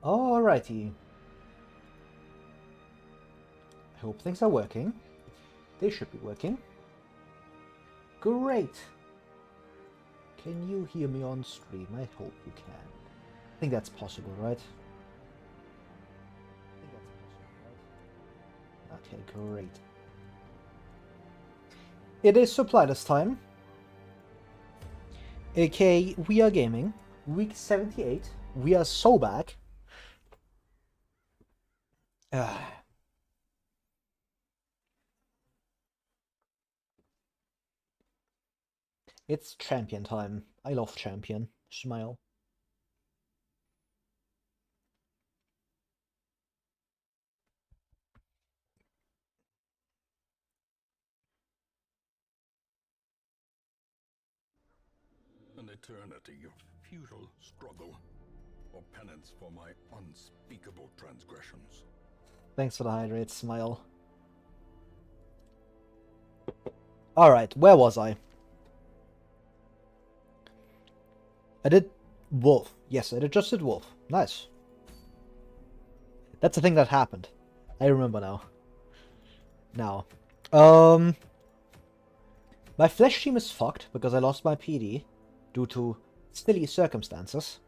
Alrighty. I hope things are working. They should be working. Great! Can you hear me on stream? I hope you can. I think that's possible, right? Okay, great. It is Supplyless time. aka We Are Gaming. Week 78. We are so back. It's champion time. I love champion. Smile. An eternity of futile struggle, or penance for my unspeakable transgressions. Thanks for the hydrate, Smile. Alright, where was I? I did Wolf. Yes, I just did Wolf. Nice. That's the thing that happened. I remember now. My Flesh team is fucked because I lost my PD due to silly circumstances.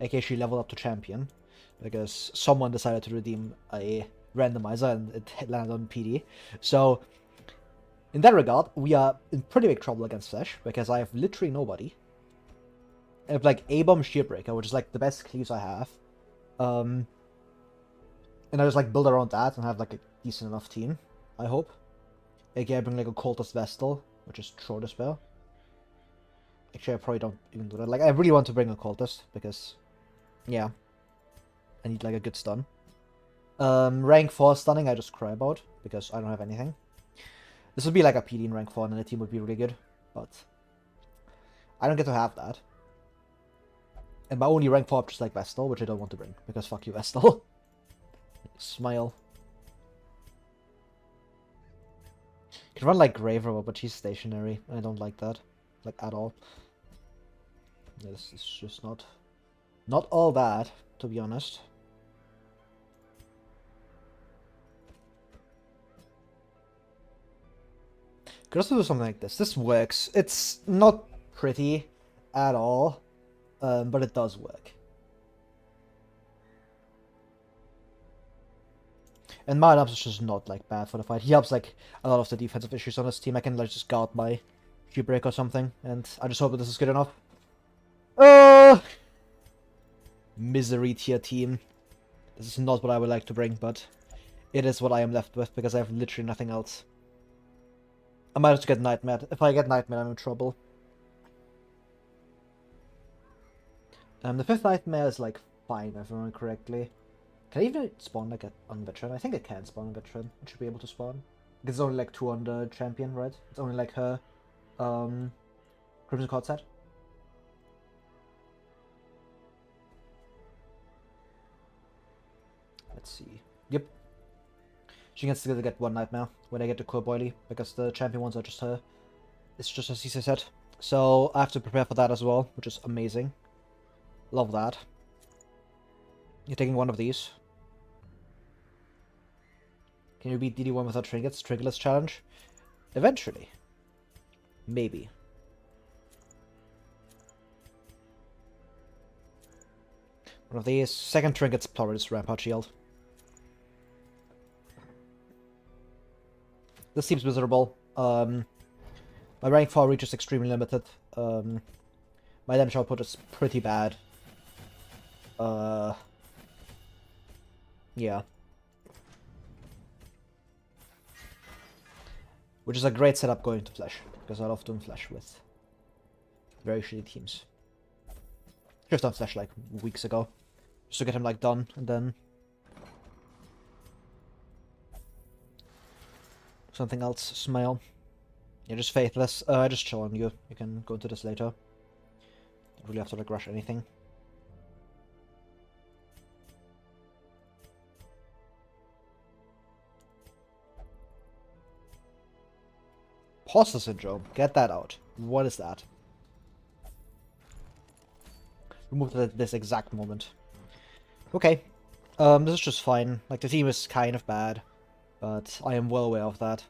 aka she leveled up to champion because someone decided to redeem a randomizer and it landed on PD. So, in that regard, we are in pretty big trouble against Flesh because I have literally nobody. I have like A-Bomb Shearbreaker, which is like the best cleaves I have. And I just like build around that and have like a decent enough team, I hope. aka I bring like a Cultist Vestal, which is Throw Despair. Actually, I probably don't even do that. Like, I really want to bring a Cultist because, yeah, I need like a good stun. Rank 4 stunning, I just cry about because I don't have anything. This would be like a PD in rank 4 and the team would be really good, but I don't get to have that. And my only rank 4 up just like Vestal, which I don't want to bring because fuck you, Vestal. Smile. Can run like Grave Robber, but she's stationary. I don't like that, like at all. This is just not all bad, to be honest. Could also do something like this. This works. It's not pretty at all, but it does work. And Martin is just not like bad for the fight. He helps like a lot of the defensive issues on his team. I can like just guard my Q-break or something, and I just hope that this is good enough. Misery tier team. This is not what I would like to bring, but it is what I am left with because I have literally nothing else. I might have to get Nightmare. If I get Nightmare, I'm in trouble. The 5th Nightmare is like fine, if I remember correctly. Can I even spawn like on Veteran? I think it can spawn on Veteran. It should be able to spawn. Because it's only like 2 on the champion, right? It's only like her Crimson Court set. Let's see. Yep. She can still get 1 Nightmare when I get the Core Boily, because the champion ones are just her. It's just a CC set. So I have to prepare for that as well, which is amazing. Love that. You're taking one of these. Can you beat DD1 without trinkets? Trinketless challenge? Eventually. Maybe. One of these. Second trinket's probably just Rampart Shield. This seems miserable. My rank 4 reach is extremely limited. My damage output is pretty bad. Yeah. Which is a great setup going to Flash, because I love doing Flash with very shitty teams. Just done Flash like weeks ago, just to get him like done, and then something else. Smile. You're just faithless. I just chill on you. You can go into this later. Don't really have to like rush anything. Imposter syndrome. Get that out. What is that? Remove it at this exact moment. Okay. This is just fine. Like, the team is kind of bad, but I am well aware of that.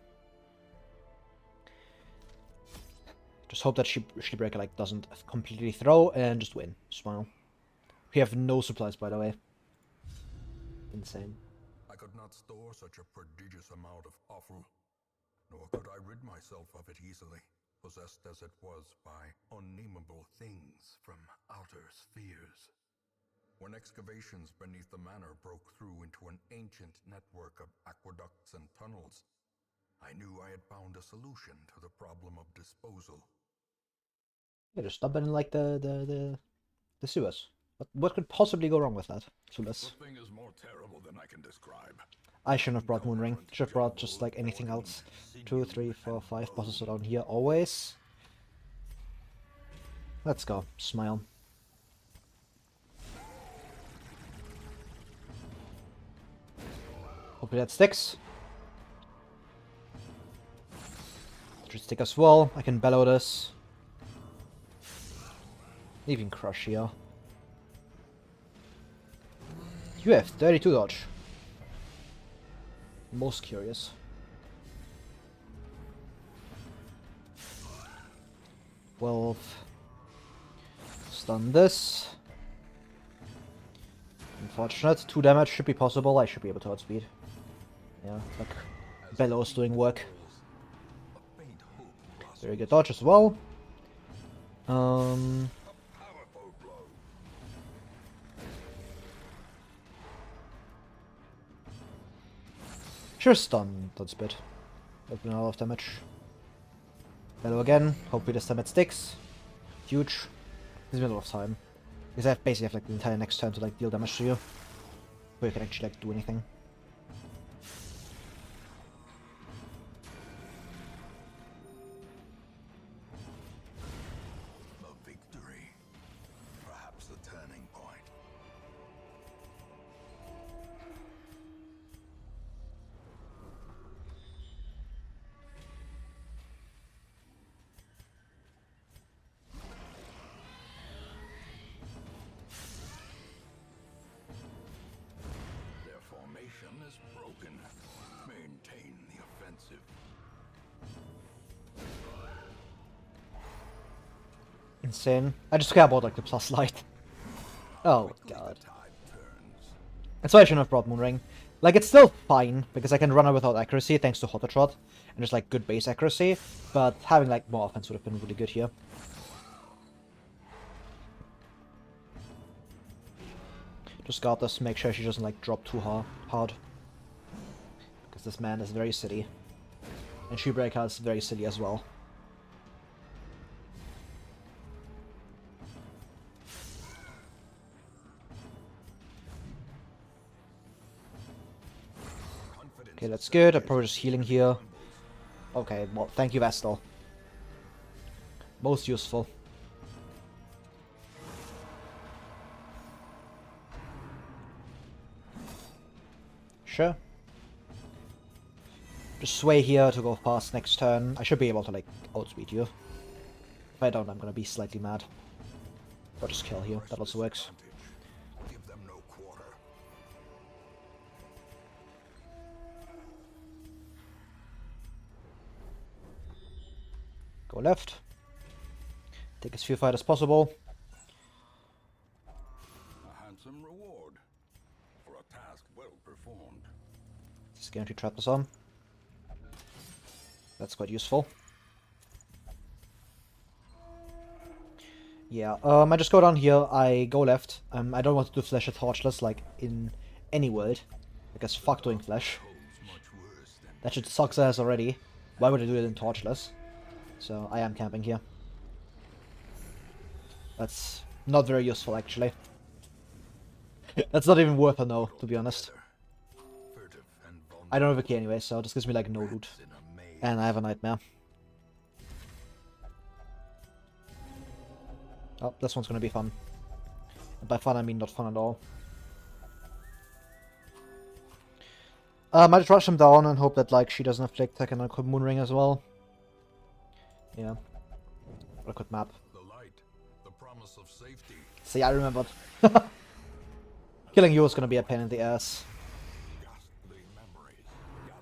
Just hope that Shipbreaker, like, doesn't completely throw and just win. Smile. We have no supplies, by the way. Insane. I could not store such a prodigious amount of offal, nor could I rid myself of it easily, possessed as it was by unnameable things from outer spheres. When excavations beneath the manor broke through into an ancient network of aqueducts and tunnels, I knew I had found a solution to the problem of disposal. Yeah, just dump it in, like, the sewers. What could possibly go wrong with that? Supplyless. The thing is more terrible than I can describe. I shouldn't have brought Moonring. Should have brought just, like, anything else. 2, 3, 4, 5 bosses around here, always. Let's go. Smile. Hopefully that sticks. Just stick as well. I can bellow this. Even crush here. You have 32 dodge. Most curious. Well, stun this. Unfortunate. 2 damage should be possible. I should be able to outspeed. Yeah, like Bellows doing work. Very good dodge as well. Sure, stun. That's a bit. Open a lot of damage. Bellow again. Hopefully this time it sticks. Huge. There's a lot of time. Because I basically have like the entire next turn to like deal damage to you. Before you can actually like do anything. A victory. Perhaps a turning point. Their formation is broken. Maintain the offensive. Insane. I just care about like the plus light. Oh god. Tide turns. That's why I shouldn't have brought Moonring. Like, it's still fine, because I can run out without accuracy thanks to Hotter Trot, and just like good base accuracy, but having like more offense would have been really good here. Just got this, make sure she doesn't like drop too hard. Because this man is very silly. And Shoebreaker is very silly as well. Okay, that's good. I'm probably just healing here. Okay, well, thank you, Vestal. Most useful. Sure. Just sway here to go past next turn. I should be able to, like, outspeed you. If I don't, I'm gonna be slightly mad. Or just kill here. That also works. Give them no quarter. Go left. Take as few fight as possible. A handsome reward for a task well performed. Just guarantee trap this on. That's quite useful. Yeah, I just go down here, I go left. I don't want to do Flash or Torchless, like, in any world. Because fuck doing Flash. That shit sucks ass already. Why would I do it in Torchless? So, I am camping here. That's not very useful, actually. That's not even worth a no, to be honest. I don't have a key anyway, so this gives me, like, no loot. And I have a nightmare. Oh, this one's gonna be fun. And by fun, I mean not fun at all. I just rush him down and hope that, like, she doesn't inflict second on Moonring as well. Yeah. Or I could map. The light, the promise of safety. See, I remembered. An Killing you is gonna be a pain in the ass.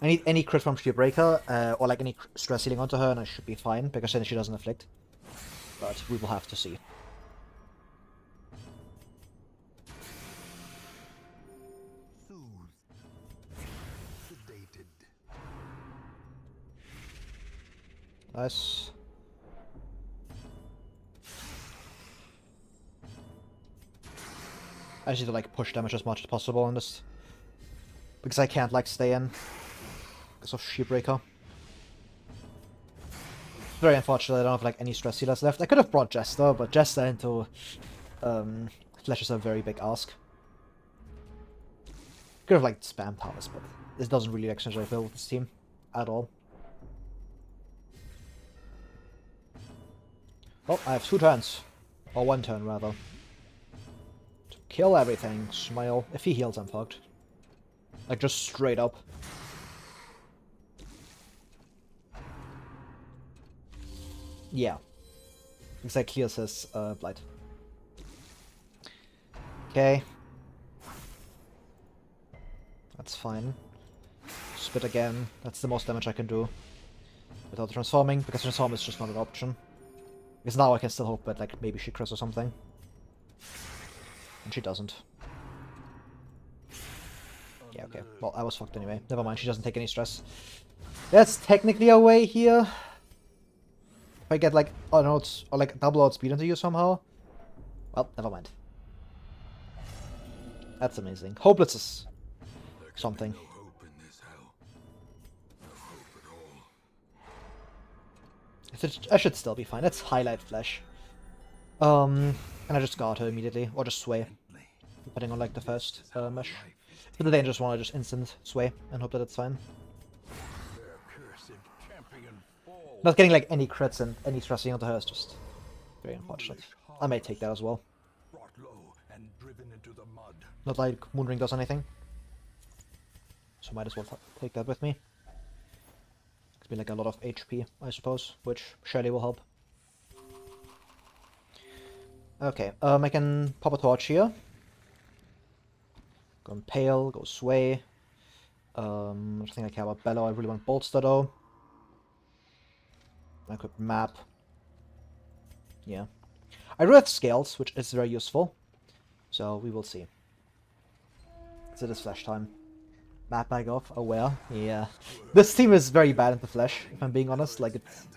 I need any crit from Shieldbreaker, or like any stress healing onto her, and I should be fine, because then she doesn't afflict. But we will have to see. Nice. I just need to like push damage as much as possible on this, because I can't like stay in because of Shieldbreaker. Very unfortunate I don't have like any stress healers left. I could have brought Jester, but Jester into Flash is a very big ask. Could have like spam powers, but this doesn't really exchange I feel with this team at all. Oh, I have 2 turns. Or 1 turn, rather. To kill everything. Smile. If he heals, I'm fucked. Like, just straight up. Yeah. Because I clears his blight. Okay. That's fine. Spit again. That's the most damage I can do. Without transforming, because transform is just not an option. Because now I can still hope that, like, maybe she crits or something. And she doesn't. Yeah, okay. Well, I was fucked anyway. Never mind, she doesn't take any stress. That's technically a way here. If I get, like, or like, double outspeed into you somehow. Well, never mind. That's amazing. Hopeless is something. I should still be fine. Let's highlight Flash. And I just guard her immediately, or just sway, depending on like the first mesh. For the dangerous one, I just instant sway and hope that it's fine. Not getting like any crits and any stressing onto her is just very unfortunate. I may take that as well. Not like Moonring does anything, so might as well take that with me. Be like a lot of HP, I suppose, which surely will help. Okay, I can pop a torch here. Go Impale, go Sway. I don't think I care about Bellow, I really want Bolster though. I could Map. Yeah. I do have Scales, which is very useful. So we will see. So it is Flash time. Map bag off, aware. Yeah. This team is very bad at the Flash, if I'm being honest. Like, it's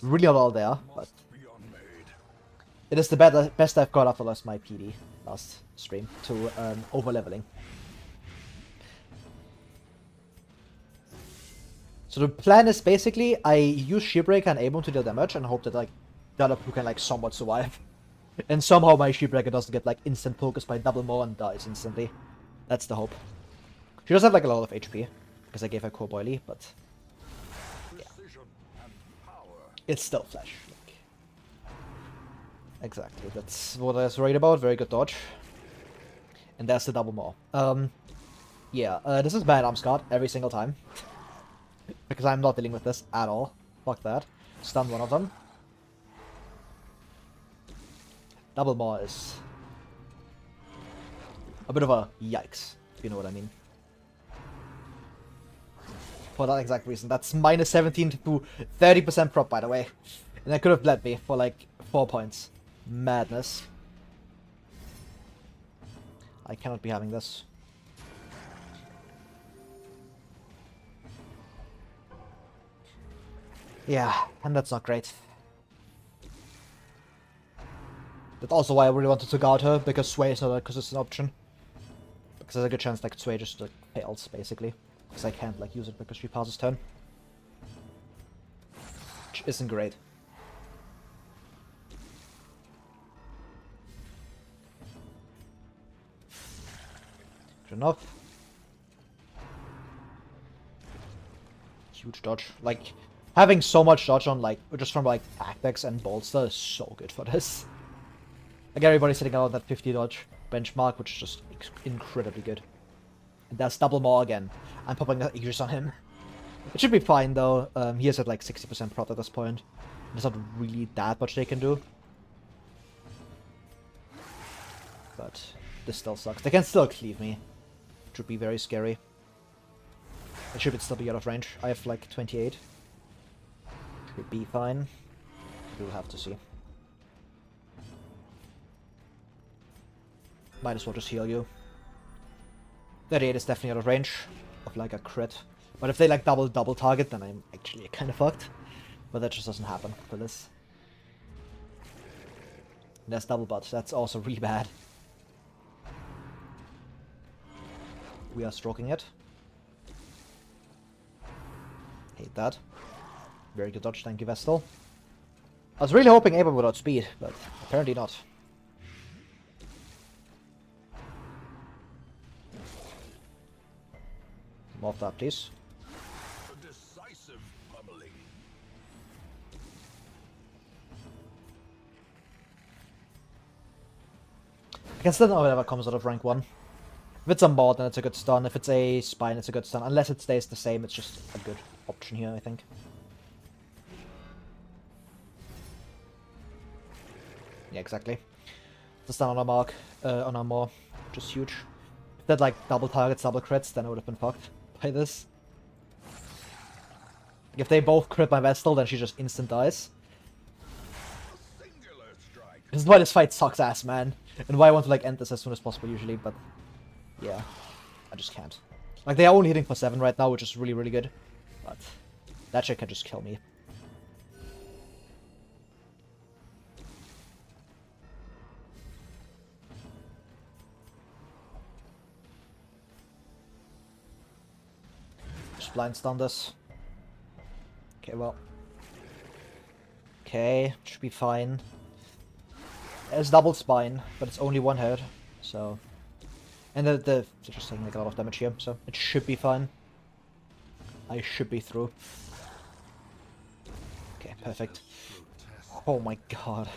really not all there, but it is the best I've got after I lost my PD last stream to over-leveling. So the plan is basically, I use Shieldbreaker and Abram to deal damage and hope that like the other two can like somewhat survive. And somehow my Shieldbreaker doesn't get like instant focused by double more and dies instantly. That's the hope. She does have like a lot of HP, because I gave her Core Boily, but yeah. It's still Flash. Like, exactly, that's what I was worried about. Very good dodge. And there's the double more. Yeah, this is bad arm scarred every single time. Because I'm not dealing with this at all. Fuck that. Stun one of them. Double more is a bit of a yikes, if you know what I mean. For that exact reason. That's minus 17 to 30% prop, by the way. And that could have bled me for like 4 points. Madness. I cannot be having this. Yeah, and that's not great. That's also why I really wanted to guard her, because Sway is not a consistent option. Because there's a good chance like Sway just like fails, basically. Because I can't like use it because she passes turn. Which isn't great. Good enough. Huge dodge. Like, having so much dodge on like, just from like tactics and bolster is so good for this. Like everybody's sitting out that 50 dodge benchmark, which is just incredibly good. And that's double more again. I'm popping that Aegis on him. It should be fine though. He is at like 60% prot at this point. There's not really that much they can do. But this still sucks. They can still cleave me. Which would be very scary. It should still be out of range. I have like 28. Should be fine. We'll have to see. Might as well just heal you. 38 is definitely out of range of like a crit. But if they like double target, then I'm actually kind of fucked. But that just doesn't happen for this. And there's double butt. That's also really bad. We are stroking it. Hate that. Very good dodge, thank you, Vestal. I was really hoping Abram would outspeed, but apparently not. More of that, please. A decisive pummeling. I can still know whatever comes out of rank 1. If it's a mod, then it's a good stun. If it's a spine, it's a good stun. Unless it stays the same, it's just a good option here, I think. Yeah, exactly. The stun on our mark, on our maw, which is huge. If that like double targets, double crits, then I would have been fucked by this. If they both crit my Vestal, then she just instant dies. This is why this fight sucks ass, man. And why I want to like end this as soon as possible usually, but yeah, I just can't. Like they are only hitting for 7 right now, which is really, really good. But that shit can just kill me. Just blind stun this. Okay, well. Okay, should be fine. It's double spine, but it's only 1 hit, so... And they're just taking like a lot of damage here, so it should be fine. I should be through. Okay, perfect. Oh my god.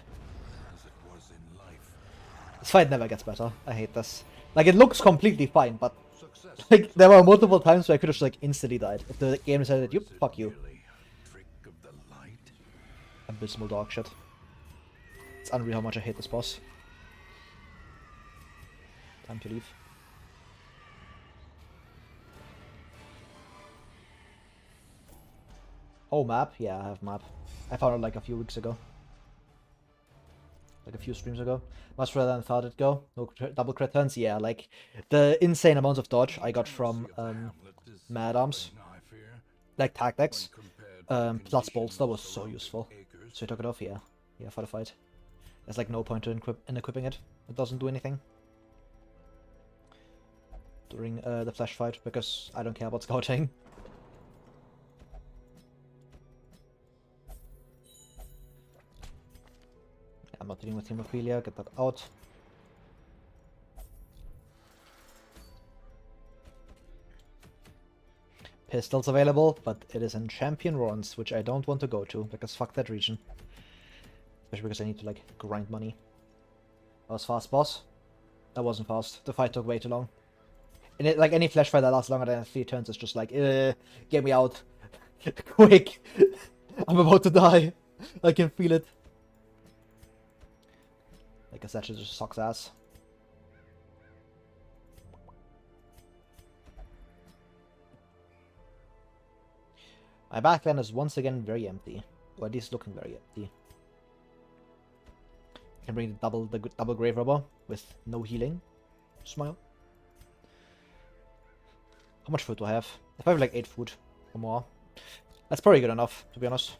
This fight never gets better. I hate this. Like, it looks completely fine, but... Like, there were multiple times where I could have just, like, instantly died. If the game decided, yep, fuck you. Abysmal dog shit. It's unreal how much I hate this boss. Time to leave. Oh, map? Yeah, I have map. I found it like a few weeks ago. Like a few streams ago. Much further than I thought it'd go. No double crit turns? Yeah, like the insane amounts of dodge I got from Mad Arms. Like tactics. Plus bolster was so useful. So I took it off, yeah. Yeah, for the fight. There's like no point in equipping it. It doesn't do anything. During the flash fight, because I don't care about scouting. I'm not dealing with Hemophilia, get that out. Pistols available, but it is in Champion runs, which I don't want to go to, because fuck that region. Especially because I need to, like, grind money. That was fast, boss. That wasn't fast. The fight took way too long. And it, like, any flash fight that lasts longer than 3 turns is just like, get me out. Quick! I'm about to die. I can feel it. Like I said, she just sucks ass. My backline is once again very empty. Or at least looking very empty. I can bring the double grave robber with no healing. Smile. How much food do I have? If I have like 8 food or more. That's probably good enough, to be honest.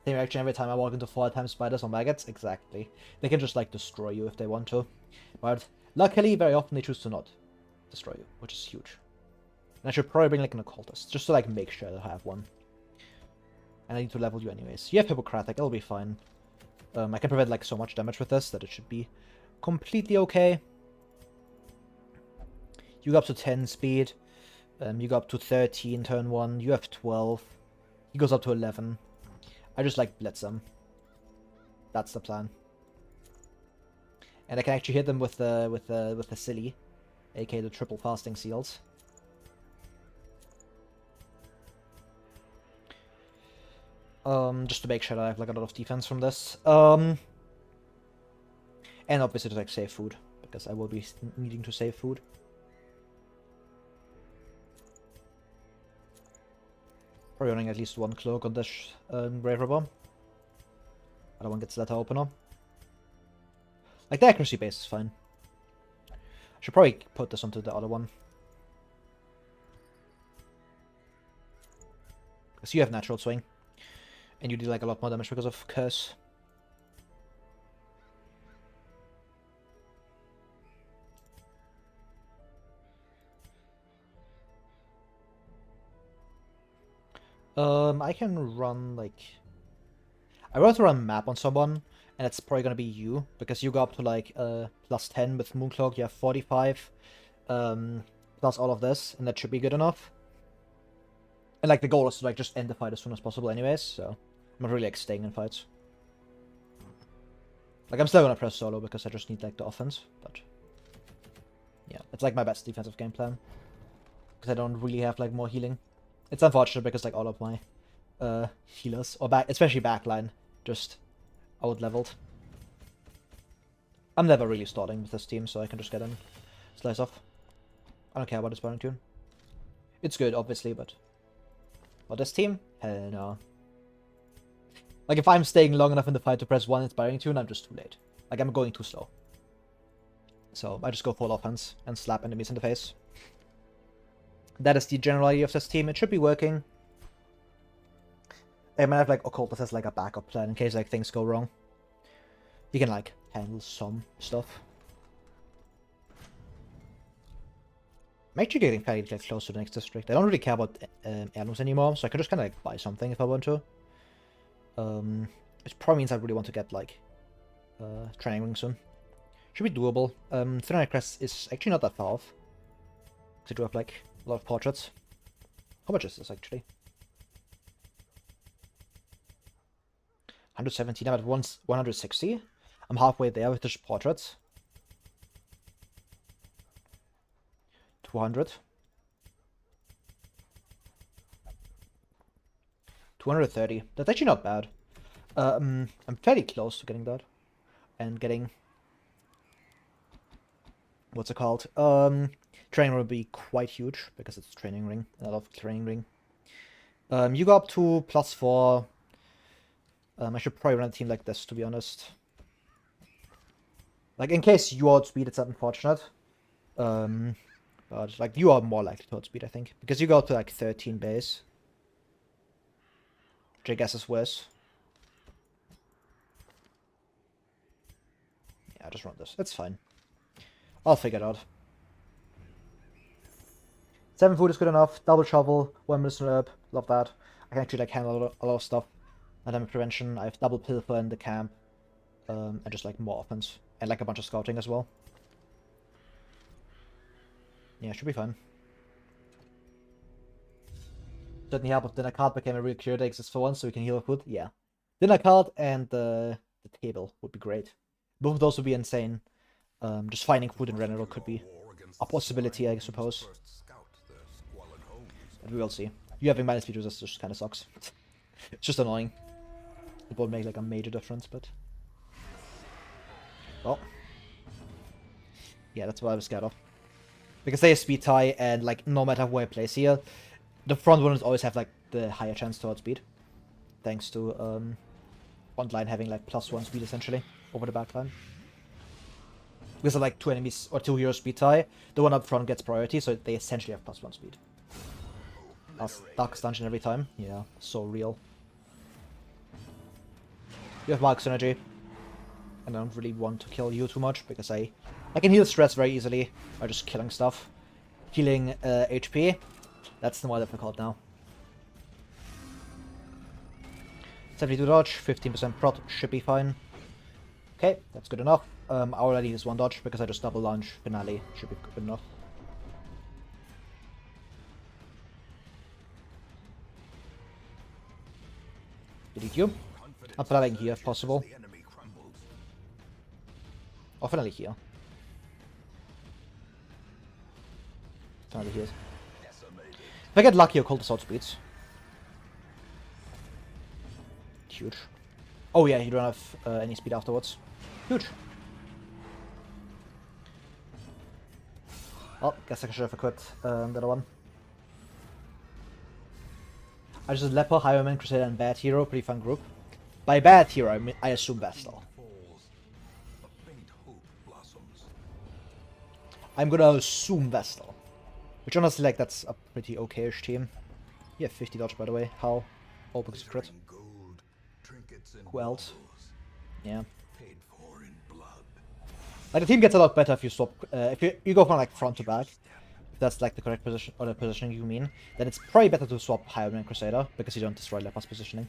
Same reaction every time I walk into 4-time spiders or maggots. Exactly. They can just like destroy you if they want to. But luckily, very often they choose to not destroy you, which is huge. And I should probably bring like an occultist, just to like make sure that I have one. And I need to level you anyways. You have Hippocratic, it'll be fine. I can prevent like so much damage with this that it should be completely okay. You go up to 10 speed. You go up to 13 turn 1. You have 12. He goes up to 11. I just like blitz them. That's the plan. And I can actually hit them with the silly, aka the triple fasting seals. Just to make sure that I have like a lot of defense from this. And obviously to like save food because I will be needing to save food. Probably running at least one cloak on this Grave Robber. Other one gets letter opener. Like, the accuracy base is fine. I should probably put this onto the other one. Because you have natural swing. And you do like a lot more damage because of curse. I can run like... I want to run map on someone, and it's probably gonna be you, because you go up to like plus 10 with Mooncloak, you have 45, plus all of this, and that should be good enough. And like the goal is to like just end the fight as soon as possible anyways, so I'm not really like staying in fights. Like I'm still gonna press solo because I just need like the offense, but yeah, it's like my best defensive game plan. Because I don't really have like more healing. It's unfortunate because like all of my healers, or especially backline, just out-leveled. I'm never really starting with this team, so I can just get in, slice off. I don't care about the spawning tune. It's good, obviously, but this team? Hell no. Like, if I'm staying long enough in the fight to press one inspiring tune, I'm just too late. Like, I'm going too slow. So, I just go full offense and slap enemies in the face. That is the general idea of this team. It should be working. I might have, like, Occultus as, like, a backup plan in case, like, things go wrong. He can, like, handle some stuff. I'm actually getting fairly close to the next district. I don't really care about heirlooms anymore, so I can just kind of, like, buy something if I want to. Which probably means I really want to get, like, training ring soon. Should be doable. 300 Crest is actually not that far off. Because I do have, like, a lot of portraits. How much is this, actually? 117, I'm at 160. I'm halfway there with the portraits. 200. 230. That's actually not bad. I'm fairly close to getting that. And getting... what's it called? Training ring will be quite huge, because it's training ring. I love training ring. You go up to +4. I should probably run a team like this, to be honest. Like, in case you outspeed, it's unfortunate. But, like, you are more likely to outspeed, I think. Because you go up to, like, 13 base. Which I guess is worse. Yeah, just run this. It's fine. I'll figure it out. 7 food is good enough. Double shovel, 1 medicine herb. Love that. I can actually, like, handle a lot of stuff. Damage prevention. I have double pilfer in the camp. And just, like, more offense. And, like, a bunch of scouting as well. Yeah, should be fun. Certainly help if dinner card became a real cure that exists for once, so we can heal food. Yeah. Dinner card and the table would be great. Both of those would be insane. Just finding food in general could be a possibility, I suppose. But we will see. You having minus features just kind of sucks. It's just annoying. It won't make like a major difference, but... well. Yeah, that's what I was scared of. Because they have speed tie, and like no matter who I place here, the front runners always have like the higher chance towards speed. Thanks to front line having like +1 speed essentially over the back line. Because of like 2 enemies or 2 heroes speed tie, the one up front gets priority, so they essentially have +1 speed. Darkest dungeon every time. Yeah, so real. You have Mark Synergy. And I don't really want to kill you too much, because I can heal stress very easily by just killing stuff. Healing HP, that's the more difficult now. 72 dodge, 15% prot, should be fine. Okay, that's good enough. I already use 1 dodge, because I just double lunge, finale, should be good enough. DQ. I'm finally here if possible. Or finally here. Finally here. If I get lucky, Occultus outspeeds. Huge. Oh yeah, you don't have any speed afterwards. Huge. Oh, guess I should have equipped the other one. I just Leper, Highwayman, Crusader, and Bad Hero. Pretty fun group. By Bad Hero, I assume Vestal. I'm gonna assume Vestal. Which honestly, like, that's a pretty okay-ish team. Yeah, 50 dodge, by the way. How? Oh, because of crit. Who else? Yeah. Like, the team gets a lot better if you swap... if you go from, like, front to back. If that's, like, the correct position, or the positioning you mean. Then it's probably better to swap Highwayman and Crusader, because you don't destroy Leper's positioning.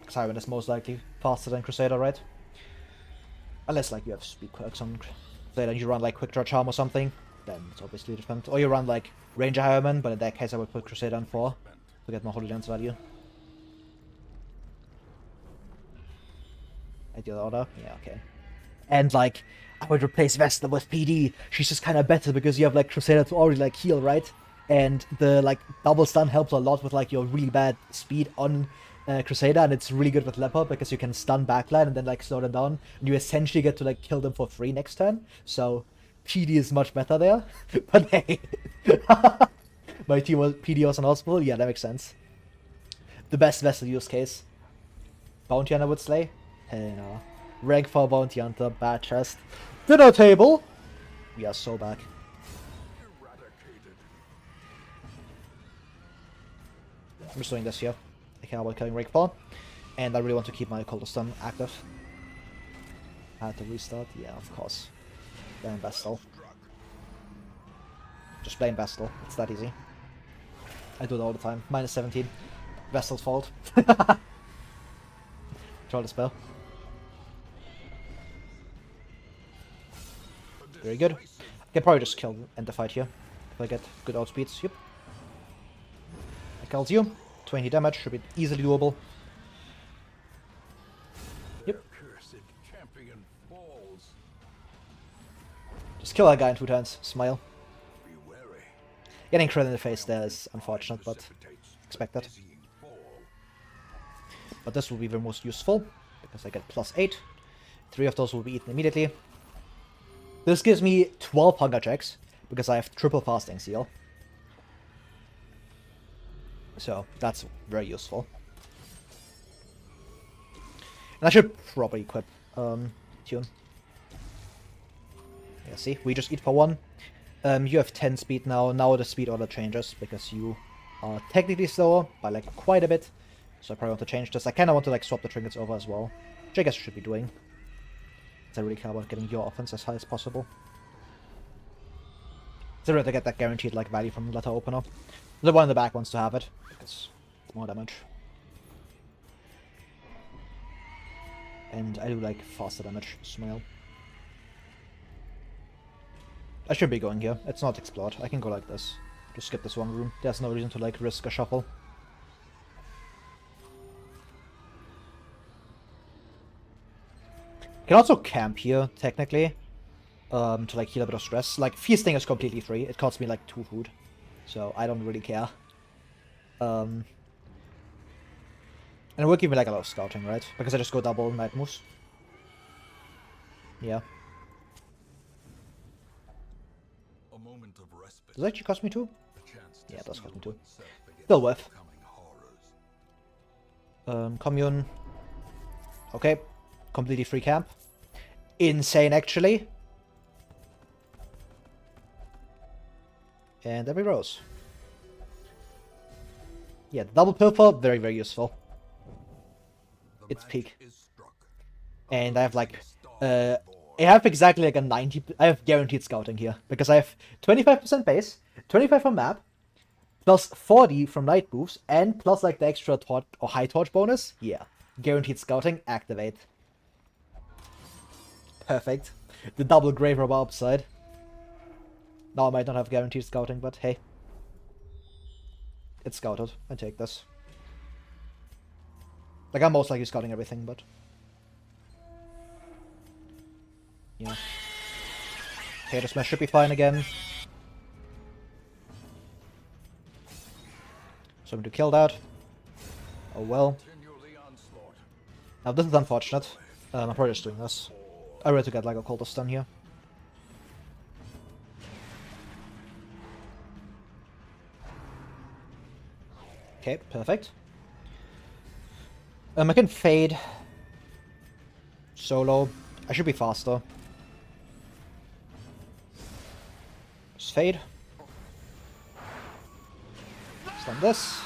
Because Highwayman is most likely faster than Crusader, right? Unless, like, you have speed quirks on Crusader and you run, like, Quick Draw Charm or something. Then it's obviously different. Or you run, like, Ranger Highwayman, but in that case I would put Crusader on 4 to get more Holy Lance value. Ideal order? Yeah, okay. And, like, I would replace Vestal with PD. She's just kind of better because you have, like, Crusader to already, like, heal, right? And the, like, double stun helps a lot with, like, your really bad speed on Crusader, and it's really good with Leper because you can stun backline and then, like, slow them down. And you essentially get to, like, kill them for free next turn. So, PD is much better there. But hey, my team was PD was an hospital. Yeah, that makes sense. The best Vestal use case. Bounty Hunter would slay. Hell no. Rank 4 Bounty Hunter, bad chest. Dinner table! We are so back. I'm just doing this here. I care about killing rank 4. And I really want to keep my Cold Stun active. I had to restart? Yeah, of course. Blame Vestal. Just blame Vestal. It's that easy. I do it all the time. Minus 17. Vestal's fault. Try the spell. Very good. I can probably just kill end the fight here. If I get good outspeeds. Yep. I killed you. 20 damage. Should be easily doable. Yep. Just kill that guy in 2 turns. Smile. Getting crit in the face there is unfortunate, but expected. But this will be the most useful, because I get +8. 3 of those will be eaten immediately. This gives me 12 hunger checks, because I have triple fasting seal. So, that's very useful. And I should probably equip Tune. Yeah, see, we just eat for 1. You have 10 speed now. Now the speed order changes, because you are technically slower by, like, quite a bit. So I probably want to change this. I kind of want to, like, swap the trinkets over as well, which I guess I should be doing. I really care about getting your offense as high as possible. It's really to get that guaranteed, like, value from letter opener. The one in the back wants to have it, because it's more damage. And I do, like, faster damage. Smile. I should be going here. It's not explode. I can go like this. Just skip this one room. There's no reason to, like, risk a shuffle. Can also camp here, technically, to, like, heal a bit of stress. Like, feasting is completely free. It costs me, like, 2 food, so I don't really care. And it will give me, like, a lot of scouting, right? Because I just go double night moves. Yeah. Does it actually cost me 2? Yeah, it does cost me 2. Still worth. Commune. Okay. Completely free camp. Insane, actually. And every rose. Yeah, the double pilfer, very, very useful. It's peak. And I have, like, I have exactly, like, a 90... I have guaranteed scouting here. Because I have 25% base, 25 from map, plus 40 from night moves, and plus, like, the extra torch or high torch bonus. Yeah. Guaranteed scouting, activate. Perfect. The double grave robber upside. Now I might not have guaranteed scouting, but hey. It's scouted. I take this. Like, I'm most likely scouting everything, but... yeah. Okay, the smash should be fine again. So I'm going to kill that. Oh well. Now this is unfortunate. I'm probably just doing this. I really to get, like, a cold stun here. Okay, perfect. I can fade. Solo. I should be faster. Just fade. Stun this.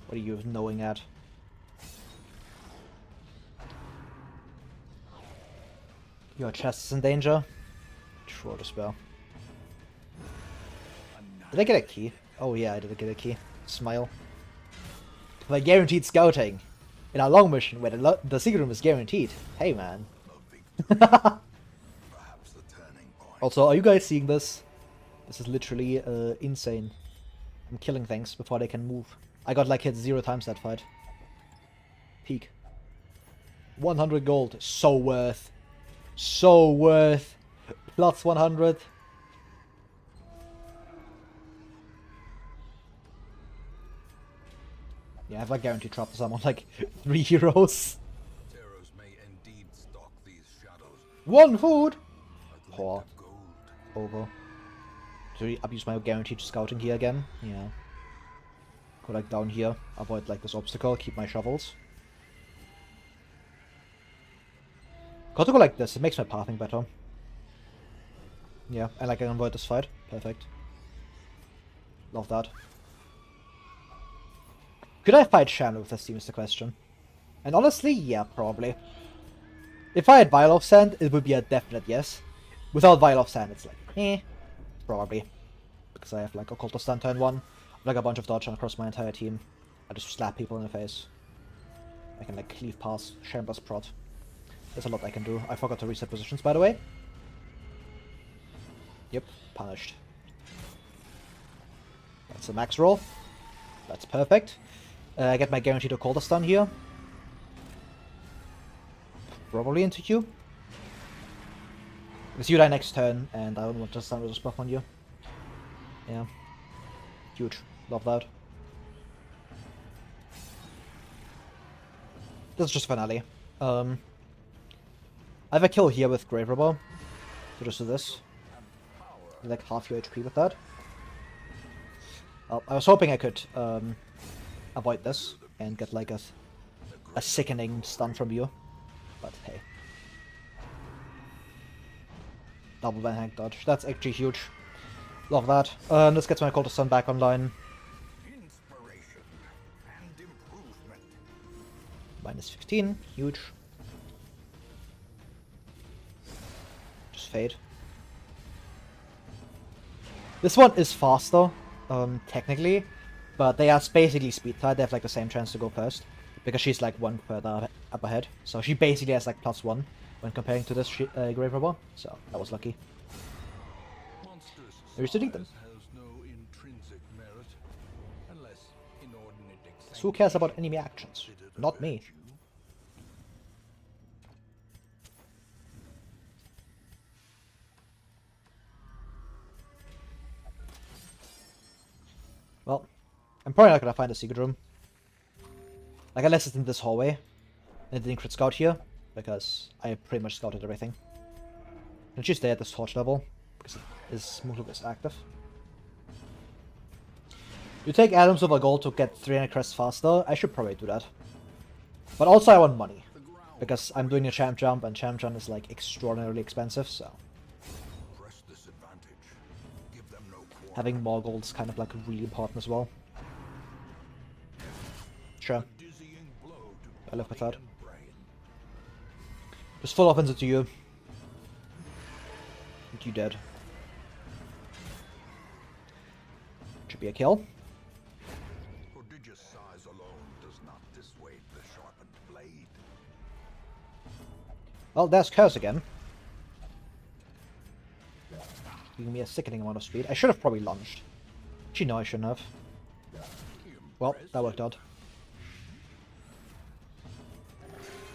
What are you knowing at? Your chest is in danger. Sure to spell. Did I get a key? Oh yeah, I did get a key. Smile. Like guaranteed scouting. In our long mission where the secret room is guaranteed. Hey man. Also, are you guys seeing this? This is literally insane. I'm killing things before they can move. I got like hit 0 times that fight. Peak. 100 gold. So worth. So worth. Plus 100. Yeah, I have like guaranteed traps. I'm on like 3 heroes. One food! Poor. Over. So I abuse my guaranteed scouting here again. Yeah. Go like down here. Avoid like this obstacle. Keep my shovels. Got to go like this. It makes my pathing better. Yeah, and like I can avoid this fight. Perfect. Love that. Could I fight Shannon with this team is the question. And honestly, yeah, probably. If I had Vial of Sand, it would be a definite yes. Without Vial of Sand, it's like, probably. Because I have like Occultist Stun turn 1, like a bunch of dodge across my entire team. I just slap people in the face. I can like cleave past Chamber's prod. There's a lot I can do. I forgot to reset positions, by the way. Yep, punished. That's a max roll. That's perfect. I get my guaranteed Occultist Stun here. Probably into you. Because you die next turn, and I don't want to stun resist buff on you. Yeah. Huge. Love that. This is just finale. I have a kill here with Grave Robber. So just do this. Like half your HP with that. I was hoping I could avoid this and get like a sickening stun from you. But hey. Double one hand dodge. That's actually huge. Love that. This gets my Occultist Stun back online. Minus 15. Huge. Just fade. This one is faster, technically. But they are basically speed tied. They have like the same chance to go first. Because she's like 1 further up ahead. So she basically has like +1 when comparing to this Grave Robber. So that was lucky. We used to delete them. So who cares about enemy actions? Not me. Well, I'm probably not gonna find a secret room. Like, unless it's in this hallway. And it didn't crit scout here, because I pretty much scouted everything. And she's stay at this torch level, because his move is active. You take atoms over gold to get 300 crests faster. I should probably do that. But also I want money, because I'm doing a champ jump, and champ jump is like extraordinarily expensive, so having more gold is kind of like really important as well. Sure. I live with that. Just full offense to you. And you dead. Should be a kill. Prodigious size alone does not dissuade the sharpened blade. Well, there's Curse again. Giving me a sickening amount of speed. I should have probably lunged. Actually, no, I shouldn't have. Well, that worked out.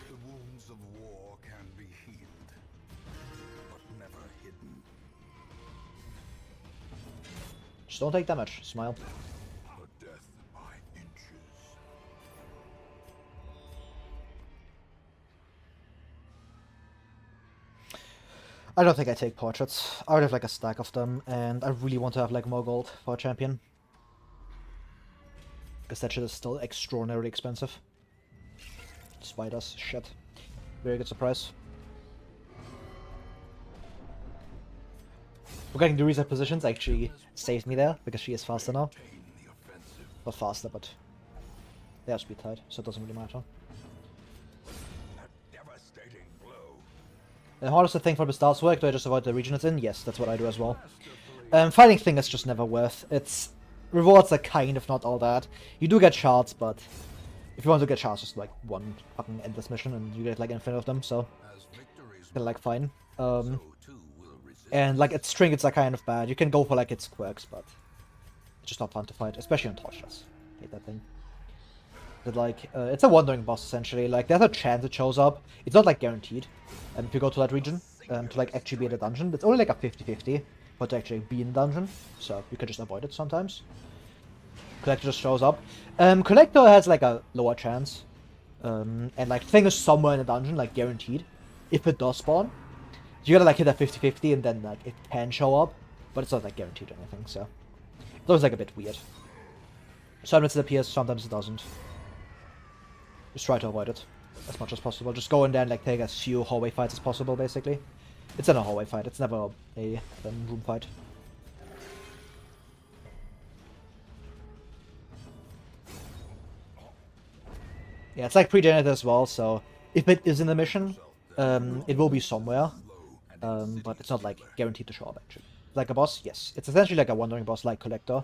The wounds of war can be healed, but never hidden. Just don't take damage. Smile. A death by inches. I don't think I take portraits. I would have like a stack of them, and I really want to have like more gold for a champion. Because that shit is still extraordinarily expensive. Spiders, shit. Very good surprise. Forgetting the reset positions actually saved me there, because she is faster now. Not faster, but they are speed tied, so it doesn't really matter. And how does the thing for the stars work? Do I just avoid the region it's in? Yes, that's what I do as well. Fighting thing is just never worth. Its rewards are kind of not all that. You do get shards, but if you want to get shards, just like one fucking endless mission and you get like infinite of them, so it's kinda like fine. And like its trinkets are kind of bad. You can go for like its quirks, but it's just not fun to fight, especially on torches. Hate that thing. But like, it's a wandering boss essentially. Like, there's a chance it shows up. It's not like guaranteed. If you go to that region, to like actually be in the dungeon, it's only like a 50-50, but to actually be in the dungeon, so you can just avoid it sometimes. Collector just shows up. Collector has like a lower chance, and like thing is somewhere in the dungeon, like guaranteed, if it does spawn. You gotta like hit a 50-50 and then like it can show up, but it's not like guaranteed or anything, so it's always like a bit weird. Sometimes it appears, sometimes it doesn't. Just try to avoid it as much as possible. Just go in there and like take as few hallway fights as possible, basically. It's in a hallway fight, it's never a room fight. Yeah, it's like pre-generated as well, so if it is in the mission, it will be somewhere. But it's not like guaranteed to show up actually. Like a boss, yes. It's essentially like a wandering boss like Collector.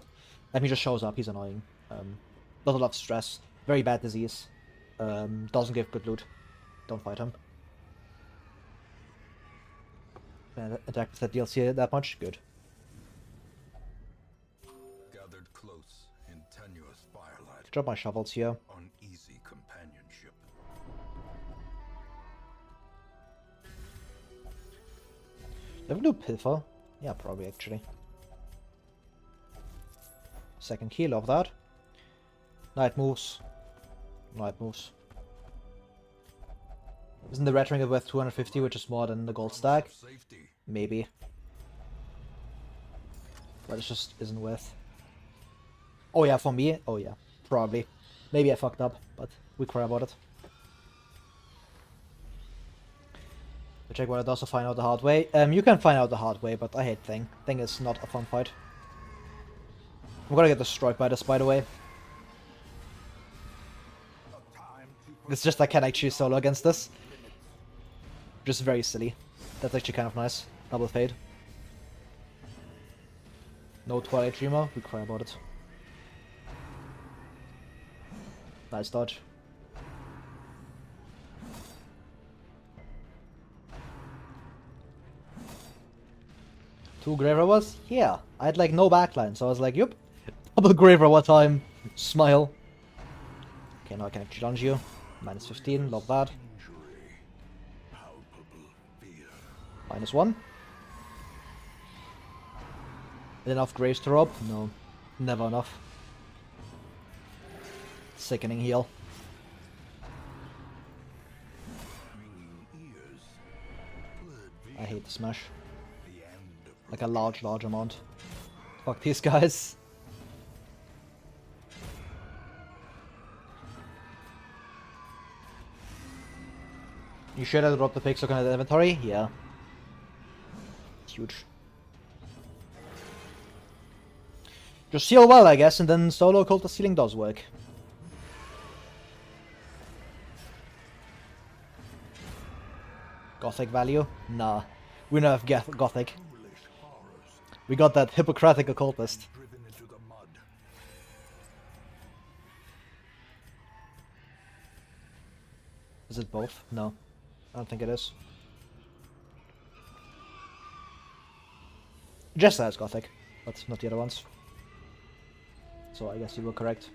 And he just shows up, he's annoying. Not a lot of stress, very bad disease. Doesn't give good loot. Don't fight him. Attack with that DLC that much? Good. Gathered close in tenuous firelight. Drop my shovels here. Uneasy companionship. Do we do Pilfer? Yeah, probably actually. Second key, love that. Night moves. Night moves. Isn't the red trinket worth 250, which is more than the gold stack? Maybe. But it just isn't worth. Oh yeah, for me? Oh yeah, probably. Maybe I fucked up, but we cry about it. To check what it does to find out the hard way. You can find out the hard way, but I hate Thing. Thing is not a fun fight. I'm gonna get destroyed by this, by the way. It's just I can actually solo against this. Just very silly. That's actually kind of nice. Double fade. No Twilight Dreamer, we cry about it. Nice dodge. Two Grave Robbers? Yeah. I had like no backline, so I was like, yup. Double Grave Robber time. Smile. Okay, now I can actually challenge you. Minus 15, love that. Minus 1. Enough graves to rob? No. Never enough. Sickening heal. I hate the smash. Like a large amount. Fuck these guys. You sure that drop the pixel in the inventory? Yeah. It's huge. Just seal well, I guess, and then solo cultist sealing does work. Gothic value? Nah. We don't have Gothic. We got that Hippocratic occultist. Is it both? No. I don't think it is. Just as Gothic, but not the other ones. So I guess you were correct.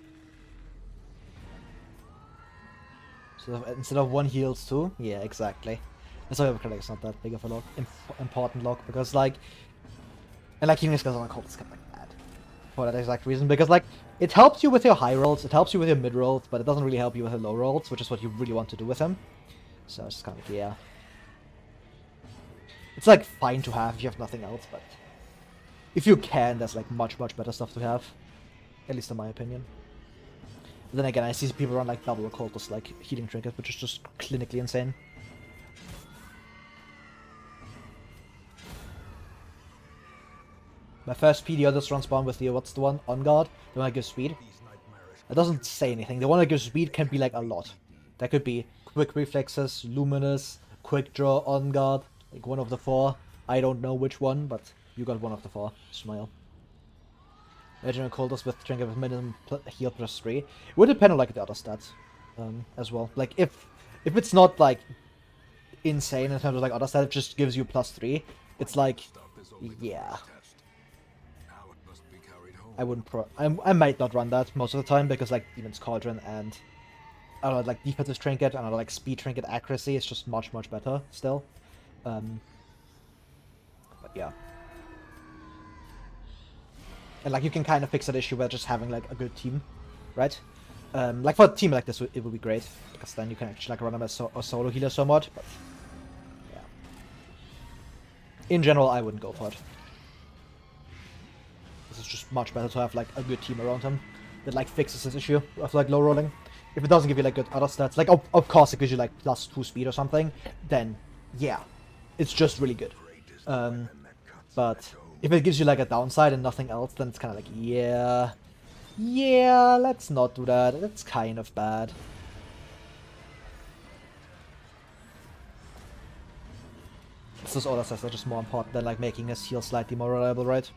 So instead of one heals two? Yeah, exactly. That's why Hippocratic is not that big of a lock, important lock, because like... And like healing skills on occultist kind of like bad. For that exact reason, because like, it helps you with your high rolls, it helps you with your mid rolls, but it doesn't really help you with the low rolls, which is what you really want to do with him. So it's just kind of like, yeah. It's like fine to have if you have nothing else, but if you can, there's like much better stuff to have. At least in my opinion. Then again, I see people run like double occultist, like healing trinket, which is just clinically insane. My first PDO just runs spawn with the, what's the one? On guard, the one that gives speed. It doesn't say anything. The one that gives speed can be like a lot. That could be quick reflexes, luminous, quick draw, on guard, like one of the 4. I don't know which one, but you got one of the 4. Smile. Legend occultist with trinket with minimum heal +3. It would depend on like the other stats, as well. Like if it's not like insane in terms of like other stats, it just gives you +3. It's like, yeah. I wouldn't I might not run that most of the time because like Demon's Cauldron and I don't know, like defensive trinket and like speed trinket accuracy is just much better still. But yeah. And like you can kind of fix that issue by just having like a good team, right? Like for a team like this, it would be great because then you can actually like run them as a solo healer somewhat. But yeah, in general, I wouldn't go for it. This is just much better to have like a good team around him that like fixes this issue of like low rolling. If it doesn't give you like good other stats, like of course it gives you like +2 speed or something, then yeah, it's just really good. But if it gives you like a downside and nothing else, then it's kind of like, yeah, let's not do that. That's kind of bad. It's those other stats are just more important than like making his heal slightly more reliable, right?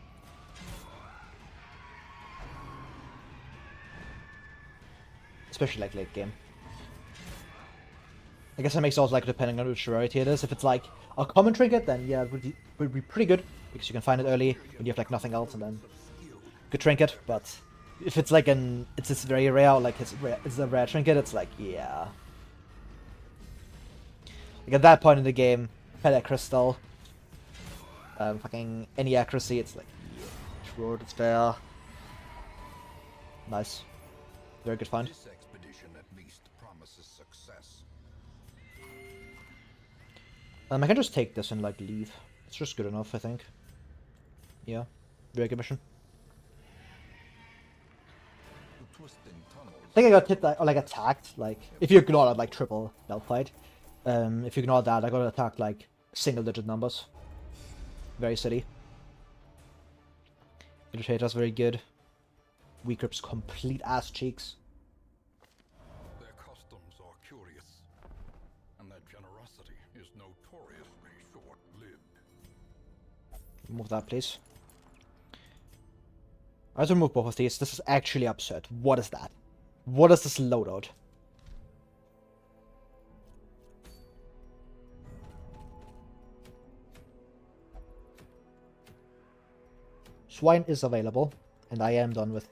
Especially like late game. I guess it makes it also like depending on which rarity it is. If it's like a common trinket, then yeah, it would be pretty good because you can find it early when you have like nothing else, and then good trinket. But if it's like it's very rare, like it's a rare trinket, it's like yeah. Like at that point in the game, Pele Crystal, fucking any accuracy, it's like yeah, sure, it's fair. Nice, very good find. I can just take this and like leave. It's just good enough, I think. Yeah, very good mission. I think I got hit or like attacked. Like if you ignore that, like triple belt fight. If you ignore that, I got attacked like single-digit numbers. Very silly. Irritator's very good. Weak grip's complete ass cheeks. Remove that, please. I have to remove both of these. This is actually absurd. What is that? What is this loadout? Swine is available, and I am done with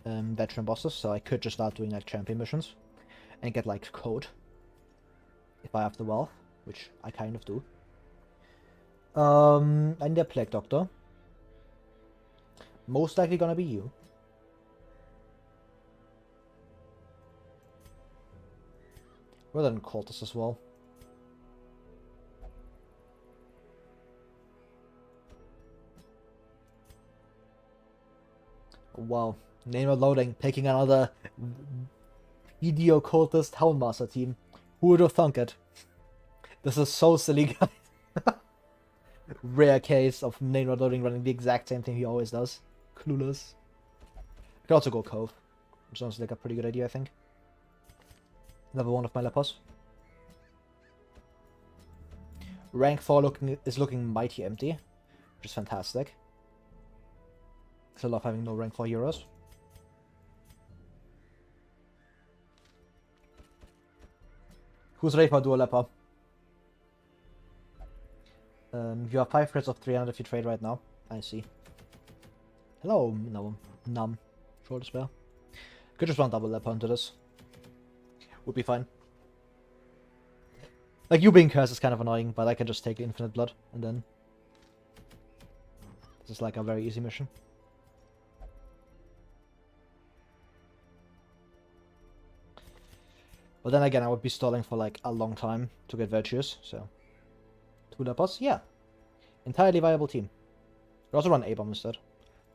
veteran bosses, so I could just start doing like champion missions and get like code if I have the wealth, which I kind of do. I need a Plague Doctor. Most likely gonna be you. Rather than Cultist as well. Wow. Name of loading, picking another EDO Cultist Houndmaster team. Who would have thunk it? This is so silly, guys. Rare case of name loading running the exact same thing he always does. Clueless. I could also go Cove, which sounds like a pretty good idea, I think. Another one of my Lepos. Rank 4 is looking mighty empty, which is fantastic. I love having no rank 4 heroes. Who's ready for a dual Leper? You have 5 crits of 300 if you trade right now. I see. Hello, no, Num. Shoulder spell. Could just run double Leper into this. Would be fine. Like, you being cursed is kind of annoying, but I can just take infinite blood, and then... This is like a very easy mission. But then again, I would be stalling for like a long time to get Virtuous, so... 2 Lepers? Yeah. Entirely viable team. You also run A-Bomb instead.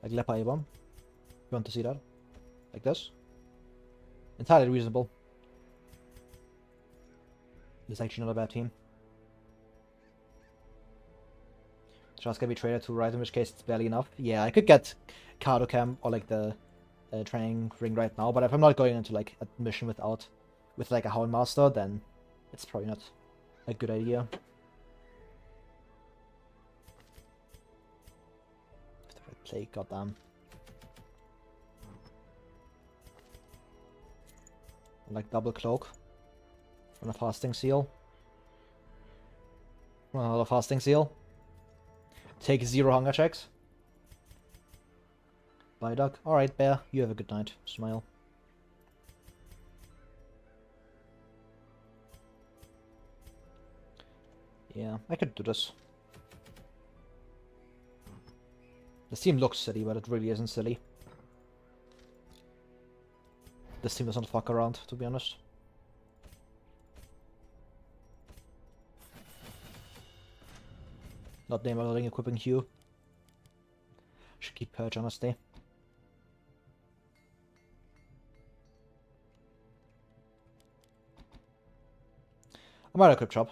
Like Leper A-Bomb. You want to see that? Like this. Entirely reasonable. It's actually not a bad team. Just gonna be traded to right, in which case it's barely enough. Yeah, I could get Cardo Camp or like the training ring right now, but if I'm not going into like a mission with like a Hound Master, then it's probably not a good idea. The red plague, goddamn. Like double cloak. On a fasting seal. Another fasting seal. Take 0 hunger checks. Bye, Doug. Alright, Bear. You have a good night. Smile. Yeah, I could do this. This team looks silly, but it really isn't silly. This team doesn't fuck around, to be honest. Not name loading, equipping Hugh. Should keep Purge, honestly. I might equip Chop.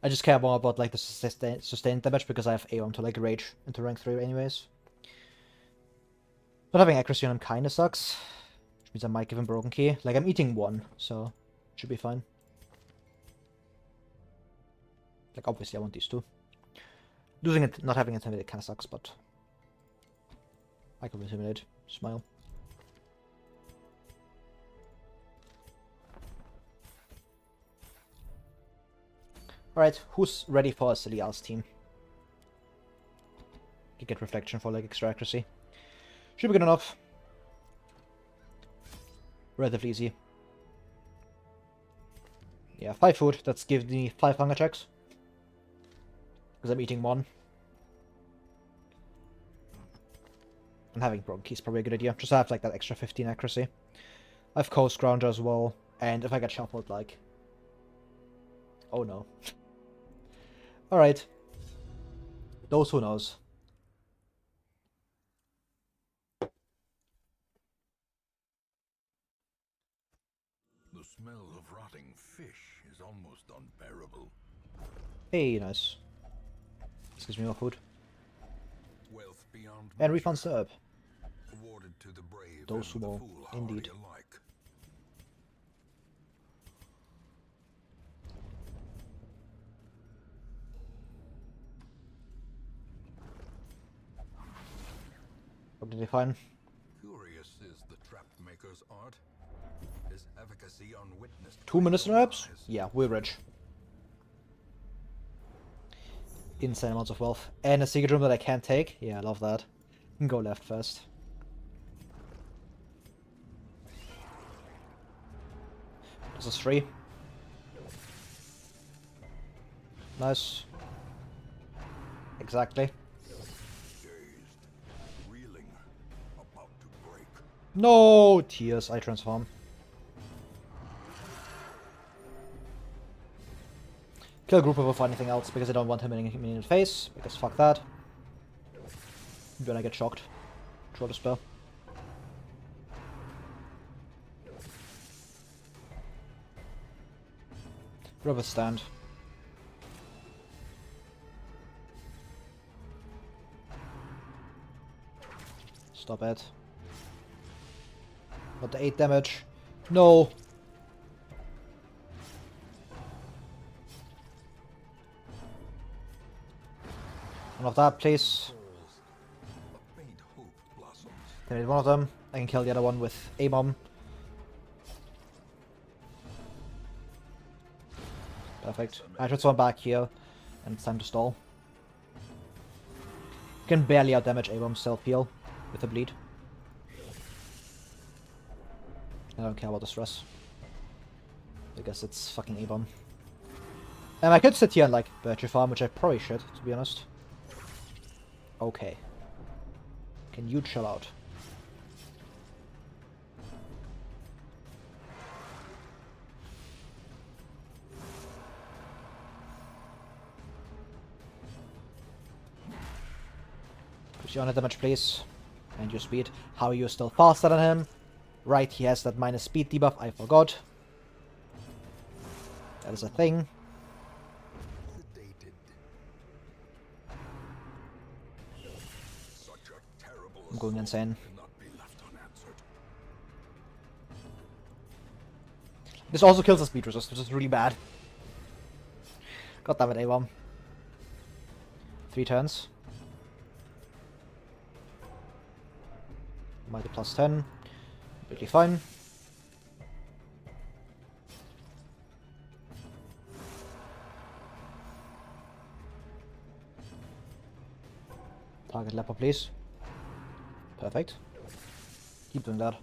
I just care more about like the sustained damage because I have Aeon to like rage into rank 3 anyways. Not having accuracy on him kinda sucks. Which means I might give him Broken Key. Like I'm eating 1, so should be fine. Like obviously I want these 2. Losing it, not having Intimidate kinda sucks, but I can Intimidate. Smile. Alright, who's ready for a silly ass team? You get Reflection for like extra accuracy. Should be good enough. Relatively easy. Yeah, 5 food, that's giving me 5 hunger checks. Because I'm eating 1. And having Broken Key is probably a good idea. Just to have like that extra 15 accuracy. I have Coast Grounder as well, and if I get shuffled, like... Oh no. Alright. Those who knows. The smell of rotting fish is almost unbearable. Hey, nice. This gives me more food. Wealth beyond And refund serve. awarded to the brave Those who and the know, foolhardy indeed. alike. What did they find? Curious is the trap maker's art. His efficacy unwitnessed. 2 minutes and herbs? Yeah, we're rich. Insane amounts of wealth. And a secret room that I can't take? Yeah, I love that. You can go left first. This is free. Nice. Exactly. Dazed, reeling, about to break. No! Tears, I transform. Kill Grouper before anything else, because I don't want him hitting me in the face, because fuck that. Then I get shocked. Throw the spell. Rubber stand. Stop it. Got the 8 damage. No! One of that, please. A faint hope blossoms. Terminate one of them. I can kill the other one with a bomb. Perfect. I transform back here, and it's time to stall. You can barely outdamage A-bomb self-heal with a bleed. I don't care about the stress. I guess it's fucking A-bomb. I could sit here and like Virtue Farm, which I probably should, to be honest. Okay. Can you chill out? Push you on a damage, please. And your speed. How are you still faster than him? Right, he has that minus speed debuff, I forgot. That is a thing. I'm going insane. This also kills the speed resist, which is really bad. God damn it, A-bomb. 3 turns. Mighty plus 10. Completely fine. Target leper, please. Perfect. Keep doing that.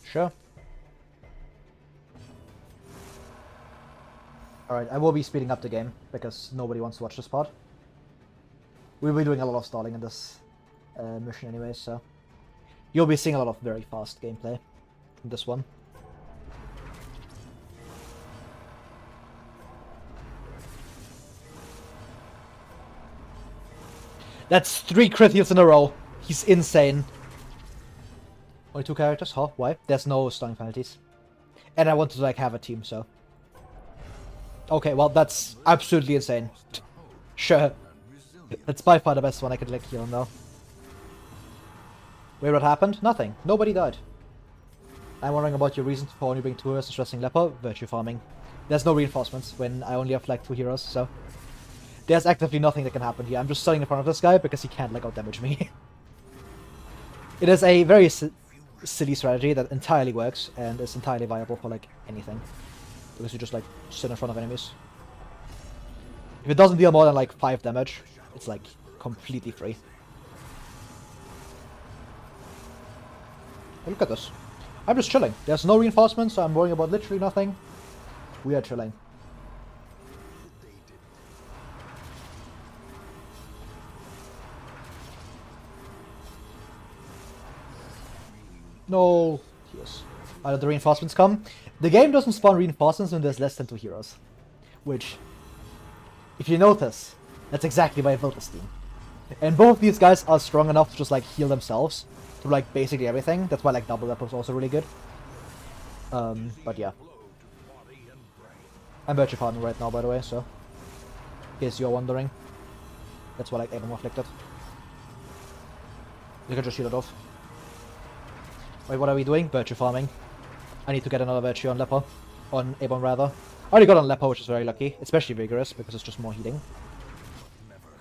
Sure. Alright, I will be speeding up the game, because nobody wants to watch this part. We'll be doing a lot of stalling in this mission anyway, so... You'll be seeing a lot of very fast gameplay in this one. That's 3 crit hits in a row. He's insane. Only 2 characters? Huh? Why? There's no stunning penalties. And I wanted to like have a team, so... Okay, well that's absolutely insane. Sure. That's by far the best one I could like heal him though. Wait, what happened? Nothing. Nobody died. I'm wondering about your reason for only bringing 2 heroes to stressing leper. Virtue farming. There's no reinforcements when I only have like 2 heroes, so... There's actively nothing that can happen here. I'm just standing in front of this guy because he can't like out-damage me. It is a very silly strategy that entirely works and is entirely viable for like anything. Because you just like sit in front of enemies. If it doesn't deal more than like 5 damage, it's like completely free. Hey, look at this. I'm just chilling. There's no reinforcements, so I'm worrying about literally nothing. We are chilling. No. Yes. The reinforcements come. The game doesn't spawn reinforcements when there's less than 2 heroes. Which, if you notice, that's exactly why I built this team. And both these guys are strong enough to just like heal themselves through like basically everything. That's why like double leper is also really good. But yeah. I'm virtue farming right now, by the way, so in case you're wondering. That's why like everyone afflicted. You can just heal it off. Wait, what are we doing? Virtue farming. I need to get another virtue on leper. On Abon rather. I already got on leper, which is very lucky. Especially vigorous, because it's just more healing.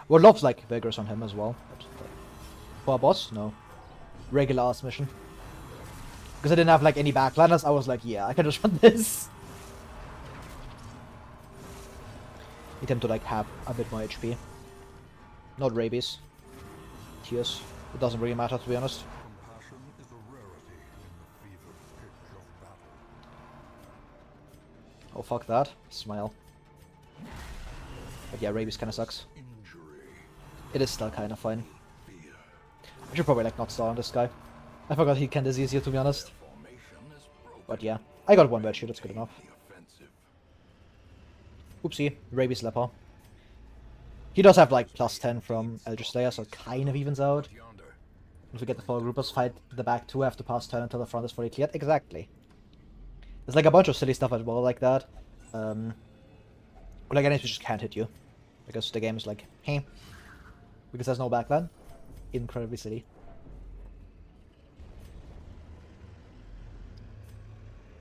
Would love like vigorous on him as well. But, for a boss? No. Regular ass mission. Because I didn't have like any backliners, I was like, yeah, I can just run this. Need him to like have a bit more HP. Not rabies. Tears. It doesn't really matter, to be honest. Oh fuck that. Smile. But yeah, rabies kinda sucks. It is still kinda fine. I should probably like not start on this guy. I forgot he can disease you, to be honest. But yeah, I got 1 virtue, that's good enough. Oopsie, rabies leper. He does have like plus 10 from Eldritch Slayer, so it kind of evens out. If we get the 4 groupers, fight the back 2, have to pass turn until the front is fully cleared. Exactly. There's like a bunch of silly stuff as well like that. Like enemies just can't hit you. Because the game is like, hey. Because there's no backline. Incredibly silly.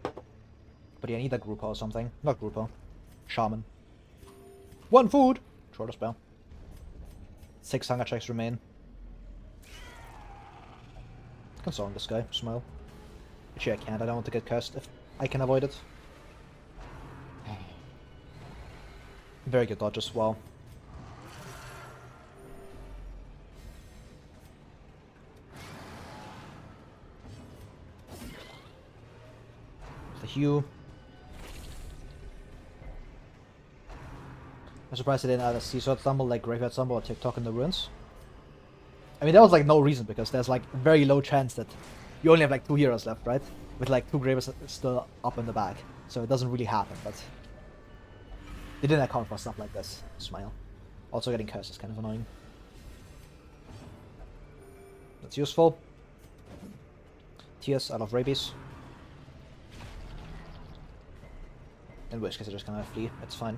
But yeah, I need a grouper or something. Not grouper. Shaman. 1 food! Shorter spell. 6 hunger checks remain. I can song this guy. Smile. Actually I can't. I don't want to get cursed if I can avoid it. Very good dodges. Wow. The Hue. I'm surprised I didn't add a Seasword Stumble like Graveyard Stumble or TikTok in the ruins. I mean, there was like no reason because there's like very low chance that you only have like 2 heroes left, right? With like 2 Graveyards still up in the back. So it doesn't really happen, but... They didn't account for stuff like this. Smile. Also getting cursed is kind of annoying. That's useful. Tears, I love rabies. In which case I just kind of flee, it's fine.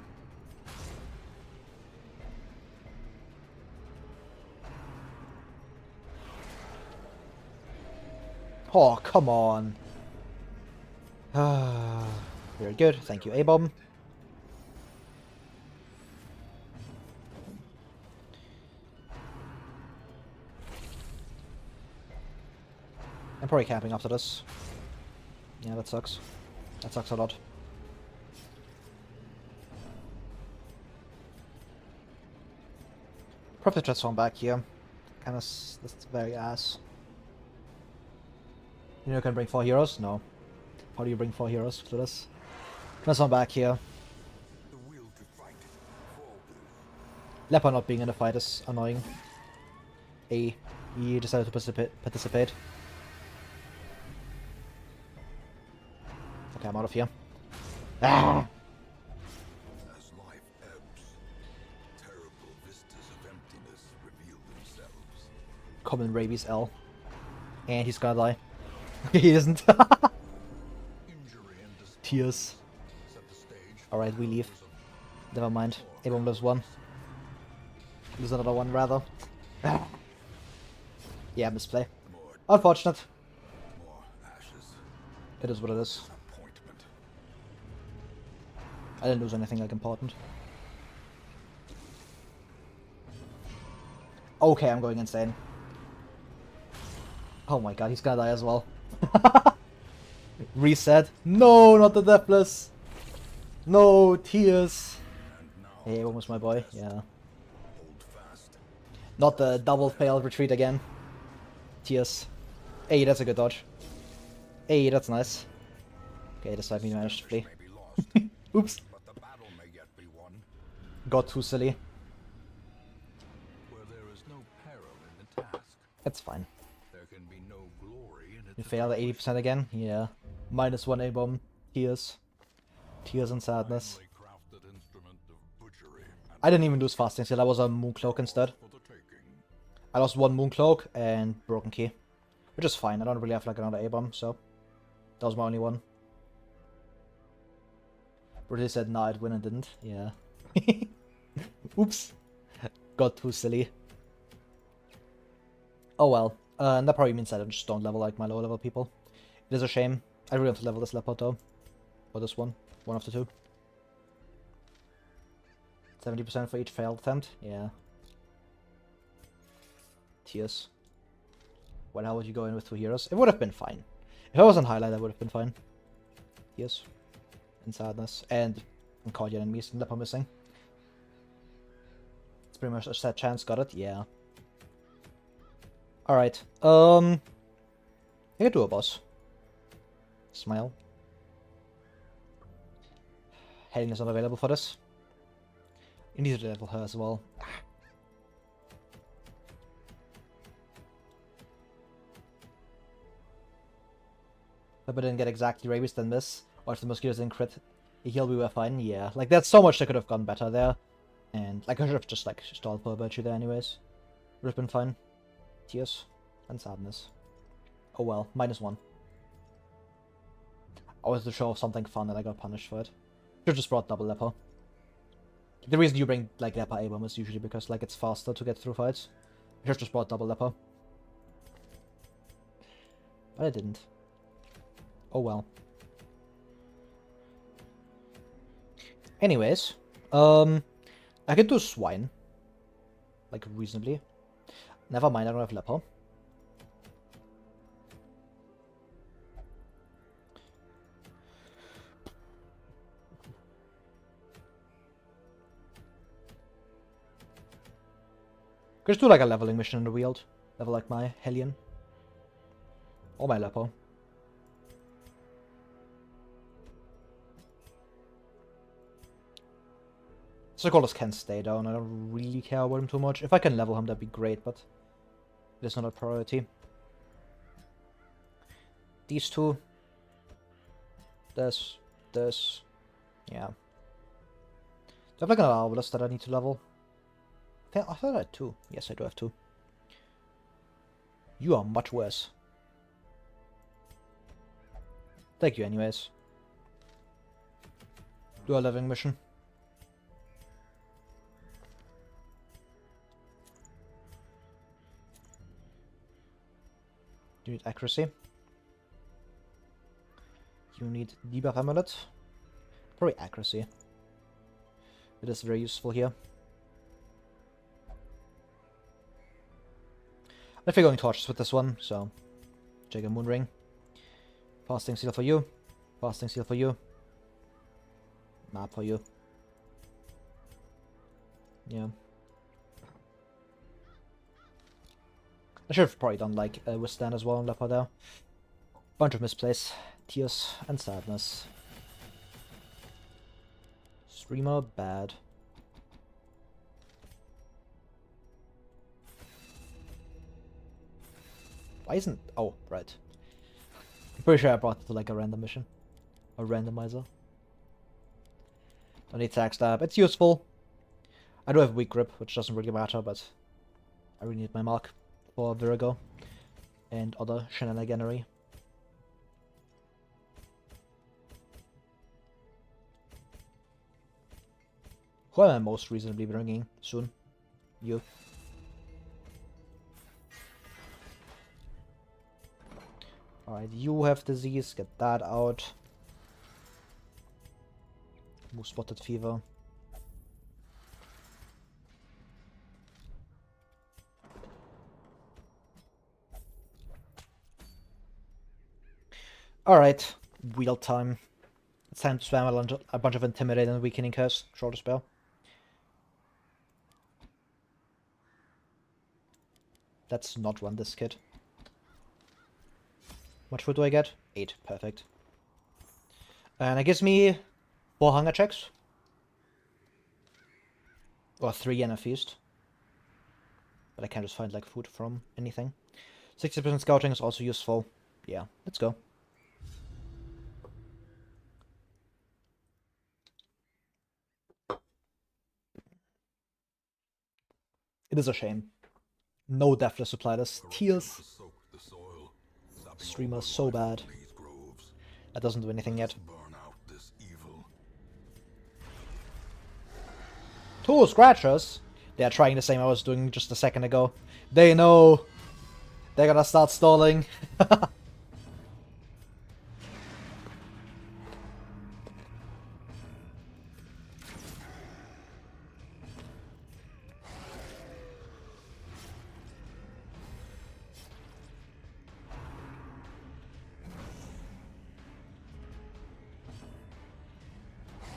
Oh, come on. Very good, thank you, A-bomb. I'm probably camping after this. Yeah, that sucks. That sucks a lot. Probably transform back here. Kinda, that's very ass. You know you can bring 4 heroes? No. How do you bring 4 heroes to this? Transform back here. Leper not being in the fight is annoying. He decided to participate. Okay, I'm out of here. Ah! As life ebbs, terrible vistas of emptiness reveal themselves. Common rabies L. And he's gonna die. He isn't. Tears. Alright, we leave. Never mind. A-bomb lives 1. Lose another 1 rather. Yeah, misplay. Unfortunate. It is what it is. I didn't lose anything like important. Okay, I'm going insane. Oh my god, he's gonna die as well. Reset. No, not the Deathless. No, tears. Hey, almost my boy. Yeah. Not the double fail retreat again. Tears. Hey, that's a good dodge. Hey, that's nice. Okay, this time he managed to flee. Oops. Got too silly. It's fine. You failed at 80% again? Yeah. -1 A-bomb. Tears. Tears and sadness. I didn't even lose fasting still, I was on Mooncloak instead. I lost 1 Mooncloak and Broken Key. Which is fine, I don't really have like another A-bomb, so... That was my only one. Really said nah, I'd win and didn't. Yeah. Oops. Got too silly. Oh well. And that probably means that I just don't level like my lower level people. It is a shame. I really want to level this leopard though. Or this one. One of the 2. 70% for each failed attempt? Yeah. Tears. Well, how would you go in with 2 heroes? It would have been fine. If I was on highlight, I would have been fine. Tears. And sadness. And Courtyard and Leper missing. It's pretty much a set chance, got it? Yeah. Alright. I can do a boss. Smile. Helen is not available for this. You need to level her as well. If I didn't get exactly rabies, then this. Or if the mosquitoes didn't crit a heal, we were fine. Yeah, like there's so much that could have gone better there. And like I should have just like stalled for a virtue there anyways. Would have been fine. Tears and sadness. Oh well, -1. I wanted to show off something fun and I got punished for it. Should've just brought double leper. The reason you bring like leper A-bomb is usually because like it's faster to get through fights. I should've just brought double leper. But I didn't. Oh well. Anyways, I could do swine. Like reasonably. Never mind, I don't have leper. Could just do like a leveling mission in the wield. Level like my Hellion. Or my leper. Sokolos can stay down, I don't really care about him too much. If I can level him, that'd be great, but it's not a priority. These 2. This. Yeah. I have like another Arbalest that I need to level. I thought I had 2. Yes, I do have 2. You are much worse. Thank you anyways. Do a living mission. You need accuracy. You need debuff amulet. Probably accuracy. It is very useful here. I'm going torches with this one, so take a moon ring. Fasting seal for you. Fasting seal for you. Map for you. Yeah. I should have probably done like a withstand as well on Leopard there. Bunch of misplays, tears, and sadness. Streamer bad. Why isn't... Oh, right. I'm pretty sure I brought it to like a random mission. A randomizer. Don't need attack stab. It's useful. I do have weak grip, which doesn't really matter, but I really need my mark for Virago and other shenaniganery. Who am I most reasonably bringing soon? You. Alright, you have disease, get that out. Move spotted fever. Alright, wheel time. It's time to spam a bunch of Intimidate and Weakening Curse. Shorter spell. Let's not run this kid. Much food do I get? 8. Perfect. And it gives me 4 hunger checks. Or 3 and a feast. But I can't just find like food from anything. 60% scouting is also useful. Yeah, let's go. It is a shame. No Deathless Supplyless. Tears. Streamer so bad. That doesn't do anything yet. 2 scratchers? They are trying the same I was doing just a second ago. They know. They're gonna start stalling.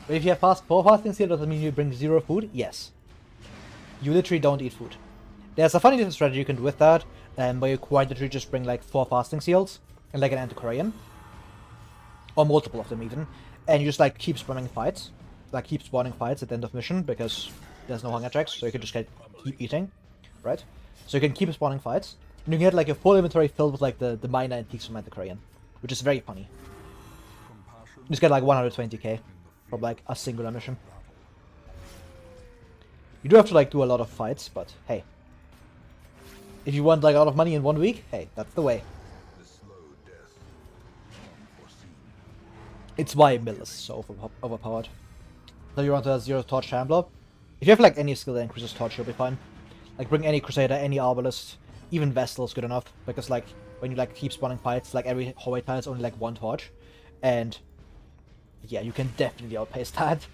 But if you have four fasting seal, does that mean you bring 0 food? Yes. You literally don't eat food. There's a funny little strategy you can do with that, where you quite literally just bring like 4 fasting seals and like an antiquarian. Or multiple of them even. And you just like keep spawning fights. Like keep spawning fights at the end of mission because there's no hunger checks, so you can just keep eating. Right? So you can keep spawning fights. And you can get like a full inventory filled with like the minor antiques from antiquarian. Which is very funny. You just get like 120k. From like a singular mission. You do have to like do a lot of fights, but hey. If you want like a lot of money in 1 week, hey, that's the way. It's why Mill is so overpowered. So you want a 0 torch shambler. If you have like any skill that increases torch, you'll be fine. Like bring any crusader, any arbalist, even vestal is good enough. Because like when you like keep spawning fights, like every hallway tile is only like 1 torch. And yeah, you can definitely outpace that.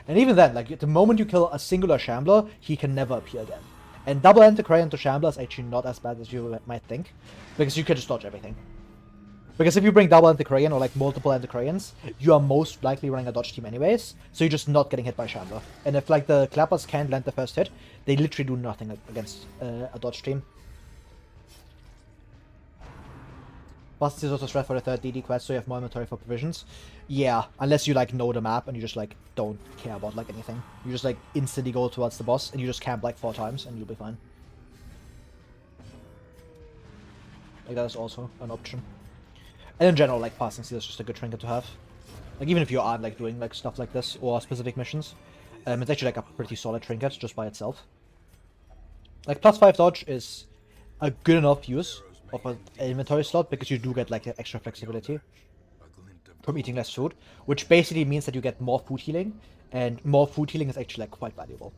And even then, like, the moment you kill a singular Shambler, he can never appear again. And double Antiquarian to Shambler is actually not as bad as you might think. Because you can just dodge everything. Because if you bring double Antiquarian or, like, multiple Antiquarians, you are most likely running a dodge team anyways. So you're just not getting hit by Shambler. And if, like, the Clappers can't land the first hit, they literally do nothing against a dodge team. Bust is also strat for the 3rd DD quest, so you have more inventory for provisions. Yeah, unless you like know the map and you just like don't care about like anything. You just like instantly go towards the boss and you just camp like 4 times and you'll be fine. Like that is also an option. And in general, like fasting seal is just a good trinket to have. Like, even if you aren't, like, doing, like, stuff like this, or specific missions, it's actually, like, a pretty solid trinket, just by itself. Like, +5 dodge is a good enough use of an inventory slot, because you do get, like, extra flexibility from eating less food, which basically means that you get more food healing, and more food healing is actually, like, quite valuable.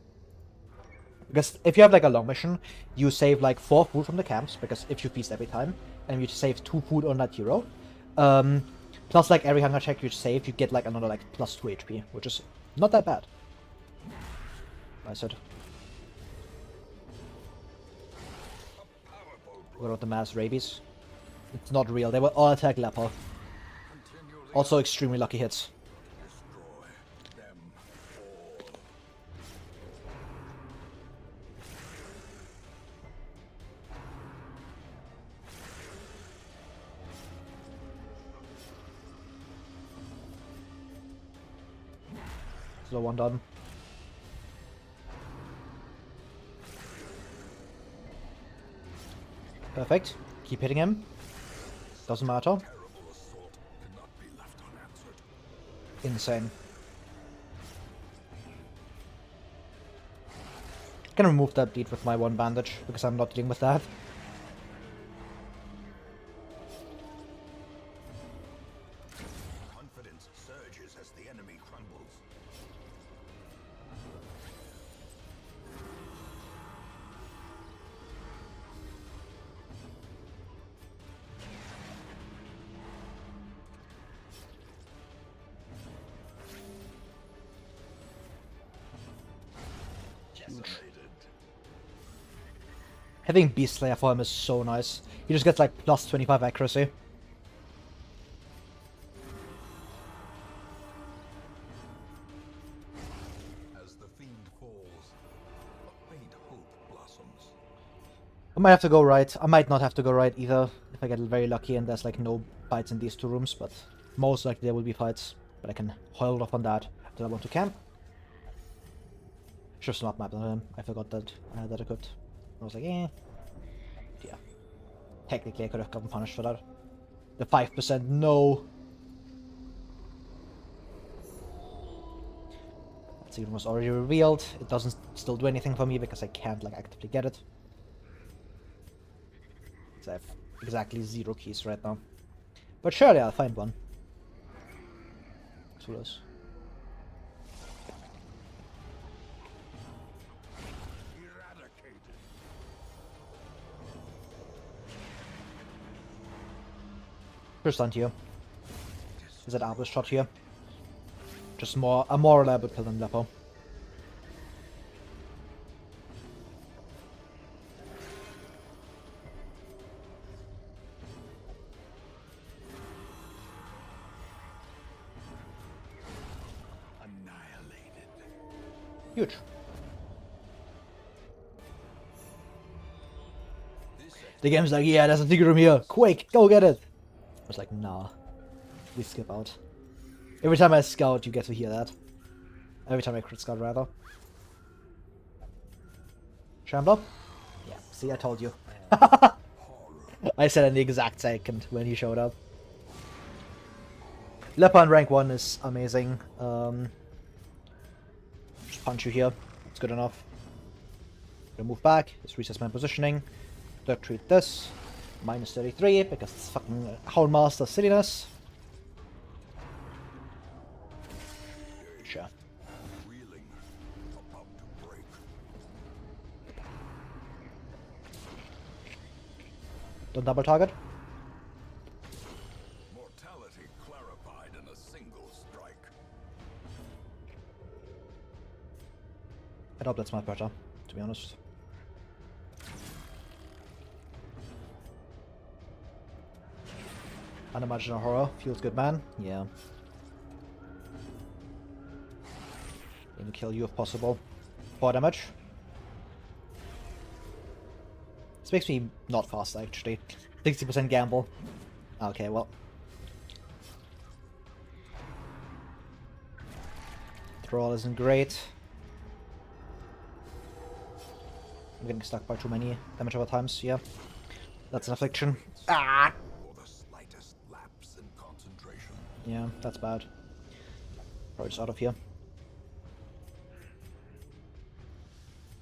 Because if you have, like, a long mission, you save, like, 4 food from the camps, because if you feast every time, and you save 2 food on that hero, plus, like, every hunger check you save, you get, like, another, like, +2 HP, which is not that bad. I said. What about the mass rabies? It's not real. They were all attack leper. Also extremely lucky hits. So one done. Perfect. Keep hitting him. Doesn't matter. Insane. Can remove that bleed with my one bandage, because I'm not dealing with that. Confidence surges as the enemy crumbles. Huge. Having Beast Slayer for him is so nice. He just gets like +25 accuracy. As the fiend falls, a faint hope blossoms. I might have to go right. I might not have to go right either, if I get very lucky and there's like no fights in these 2 rooms, but most likely there will be fights. But I can hold off on that until I want to camp. Should have smart mapped on him. I forgot that I had that equipped. I was like, eh. Yeah. Technically I could have gotten punished for that. The 5%, no. That secret was already revealed. It doesn't still do anything for me because I can't like actively get it. So I have exactly 0 keys right now. But surely I'll find one. Supplyless. First on here. Is that Arbus shot here? Just a more reliable pill than Lepo. Annihilated. Huge. The game's like, yeah, there's a secret room here. Quick, go get it. I was like, nah. We skip out. Every time I scout, you get to hear that. Every time I crit scout, rather. Shambler? Yeah, see, I told you. I said in the exact second when he showed up. Leper on rank 1 is amazing. Just punch you here. It's good enough. Gonna move back. Let's resets my positioning. Don't treat this. -33 because it's fucking Houndmaster silliness. Sure. Reeling, about to break. Don't double target. Mortality clarified in a single strike. I doubt that's my better, to be honest. Unimaginable horror. Feels good, man. Yeah. Aim to kill you if possible. 4 damage. This makes me not fast, actually. 60% gamble. Okay, well. Thrall isn't great. I'm getting stuck by too many damage over times, yeah. That's an affliction. Ah! For the slightest lapse in concentration. Yeah, that's bad. Probably just out of here.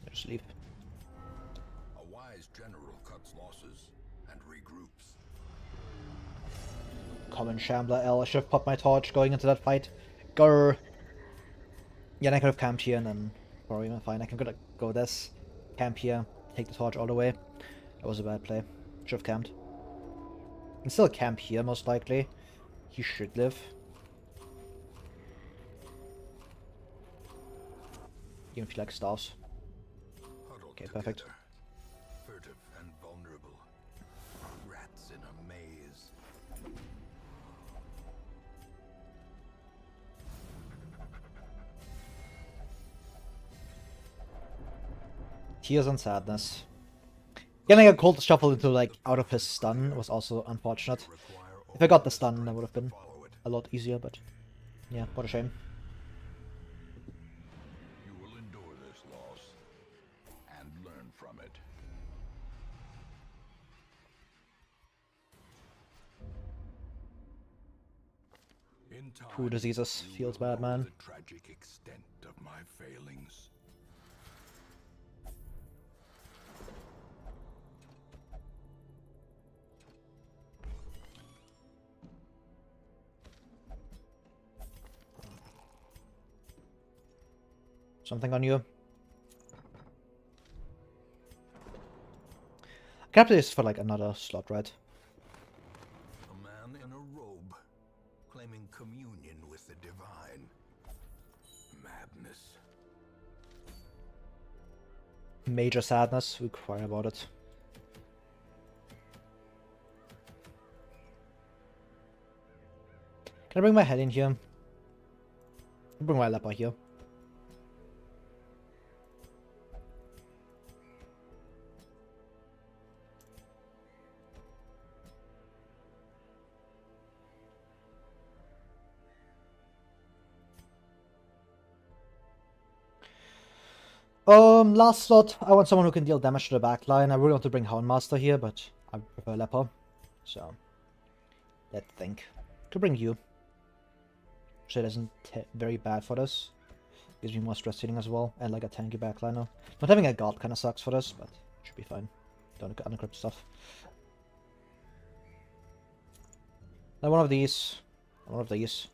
Just leave. A wise general cuts losses and regroups. Common Shambler L. I should have popped my torch going into that fight. Grr. Yeah, and I could have camped here and then probably fine. I can go this, camp here, take the torch all the way. That was a bad play. Should have camped. And still camp here, most likely. He should live. Even if he likes stars. Okay, perfect. Together, furtive and vulnerable. Rats in a maze. Tears and sadness. Getting a cold shuffle into like out of his stun was also unfortunate. If I got the stun, that would have been a lot easier, but yeah, what a shame. You will endure this loss and learn from it. In time, Two diseases. you Feels will bad, know man. the tragic extent of my failings. Something on you. I can play this for like another slot, right? A man in a robe, claiming communion with the divine. Madness. Major sadness. We cry about it. Can I bring my head in here? I'll bring my leper here. Last slot, I want someone who can deal damage to the backline. I really want to bring Houndmaster here, but I prefer Leper. So, let's think. Could bring you. Which isn't very bad for this. Gives me more stress healing as well, and like a tanky backliner. Not having a guard kind of sucks for this, but should be fine. Don't unencrypt stuff. Now one of these. One of these.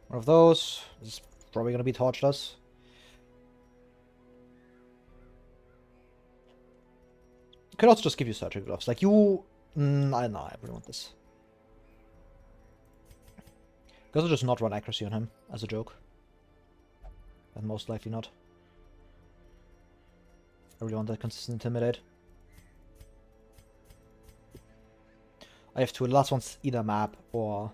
One of those. This is probably going to be torchless. Could also just give you surgery gloves. Like you... I don't know, I really want this. Could also just not run accuracy on him as a joke. And most likely not. I really want that consistent intimidate. I have two. The last one's either map or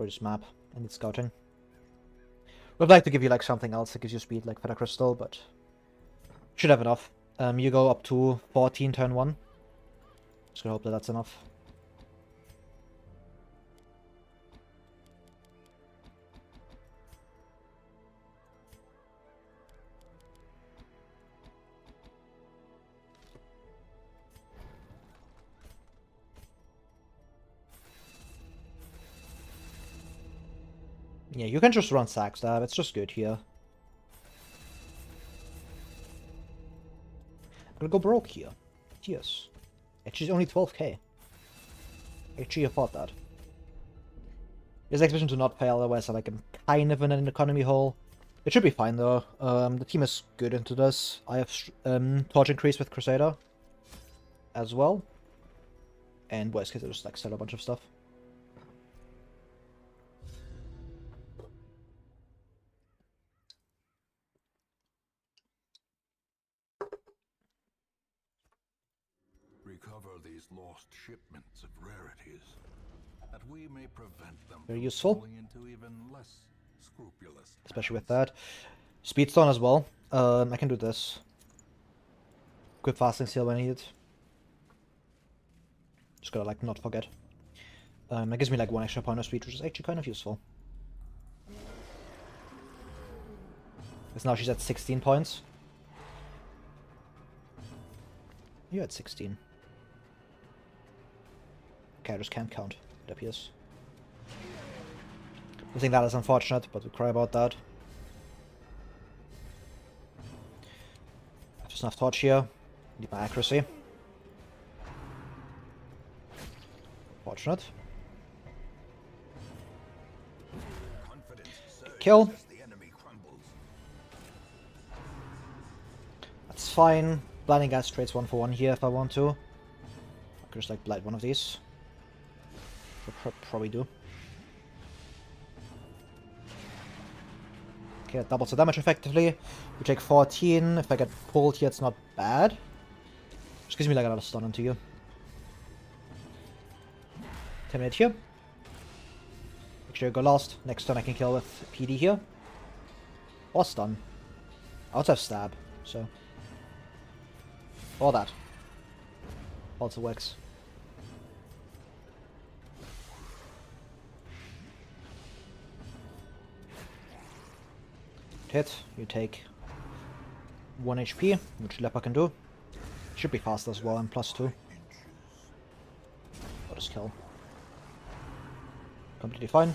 just map and it's scouting. Would like to give you like something else that gives you speed like Feather Crystal, but should have enough. You go up to 14 turn 1. Just gonna hope that that's enough. Yeah, you can just run Sack Stab, it's just good here. I'm gonna go broke here. Yes. Actually, only 12k. Actually, I thought that. There's expectation to not fail, otherwise I'm like kind of in an economy hole. It should be fine though. The team is good into this. I have Torch Increase with Crusader as well. And worst case, I'll just like sell a bunch of stuff. Recover these lost shipments of rarities, that we may prevent them Very from useful. falling into even less scrupulous Especially with hands. that. Speedstone as well. I can do this. Quick fasting seal when needed. Just gotta like not forget. That gives me like 1 extra point of speed, which is actually kind of useful. Because now she's at 16 points. You're at 16. Okay, I just can't count, it appears. I think that is unfortunate, but we'll cry about that. I have just enough torch here. Need my accuracy. Fortunate. Kill. That's fine. Blinding gas trades 1 for 1 here if I want to. I could just like blight one of these. Probably do. Okay, that doubles the damage effectively. We take 14. If I get pulled here, it's not bad. Just gives me like another stun onto you. Terminate here. Make sure you go last. Next turn I can kill with PD here. Or stun. I also have stab, so. Or that. Also works. Hit, you take 1 HP, which Leper can do. Should be fast as well, and +2. I'll just kill. Completely fine.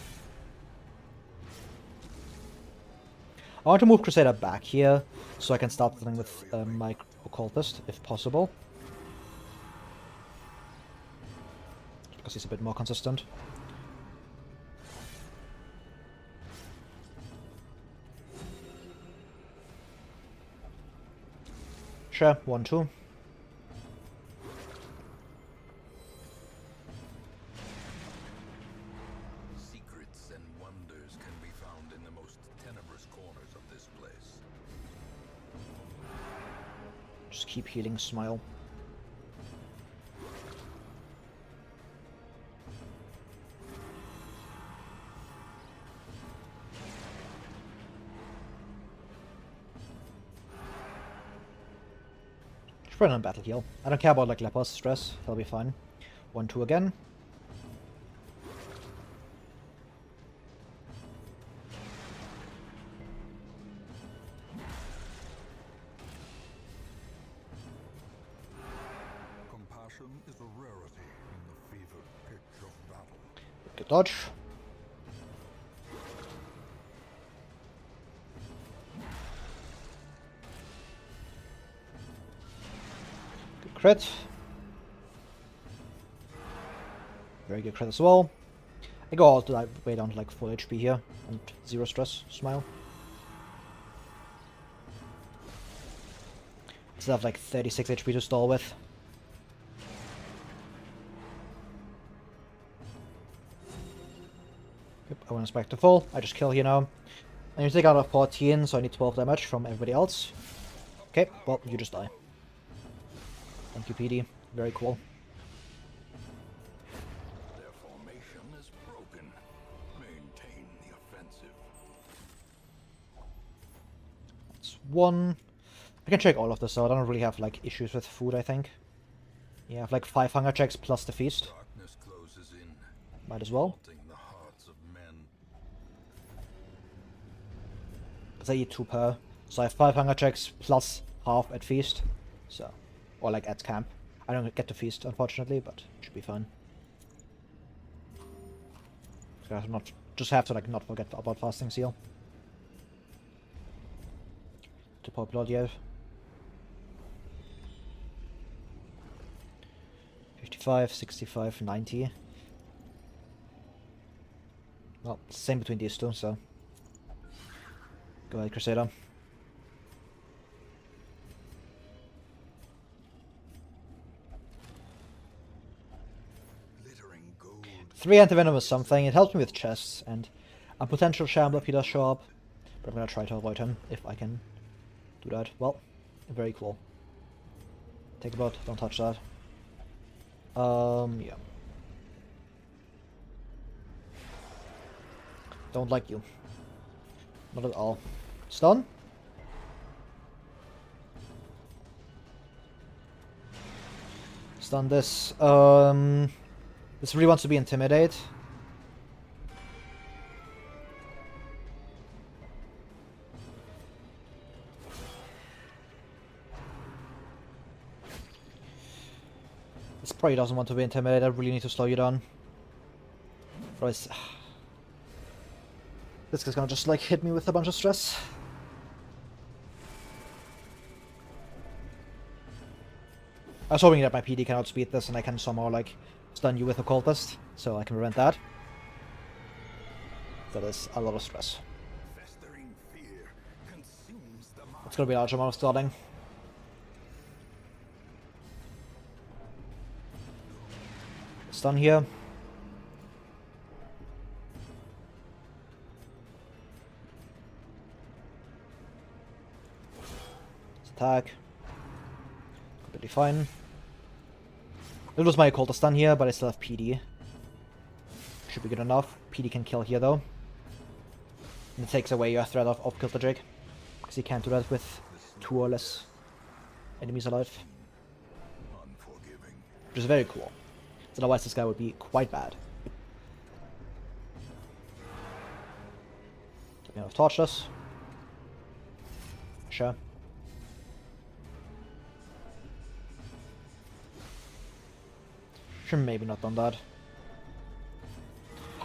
I want to move Crusader back here, so I can start dealing with my Occultist, if possible. Because he's a bit more consistent. Sure, 1-2. Secrets and wonders can be found in the most tenebrous corners of this place. Just keep healing Smile. Run on battle heal. I don't care about like Leper's stress, he'll be fine. 1-2 again. Compassion is a rarity in the fevered pitch of battle. Good dodge. Crit. Very good crit as well. I go all the way down to like full HP here and 0 stress. Smile. Still have like 36 HP to stall with. Yep, I want us back to full. I just kill here now. And you take out a 14, so I need 12 damage from everybody else. Okay, well, you just die. Thank you, PD. Very cool. Their formation is broken. Maintain the offensive. That's 1. I can check all of this, so I don't really have like issues with food, I think. Yeah, I have like 5 hunger checks plus the feast. Darkness closes in, Might as well. melting the hearts of men. Because I eat 2 per. So I have 5 hunger checks plus half at feast. So. Or like at camp. I don't get to feast, unfortunately, but it should be fine. So I not just have to like not forget about fasting seal. To pop Courtyard. 55, 65, 90. Well, same between these two, so. Go ahead, Crusader. Glittering gold. 3 anti-venom is something. It helps me with chests and a potential shambler if he does show up. But I'm gonna try to avoid him if I can do that. Well, very cool. Take a boat, don't touch that. Yeah. Don't like you. Not at all. Stun? Stun this. This really wants to be Intimidate. This probably doesn't want to be intimidated. I really need to slow you down. Otherwise, this guy's gonna just like hit me with a bunch of stress. I was hoping that my PD can outspeed this and I can somehow like stun you with a cultist, so I can prevent that. That is a lot of stress. It's gonna be a large amount of stalling. Stun here. Let's attack. Completely fine. It was my occult stun here, but I still have PD. Should be good enough. PD can kill here though. And it takes away your threat of kill the Drake. Because he can't do that with 2 or less enemies alive. Which is very cool. Otherwise this guy would be quite bad. You know, I've torched us. Sure. Should maybe not done that.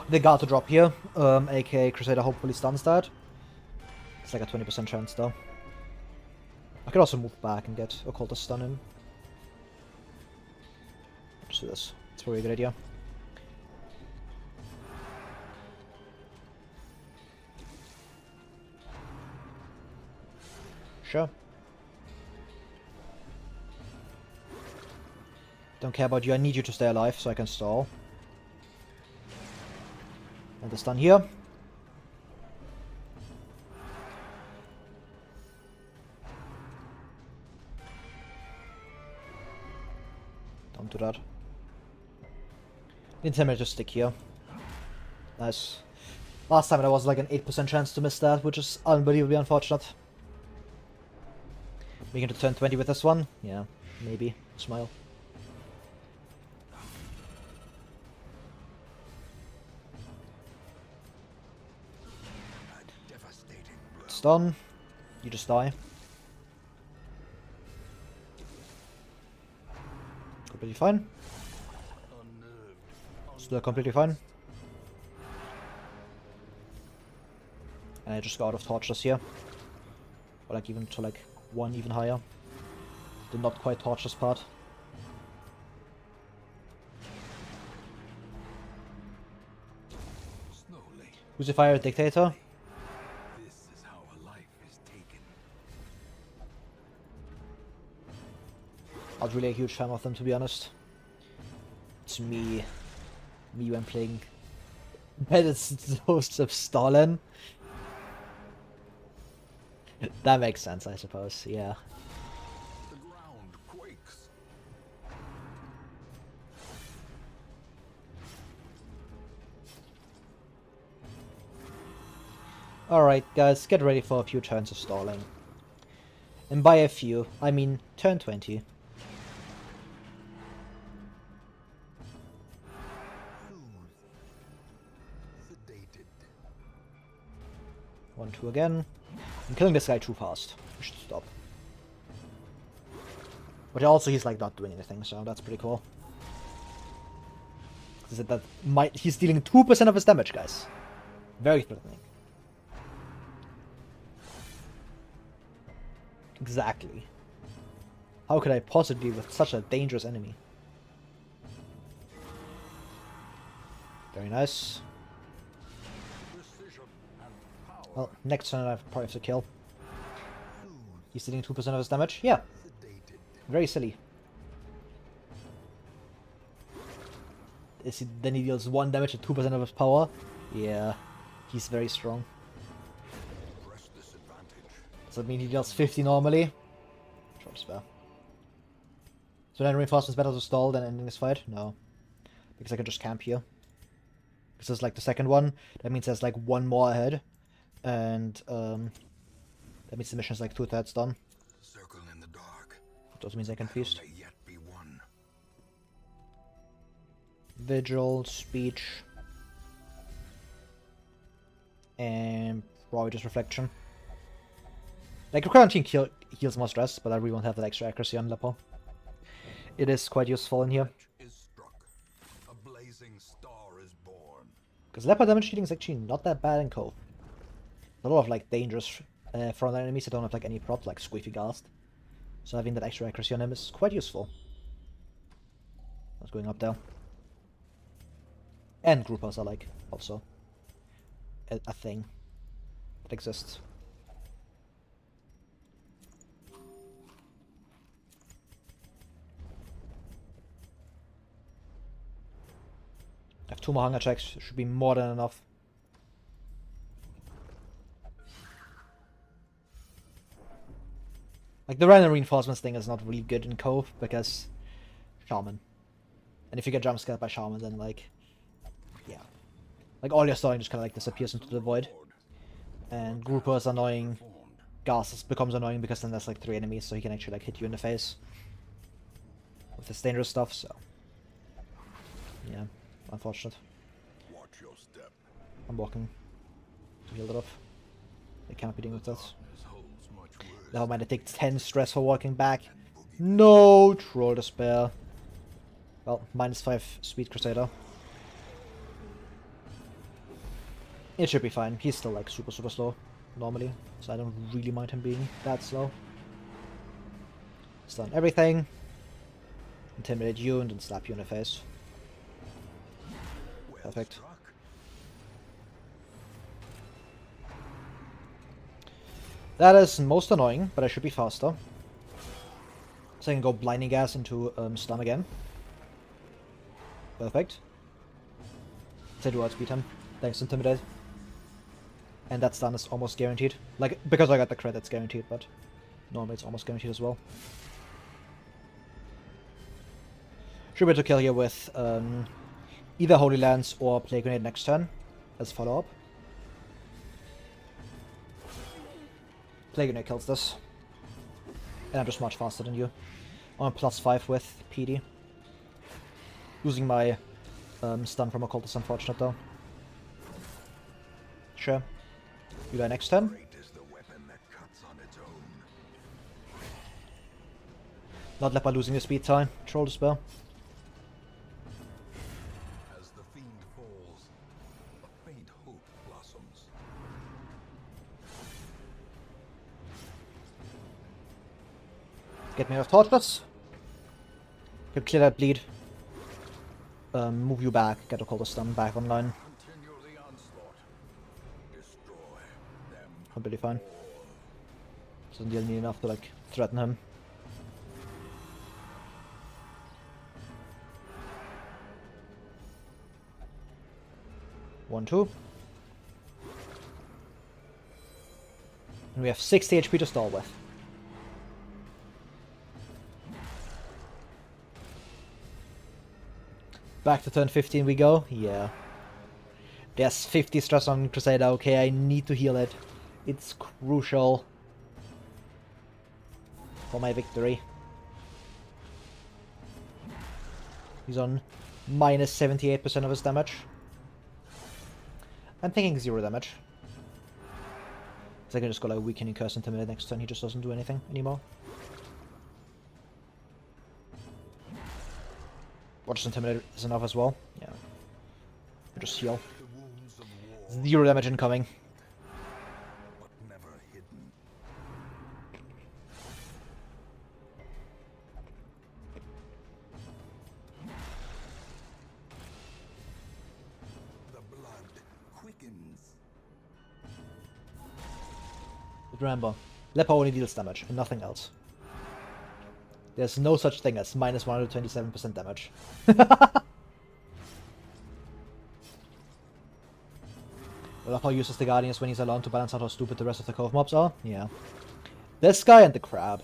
They got to drop here, aka Crusader hopefully stuns that. It's like a 20% chance though. I could also move back and get Occultist stun him. Just do this. It's probably a good idea. Sure. Don't care about you, I need you to stay alive so I can stall. And the stun here. Don't do that. Need him to stick here. Nice. Last time there was like an 8% chance to miss that, which is unbelievably unfortunate. We can turn 20 with this one? Yeah, maybe. Smile. Stun. You just die. Completely fine. Still completely fine. And I just got out of torches here. Or like even to like 1 even higher. Did not quite torch this part. Who's the fire dictator? Not really a huge fan of them, to be honest. It's me when playing Hosts of Stalin. That makes sense, I suppose, yeah. The ground quakes. Alright guys, get ready for a few turns of stalling. And by a few, I mean turn 20. Sedated. 1-2 again. I'm killing this guy too fast. I should stop. But also he's like not doing anything, so that's pretty cool. He's dealing 2% of his damage, guys. Very threatening. Exactly. How could I possibly with such a dangerous enemy? Very nice. Well, next turn I probably have to kill. He's dealing 2% of his damage? Yeah. Very silly. Then he deals 1 damage at 2% of his power? Yeah. He's very strong. Does that mean he deals 50 normally? Short spare. So then reinforcements better to stall than ending this fight? No. Because I can just camp here. Because it's like the second one. That means there's like 1 more ahead. And that means the mission is like 2/3 done. Circle in the dark. That also means I can feast. May yet be won. Vigil, speech, and probably just reflection. Like Quarantine heals more stress, but I really won't have that extra accuracy on Lepo. It is quite useful in here. Because leopard damage dealing is actually not that bad in Cove. A lot of like dangerous frontline enemies that don't have like any prop, like Squeefy Ghast. So having that extra accuracy on him is quite useful. That's going up there. And groupers are like also a thing that exists. I have 2 more hunger checks, should be more than enough. Like the random reinforcements thing is not really good in Cove because Shaman. And if you get jump scared by Shaman, then like, yeah. Like all your storing just kind of like disappears into the void. And groupers annoying. Ghast becomes annoying because then there's like 3 enemies, so he can actually like hit you in the face with this dangerous stuff, so yeah, unfortunate. Watch your step. I'm walking to heal it off. I can't be dealing with this. Holds much worse. Never mind, I take 10 stress for walking back. No troll despair. Well, -5 speed crusader. It should be fine. He's still like super slow normally, so I don't really mind him being that slow. Stun everything. Intimidate you and then slap you in the face. Perfect. That is most annoying, but I should be faster. So I can go blinding gas into stun again. Perfect. So I do outspeed him. Thanks, Intimidate. And that stun is almost guaranteed. Like, because I got the crit, it's guaranteed, but normally it's almost guaranteed as well. Should be able to kill here with either Holy Lance or Plague Grenade next turn as follow-up. Plague Grenade kills this. And I'm just much faster than you. I'm +5 with PD. Losing my stun from Occult is unfortunate though. Sure. You die next turn. Not let by losing the speed time. Troll Despair. As the fiend falls, a faint hope blossoms. Get me off Torturous. Can clear that bleed. Move you back. Get a Cold Stun back online. Continue the onslaught. Destroy them. Completely fine. Doesn't deal me enough to like threaten him. One, two. And we have 60 HP to stall with. Back to turn 15 we go. Yeah. There's 50 stress on Crusader. Okay, I need to heal it. It's crucial for my victory. He's on minus 78% of his damage. I'm thinking 0 damage. So I can just go like Weakening Curse Intimidate next turn. He just doesn't do anything anymore. Watch Intimidate is enough as well. Yeah. Just heal. 0 damage incoming. But never hidden. The blood quickens. But remember, Leper only deals damage and nothing else. There's no such thing as minus 127% damage. Leper uses the Guardians when he's alone to balance out how stupid the rest of the Cove mobs are. Yeah. This guy and the Crab.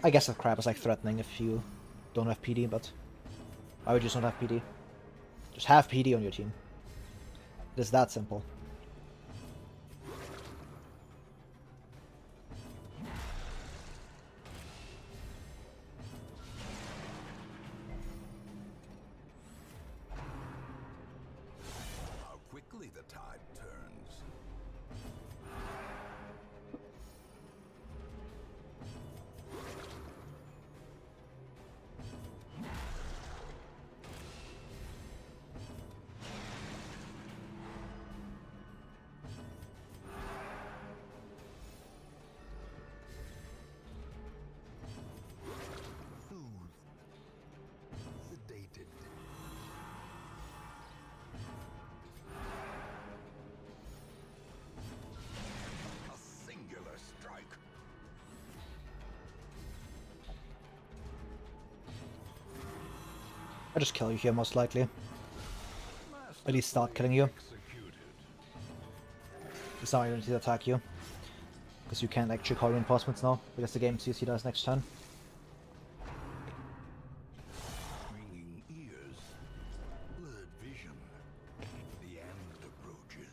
I guess the Crab is like threatening if you don't have PD, but why would you just not have PD? Just have PD on your team. It is that simple. How quickly the tide turns. I'll just kill you here, most likely. At least start killing you. It's not going to attack you. Because you can't actually call reinforcements now, because the game sees he does next turn. Ringing ears, blurred vision. The end approaches.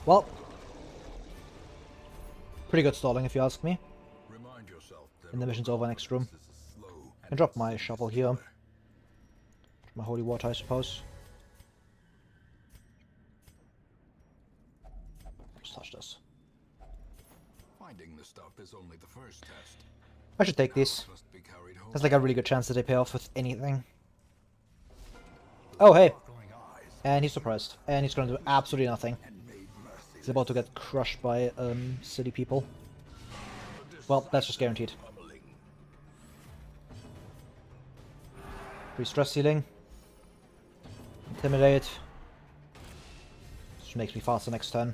Well, pretty good stalling if you ask me. Remind yourself that And the mission's over next room. this is slow I can drop my shovel here. My holy water, I suppose. Just touch this. Finding the stuff is only the first test. I should take these. Must be carried home. There's like a really good chance that they pay off with anything. Oh, hey! Sparkling eyes And he's surprised. And he's gonna do absolutely nothing. and made mercy. He's about to get crushed by city people. Well, that's just guaranteed. Pummeling. Free stress ceiling. Intimidate. Which makes me faster next turn.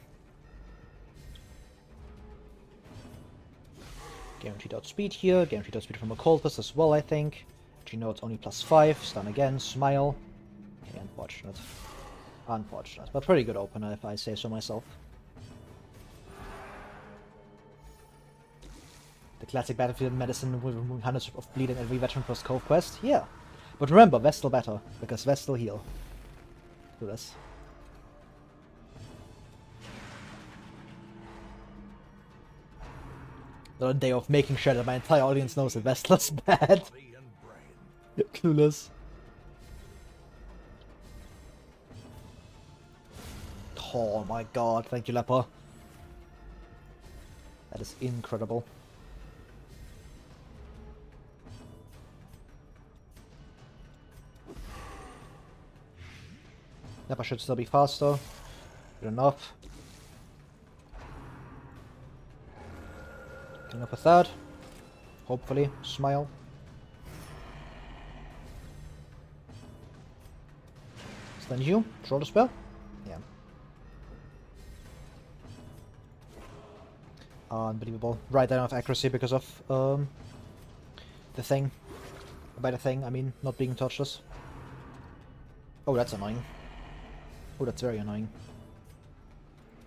Guaranteed outspeed here. Guaranteed outspeed from a cultist as well, I think. Actually, no, it's only +5. Stun again. Smile. Okay, unfortunate. Unfortunate. But pretty good opener, if I say so myself. The classic battlefield medicine with removing hundreds of bleeding every veteran plus Cove quest? Yeah. But remember, Vestal better, because Vestal heal. Do this. The day of making sure that my entire audience knows that Vestal's bad. Body and brain. Clueless. Oh my god, thank you, Leper. That is incredible. Leper should still be faster. Good enough. Getting up a third. Hopefully. Smile. Stun you. Draw the spell. Yeah. Unbelievable. Right down of accuracy because of the thing. By the thing, I mean not being touchless. Oh, that's annoying. Oh, that's very annoying.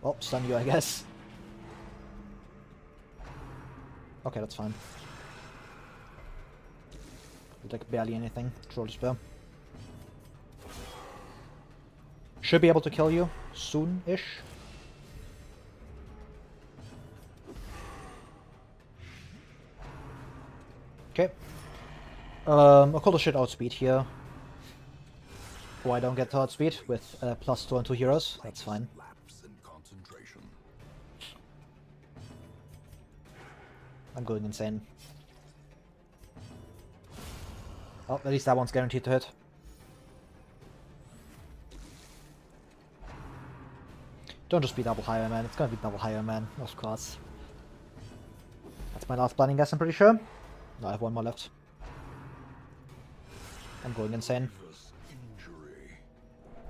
Oh, stun you, I guess. Okay, that's fine. Like barely anything. Troll spell. Should be able to kill you soon-ish. Okay. I'll call the shit outspeed here. Oh, I don't get to outspeed with +2 and 2 heroes. That's fine. Lapse in concentration. I'm going insane. Oh, at least that one's guaranteed to hit. Don't just be double higher, man. It's gonna be double higher, man. Of course. That's my last blinding guess, I'm pretty sure. No, I have one more left. I'm going insane. Grievous injury.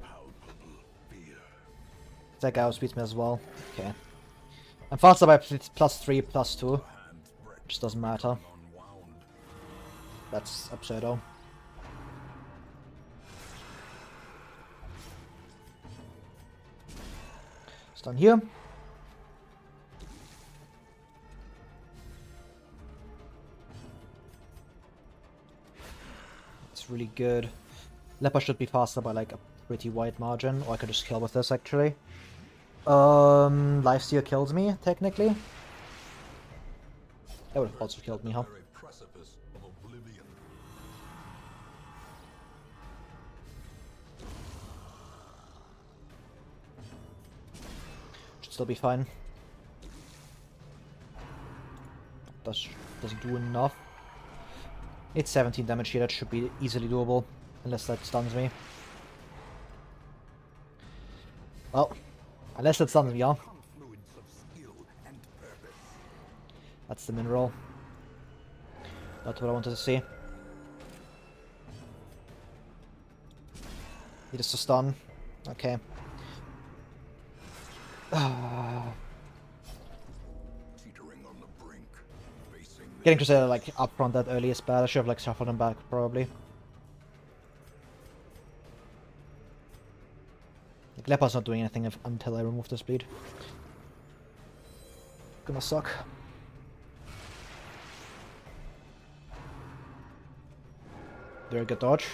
Palpable fear. That guy outspeeds me as well. Okay. I'm faster by +3, +2. Hands breath Just doesn't matter. unwound. That's absurdo. Stun here. It's really good. Leper should be faster by like a pretty wide margin, or I could just kill with this actually. Lifesteal kills me, technically. That would have also killed me, huh? Very precipice of oblivion. Should still be fine. Doesn't do enough. It's 17 damage here, that should be easily doable. Unless that stuns me. Well, unless that stuns me, yeah. Confluence of skill and purpose. That's the mineral. That's what I wanted to see. He just a stun. Okay. Teetering on the brink, facing the Getting Crusader like up front that early is bad. I should have like shuffled him back probably. Like Leper's not doing anything until I remove this bleed. Gonna suck. Very good dodge.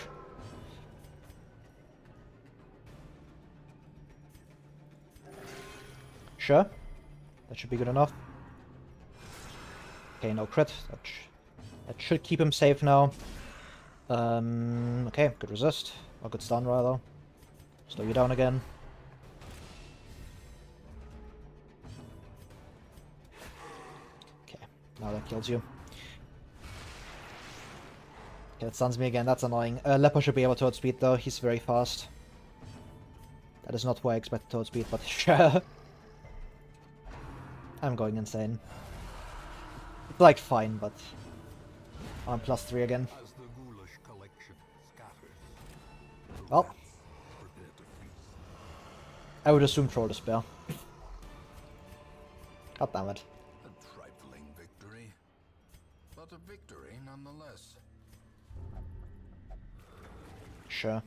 Sure. That should be good enough. Okay, no crit. That should keep him safe now. Okay, good resist. Or good stun, rather. Slow you down again. Okay, now that kills you. Okay, that stuns me again. That's annoying. Leper should be able to outspeed, though. He's very fast. That is not who I expected to outspeed, but sure. I'm going insane. It's like fine, but I'm +3 again. as the ghoulish collection scatters. Well, Prepare to feast. I would assume Troll Despair. God damn it. A trifling victory, but a victory nonetheless. Sure.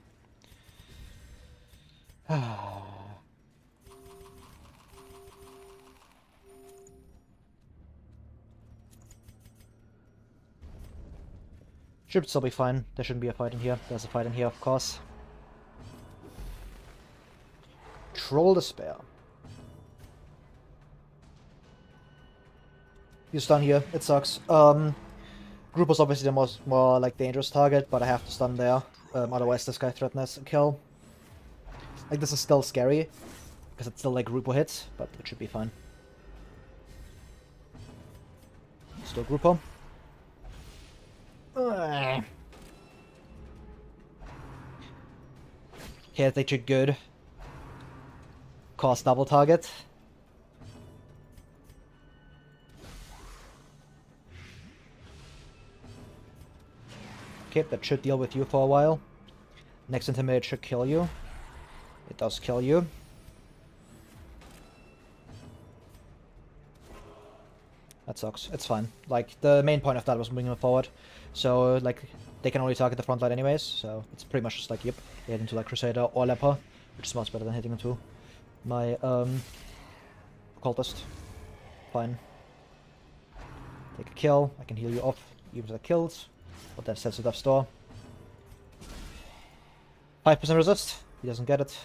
Should still be fine. There shouldn't be a fight in here. There's a fight in here, of course. Troll Despair. You stun here. It sucks. Group was obviously the more like dangerous target, but I have to stun there. Otherwise this guy threatens a kill. Like this is still scary because it's still like Grupo hits, but it should be fine. Still Grupo. Okay, they should good. Cost double target. Okay, that should deal with you for a while. Next Intimidate should kill you. It does kill you. That sucks. It's fine. Like, the main point of that was moving them forward. So, like, they can only target the front line anyways. So, it's pretty much just like, yep, they hit into like Crusader or Leper, which is much better than hitting into my, Cultist. Fine. Take a kill. I can heal you off, even to the kills. But that sets it up store. 5% resist. He doesn't get it.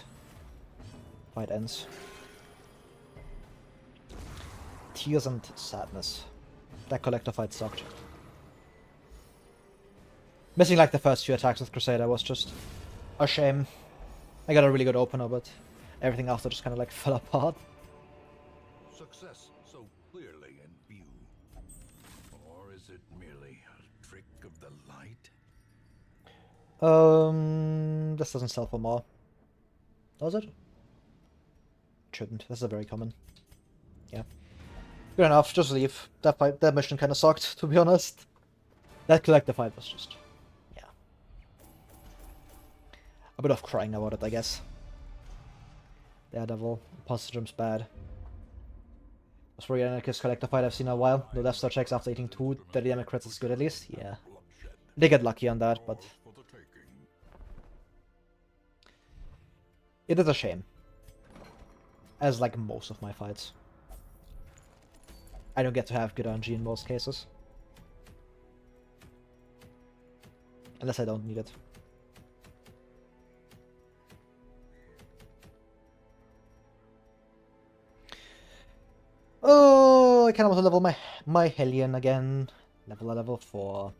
Fight ends. Tears and sadness. That collector fight sucked. Missing like the first few attacks with Crusader was just a shame. I got a really good opener, but everything after just kind of like fell apart. Success so clearly in view. Or is it merely a trick of the light? This doesn't sell for more. Does it? It shouldn't. This is very common. Yeah. Good enough, just leave. That mission kinda sucked, to be honest. That collector fight was just... yeah. A bit of crying about it, I guess. Daredevil. Positium's bad. That's probably the anarchist collector fight I've seen in a while. The Death Star checks after eating 2 30 crits is good at least. Yeah. They get lucky on that, but... For the taking. it is a shame. As like most of my fights. I don't get to have good RNG in most cases. Unless I don't need it. Oh, I kind of want to level my Hellion again. Level 4.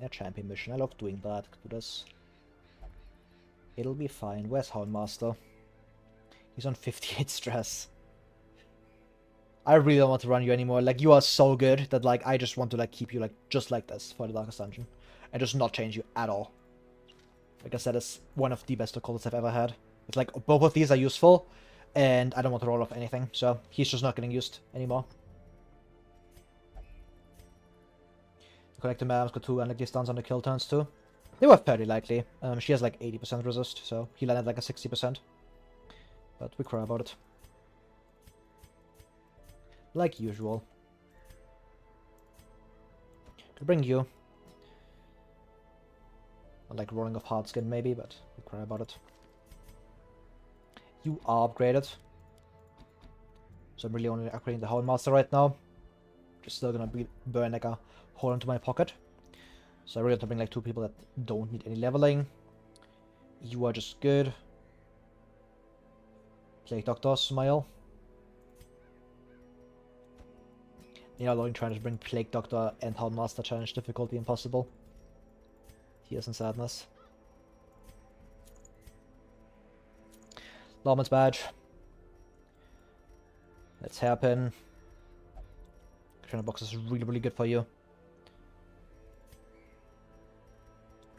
Yeah, champion mission. I love doing that. Do this. It'll be fine. Where's Houndmaster? He's on 58 stress. I really don't want to run you anymore. Like, you are so good that, like, I just want to, like, keep you, like, just like this for the Darkest Dungeon. And just not change you at all. Like I said, it's one of the best occultists I've ever had. It's like, both of these are useful, and I don't want to roll off anything, so he's just not getting used anymore. Collector Madam's got 2 unlucky stuns on the kill turns, too. They were fairly likely. She has, like, 80% resist, so he landed, like, a 60%. But we cry about it. like usual. To bring you. I like Roaring of Hardskin maybe, but we'll cry about it. You are upgraded. So I'm really only upgrading the Houndmaster right now. Just still gonna burn like a hole into my pocket. So I really have to bring like 2 people that don't need any leveling. You are just good. Plague Doctor, smile. You know, trying to bring Plague Doctor and Houndmaster challenge difficulty impossible. Tears and sadness. Lawman's badge. Let's hairpin. Trainer box is really good for you.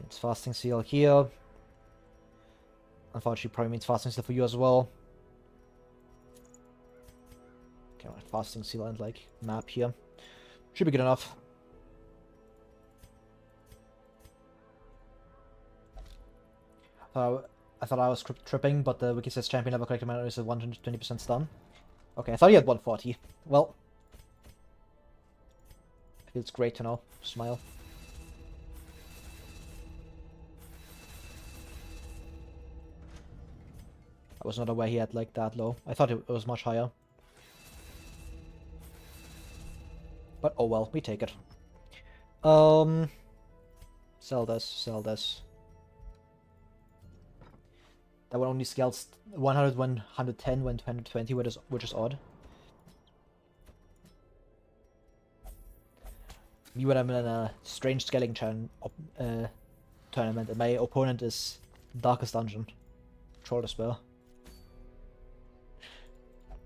It's fasting seal here. Unfortunately, probably means fasting seal for you as well. Okay, right, fasting seal and like map here should be good enough. I thought I was tripping, but the wiki says champion level character mana is a 120% stun. Okay, I thought he had 140. Well, feels great to know. Smile. I was not aware he had like that low. I thought it was much higher. But oh well, we take it. Sell this, sell this. That one only scales 100 when 110 when 120, which is odd. Me when I'm in a strange scaling tournament and my opponent is Darkest Dungeon. Troll Despair.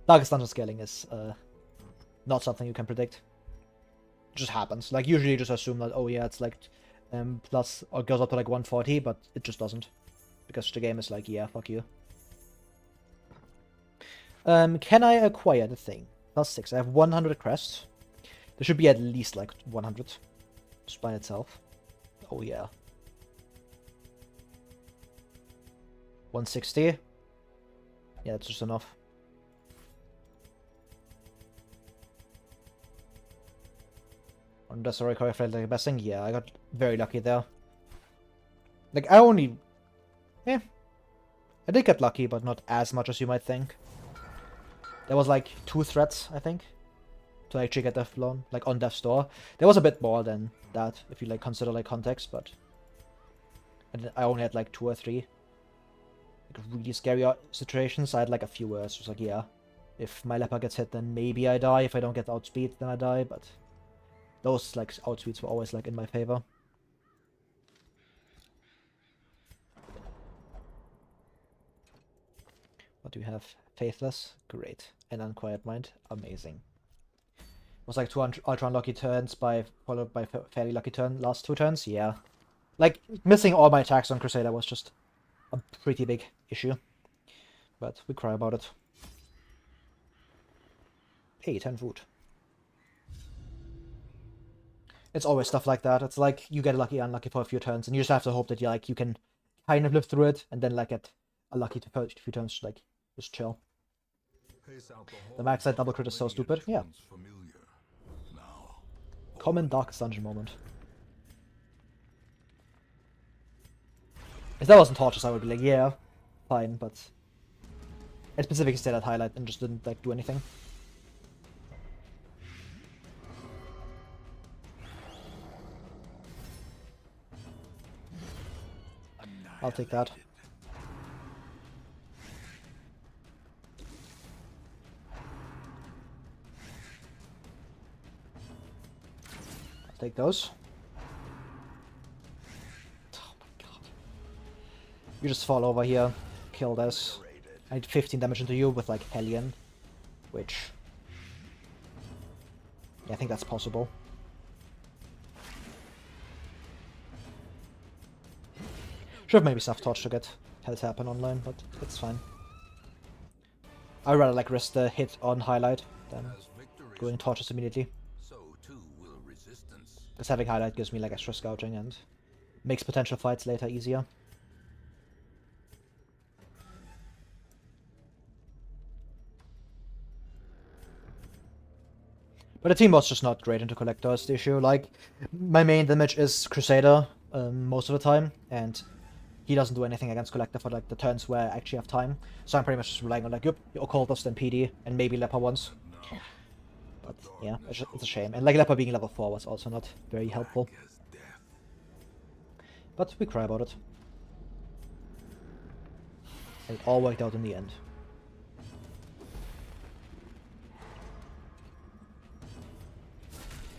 Darkest Dungeon scaling is not something you can predict. It just happens. Like usually you just assume that, oh yeah, it's like plus or goes up to like 140, but it just doesn't. Because the game is like, yeah, fuck you. Can I acquire the thing? +6. I have 100 crests. There should be at least like 100. Just by itself. Oh yeah. 160. Yeah, that's just enough. On the sorry, I felt like the best thing. Yeah, I got very lucky there. Like I only. Yeah. I did get lucky, but not as much as you might think. There was like 2 threats, I think, to actually get Death Blown, like on Death's Door. There was a bit more than that, if you like consider like context, but I only had like 2 or 3 like really scary situations. I had like a few where it's just like, yeah, if my leper gets hit, then maybe I die. If I don't get outspeed, then I die. But those like outspeeds were always like in my favor. What do we have? Faithless? Great. And Unquiet Mind? Amazing. It was like 2 ultra unlucky turns followed by fairly lucky last 2 turns? Yeah. Like, missing all my attacks on Crusader was just a pretty big issue. But we cry about it. Hey, 10 food. It's always stuff like that. It's like you get lucky unlucky for a few turns, and you just have to hope that you can kind of live through it, and then like get a lucky for a few turns, like just chill. The max side double crit is so stupid. Yeah. Common Darkest Dungeon moment. If that wasn't Torches, I would be like, yeah, fine, but it specifically stayed at highlight and just didn't like do anything. I'll take that. I'll take those. Oh my god. You just fall over here, kill this. I did 15 damage into you with like Hellion, which... yeah, I think that's possible. Should have maybe self-torch to get Hell's Happen online, but it's fine. I'd rather like risk the hit on highlight than going torches immediately. Because having highlight gives me like extra scouting and makes potential fights later easier. But the team was just not great into Collector is the issue. Like, my main damage is Crusader most of the time, and he doesn't do anything against Collector for like the turns where I actually have time. So I'm pretty much just relying on like, yep, Occultist and PD, and maybe Leper once. But yeah, it's a shame. And like Leper being level 4 was also not very helpful. But we cry about it. It all worked out in the end.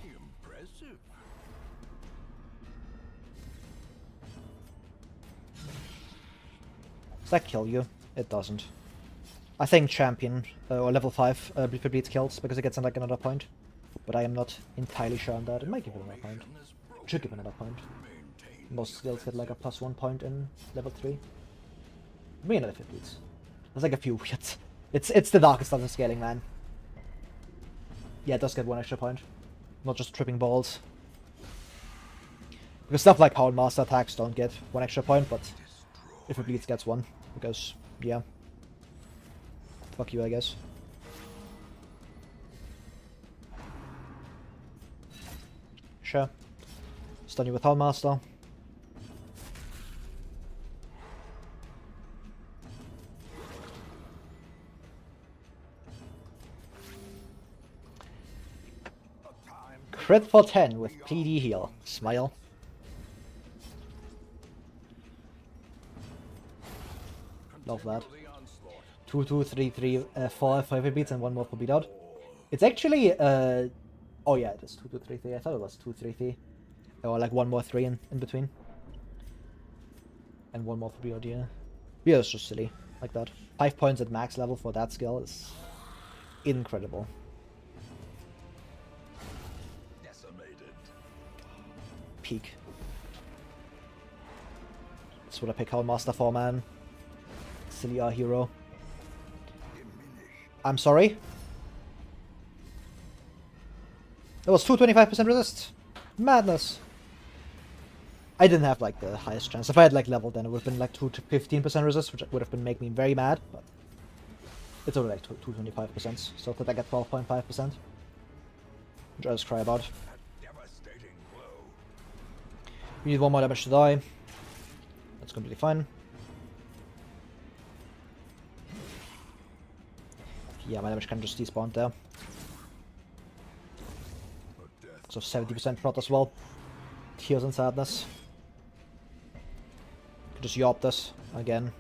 Impressive. Does that kill you? It doesn't. I think Champion or level 5 Bleed for Bleeds kills because it gets like another point. But I am not entirely sure on that. It might give it another point. It should give another point. Most skills get like a +1 point in level 3. Maybe another 50. There's like a few weird. It's the darkest of the scaling, man. Yeah, it does get 1 extra point. Not just tripping balls. Because stuff like Hound Master attacks don't get 1 extra point, but if it bleeds gets 1. Because, yeah. Fuck you, I guess. Sure. Stun you with Hound Master. Crit for 10 with PD heal. Smile. Love that. 2, 2, 3, 3, 4, 5 beats and 1 more for beat out. It's actually, oh yeah, it is 2, 2, 3, 3. I thought it was 2, 3, 3. Or like 1 more 3 in between. And 1 more for beat out, yeah. Yeah, it's just silly. Like that. 5 points at max level for that skill is incredible. Peak. That's what I pick Hound Master for, man. Silly our hero. I'm sorry. That was 225% resist. Madness. I didn't have like the highest chance. If I had like level, then it would have been like 2 to 15% resist, which would have been making me very mad. But it's only like 225%. So that I get 12.5%, which I just cry about. We need 1 more damage to die. That's completely fine. Yeah, my damage can just despawn there. So 70% prot as well. Tears and sadness. Could just yop this again.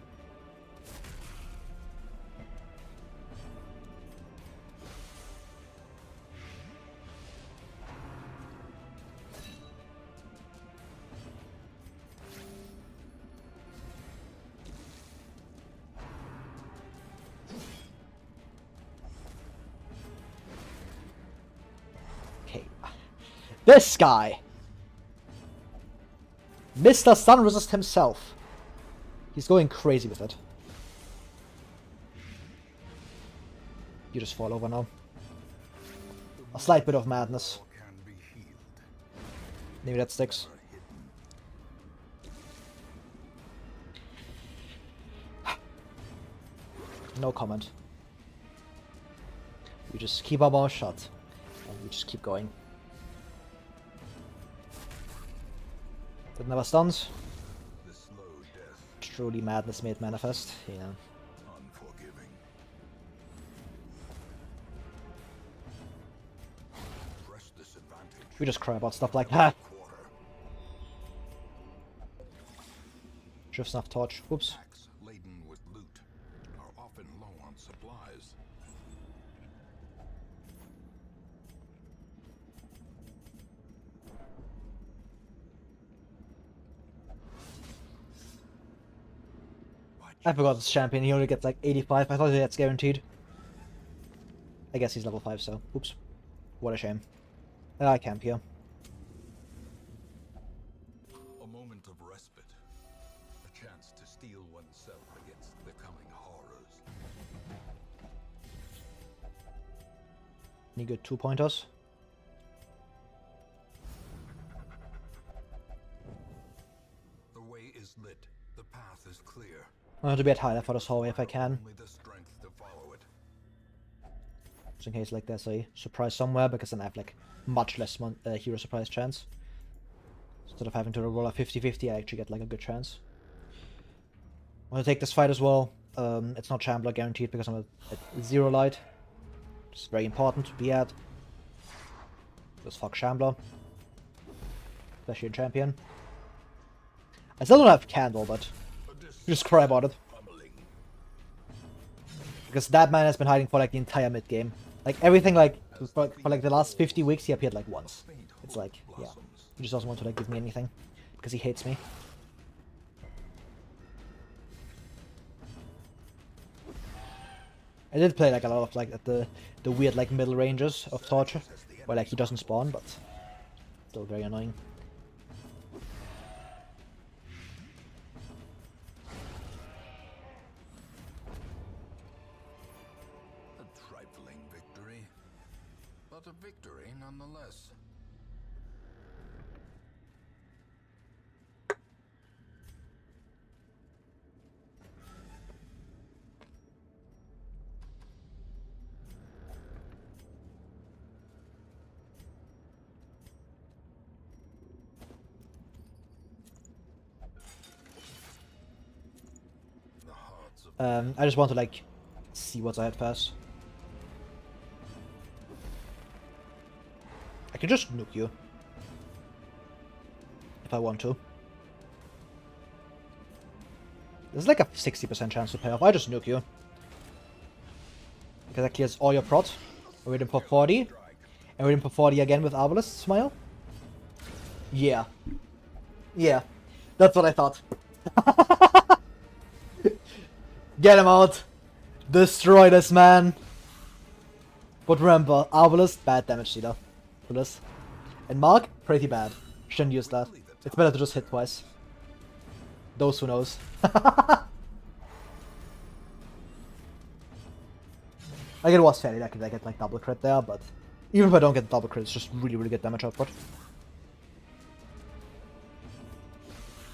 This guy! Mr. Stun Resist himself. He's going crazy with it. You just fall over now. A slight bit of madness. Maybe that sticks. No comment. We just keep our mouth shut. And we just keep going. That never stuns. Truly madness made manifest. Yeah. We just cry about stuff like that. Drift Snuff Torch. Oops. Laden with loot are often low on supplies. I forgot this champion, he only gets like 85, I thought that's guaranteed. I guess he's level 5, so oops. What a shame. I camp here. A moment of respite. A chance to steel oneself against the coming horrors. Any good 2-pointers? The way is lit. The path is clear. I want to be at high left for this hallway if I can. Only the strength to follow it. just in case like there's a surprise somewhere, because then I have like much less hero surprise chance. Instead of having to roll a 50-50, I actually get like a good chance. I'm gonna take this fight as well. It's not Shambler guaranteed because I'm at 0 light. It's very important to be at. Just fuck Shambler. Especially in champion. I still don't have Candle, but just cry about it. Because that man has been hiding for like the entire mid game. Like everything, like for like the last 50 weeks, he appeared like once. It's like, yeah, he just doesn't want to like give me anything because he hates me. I did play like a lot of like the weird like middle ranges of Torture, where like he doesn't spawn, but still very annoying. But a victory nonetheless. I just want to like see what's ahead first. I can just nuke you if I want to. There's like a 60% chance to pay off. I just nuke you because that clears all your prot. I wait him for 40, and wait him for 40 again with Arbalest Smile. Yeah, yeah, that's what I thought. Get him out! Destroy this man! But remember, Arbalest, bad damage dealer for this. And Mark, pretty bad. Shouldn't use that. It's better to just hit twice. Those who knows. Like it was fairly lucky that I get like double crit there, but even if I don't get double crit, it's just really good damage output.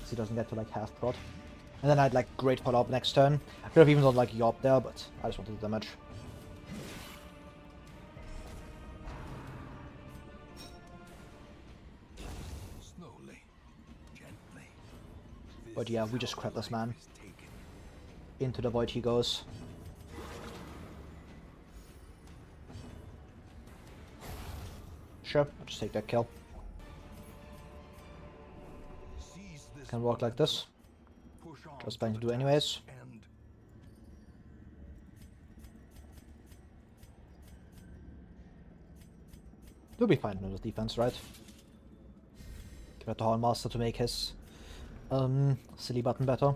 So he doesn't get to like half prot. And then I had like great follow-up next turn. I could have even done like Yop there, but I just wanted the damage. Slowly, gently. But yeah, we just crit this man. Into the void he goes. Sure, I'll just take that kill. Can walk like this. Just planning to do anyways. We'll be fine with the defense, right? Give it to Hornmaster to make his silly button better.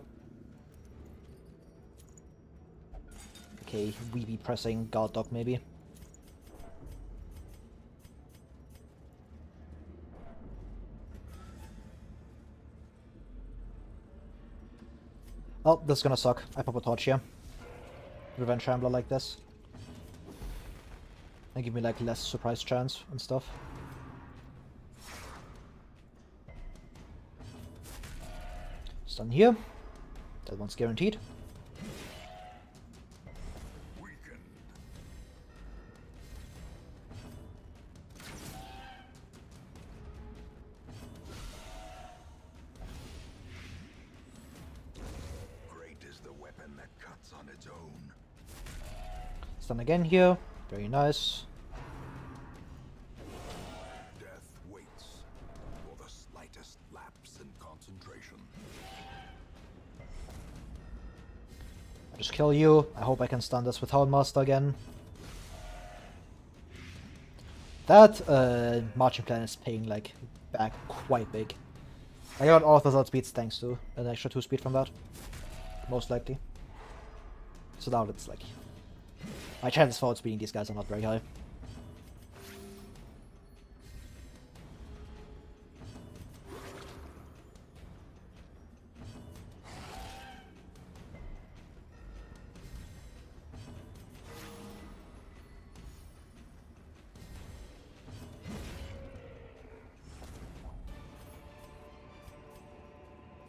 Okay, we be pressing guard dog maybe. Oh, this is gonna suck. I pop a torch here. Revenge Shambler like this. And give me like less surprise chance and stuff. Stun here. That one's guaranteed. Stun again here. Very nice. Death waits for the slightest lapse in concentration. I'll just kill you. I hope I can stun this with Houndmaster again. That marching plan is paying like back quite big. I got all of those outspeeds thanks to an extra 2 speed from that. Most likely. So now it's like my chances for outspeeding these guys are not very high.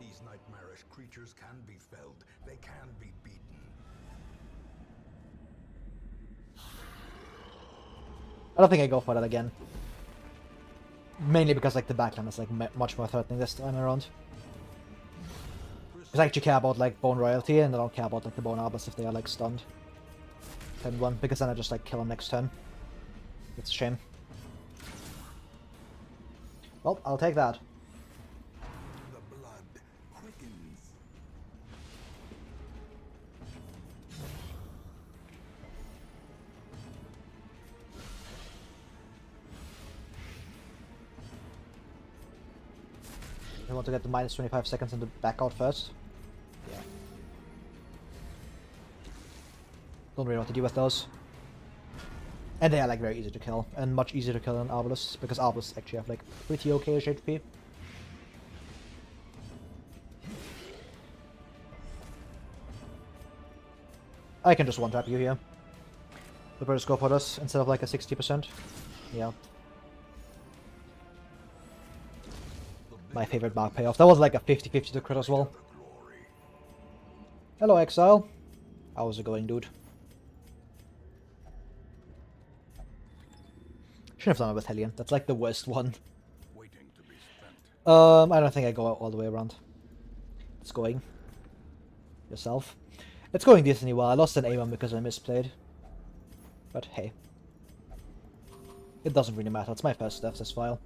These nightmarish creatures can be felled. They can be beaten. I don't think I go for that again. Mainly because like the backline is like much more threatening this time around. Because I actually care about like bone royalty, and I don't care about like the bone arbors if they are like stunned. Turn 1, because then I just like kill them next turn. It's a shame. Well, I'll take that. The blood quickens. I want to get the minus 25 seconds and the back out first. Yeah. Don't really know what to do with those. And they are like very easy to kill, and much easier to kill than Arbalists, because Arbalists actually have like pretty okay-ish HP. I can just one-tap you here. The birds go for this instead of like a 60%. Yeah. My favorite mark payoff. That was like a 50-50 to crit as well. Hello, Exile. How's it going, dude? Shouldn't have done it with Hellion. That's like the worst one. I don't think I go all the way around. It's going. Yourself. It's going decently well. I lost an Amon because I misplayed. But hey. It doesn't really matter. It's my first death this file.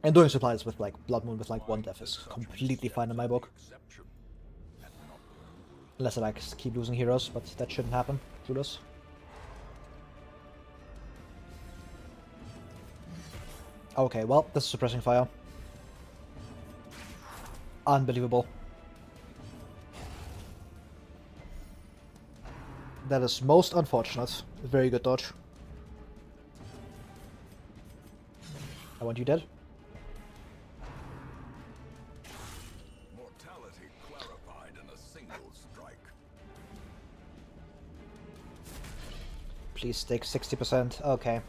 And doing supplies with like Blooodmoon with like 1 death is completely fine in my book. Unless I like keep losing heroes, but that shouldn't happen. Judas. Okay, well, this is suppressing fire. Unbelievable. That is most unfortunate. Very good dodge. I want you dead. Mortality clarified in a single strike. Please take 60%. Okay.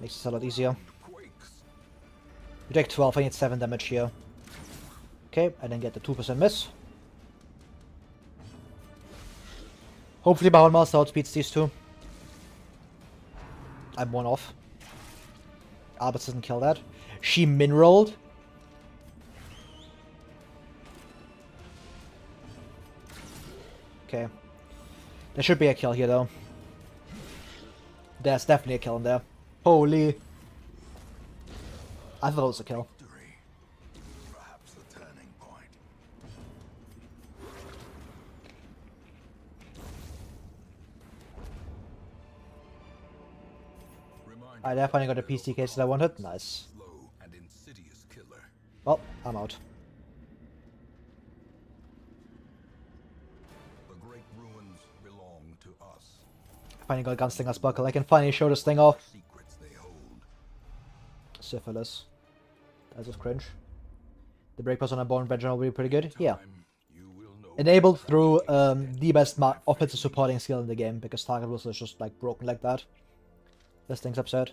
Makes it a lot easier. You take 12, I need 7 damage here. Okay, I then get the 2% miss. Hopefully my own master outspeeds these two. I'm 1 off. Albert doesn't kill that. She min-rolled. Okay. There should be a kill here though. There's definitely a kill in there. Holy. I thought it was a kill. Perhaps the turning point. I definitely got a PC case that I wanted. Nice. Slow and insidious killer. Well, I'm out. The great ruins belong to us. Finally got Gunslinger's Buckle. I can finally show this thing off. Secrets they hold. Syphilis. That's just cringe. The breakpost on a Born Veteran will be pretty good. Yeah. You will know Enabled through the best offensive supporting skill in the game, because target whistle is just like broken like that. This thing's absurd.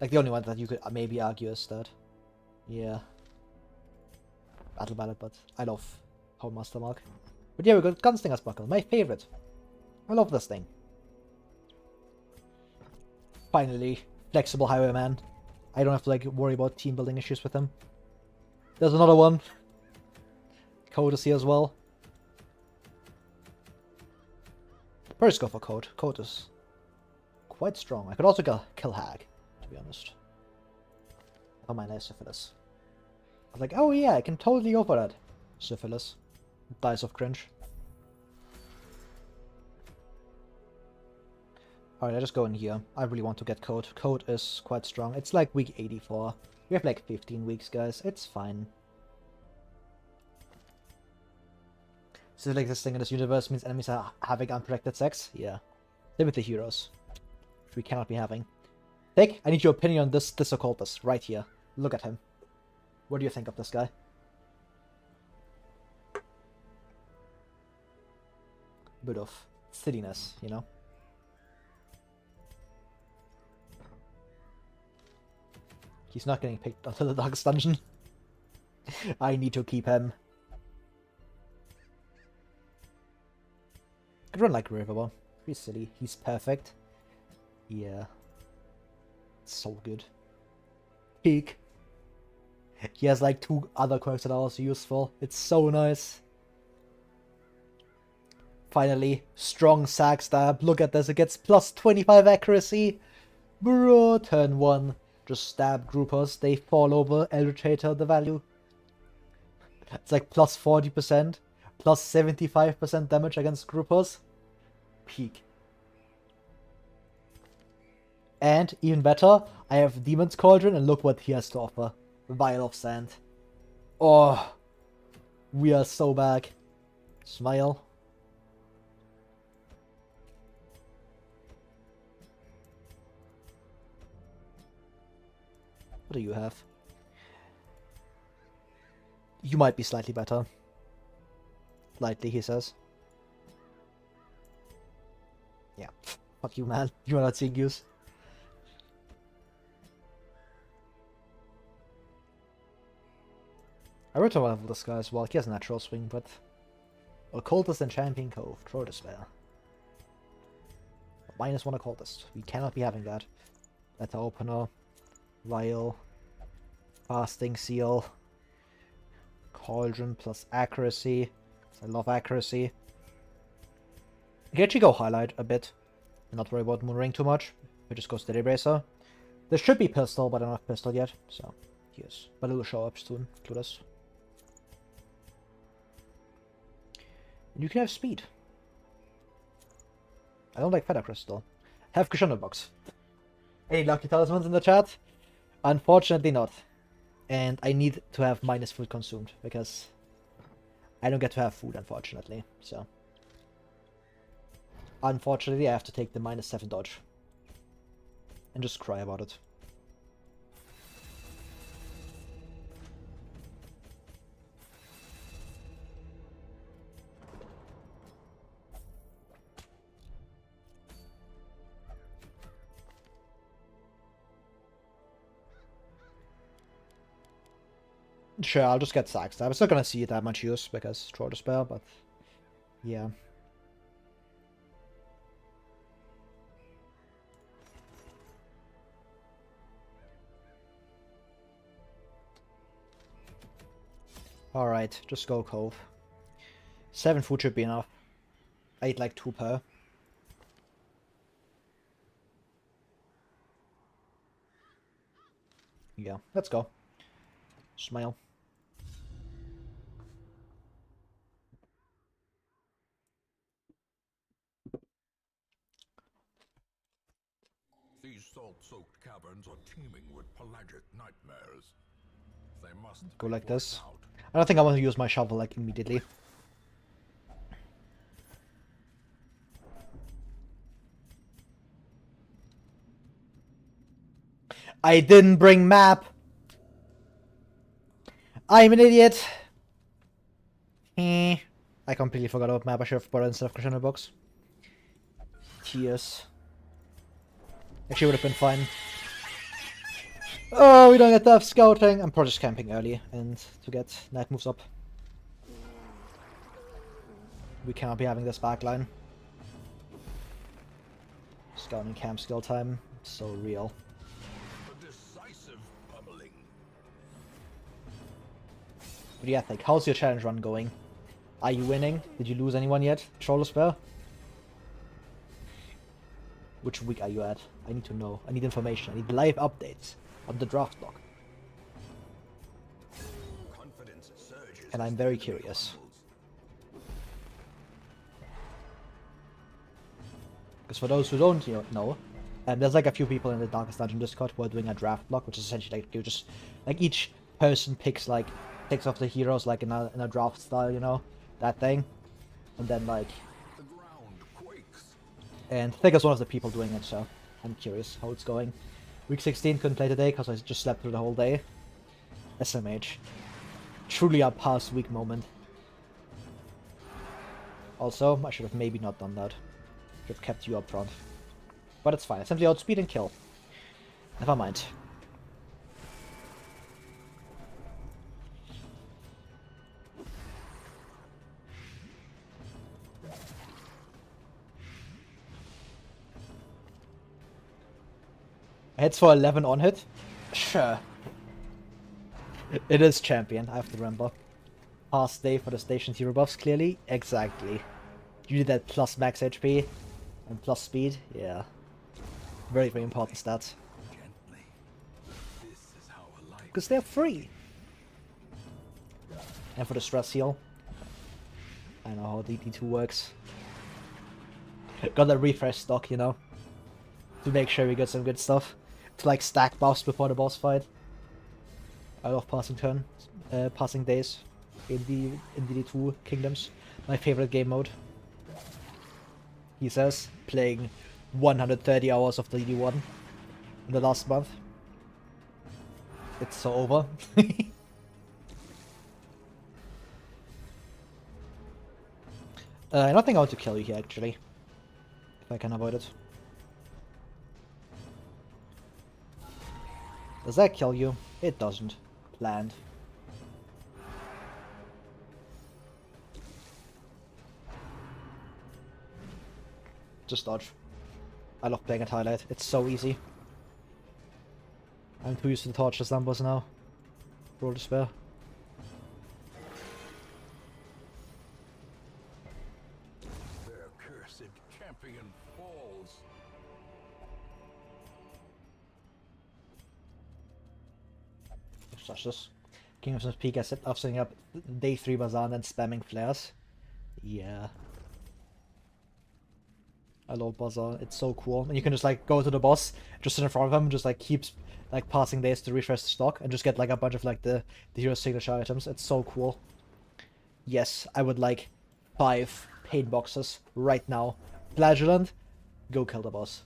Like the only one that you could maybe argue is that. Yeah. Battle Ballad, but I love Houndmaster Mark. But yeah, we got Gunslinger's Buckle, my favorite. I love this thing. Finally, flexible highwayman. I don't have to like worry about team building issues with him. There's another one. Code is here as well. First go for Code. Code is quite strong. I could also kill Hag, to be honest. Oh my nice Syphilis. I was like, oh yeah, I can totally go for that. Syphilis. Dies of cringe. Alright, I just go in here. I really want to get Code. Code is quite strong. It's like week 84. We have like 15 weeks, guys. It's fine. So like this thing in this universe means enemies are having unprotected sex? Yeah. Same with the heroes. Which we cannot be having. Dick, I need your opinion on this occultist right here. Look at him. What do you think of this guy? Bit of silliness, you know? He's not getting picked onto the Darkest Dungeon. I need to keep him. Could run like Riverbar. He's silly. He's perfect. Yeah. So good. Peak. He has like 2 other quirks that are also useful. It's so nice. Finally, strong sack stab. Look at this. It gets plus 25 accuracy. Bro, turn 1. Just stab groupers. They fall over. Eldritch Hater the value. It's like plus 40%. Plus 75% damage against groupers. Peak. And, even better, I have Demon's Cauldron, and look what he has to offer. Vial of Sand. Oh, we are so back. Smile. What do you have? You might be slightly better. Lightly, he says. Yeah, fuck you, man. You are not seeing use. I wrote to level this guy as well. He has a natural swing, but Occultist and Champion Cove. Throw Despair. -1 Occultist. We cannot be having that. Letter Opener. Vial. Fasting Seal. Cauldron plus accuracy. I love accuracy. You can actually go highlight a bit. And not worry about Moon Ring too much. We just go Steady Bracer. There should be Pistol, but I don't have Pistol yet. So, yes. But it will show up soon. Include us. And you can have Speed. I don't like Feather Crystal. Have Cushion Box. Any lucky talismans in the chat? Unfortunately not. And I need to have minus food consumed, because I don't get to have food, unfortunately. So, unfortunately, I have to take the -7 dodge. And just cry about it. Sure, I'll just get sack stab. It's not gonna see that much use because Throw Despair, but yeah. Alright, just go Cove. 7 food should be enough. I eat like 2 per. Yeah, let's go. Smile. These salt-soaked caverns are teeming with pelagic nightmares. They must Go be like this. wiped out. I don't think I want to use my shovel like immediately. I didn't bring map. I'm an idiot. I completely forgot about map. I should have brought it instead of Cushion Box. Tears. Actually would have been fine. Oh, we don't get to have scouting. I'm probably just camping early and to get night moves up. We cannot be having this backline. Scouting camp skill time. So real. A decisive pummeling. But yeah, like, how's your challenge run going? Are you winning? Did you lose anyone yet? Troll Spell? Which week are you at? I need to know. I need information. I need live updates on the draft log. Confidence surges. And I'm very curious. Because for those who don't know, there's like a few people in the Darkest Dungeon Discord who are doing a draft block, which is essentially like you just like each person picks off the heroes like in a draft style, you know, that thing, and then like. The ground quakes. And Thigga's one of the people doing it, so I'm curious how it's going. Week 16 couldn't play today because I just slept through the whole day. SMH. Truly a past week moment. Also, I should have maybe not done that. Should have kept you up front. But it's fine. I simply outspeed and kill. Never mind. Heads for 11 on hit? Sure. It is champion, I have to remember. Past day for the station 0 buffs, clearly. Exactly. You need that plus max HP and plus speed. Yeah. Very, very important stats. Because they're free. And for the stress heal. I know how DD2 works. Gotta refresh stock, you know. To make sure we get some good stuff. To like stack buffs before the boss fight. I love passing days in DD2 Kingdoms. My favorite game mode. He says, playing 130 hours of DD1 in the last month. It's so over. I don't think I want to kill you here, actually. If I can avoid it. Does that kill you? It doesn't. Planned. Just dodge. I love playing at highlight. It's so easy. I'm too used to the torches numbers now. Roll to spare. Their cursed champion falls. Such this. Kingdom's Peak, I set off setting up day 3 bazaar and then spamming flares. Yeah. I love bazaar. It's so cool. And you can just like go to the boss, just sit in front of him, just like keeps like passing days to refresh the stock and just get like a bunch of like the hero signature items. It's so cool. Yes, I would like 5 paint boxes right now. Flagellant, go kill the boss.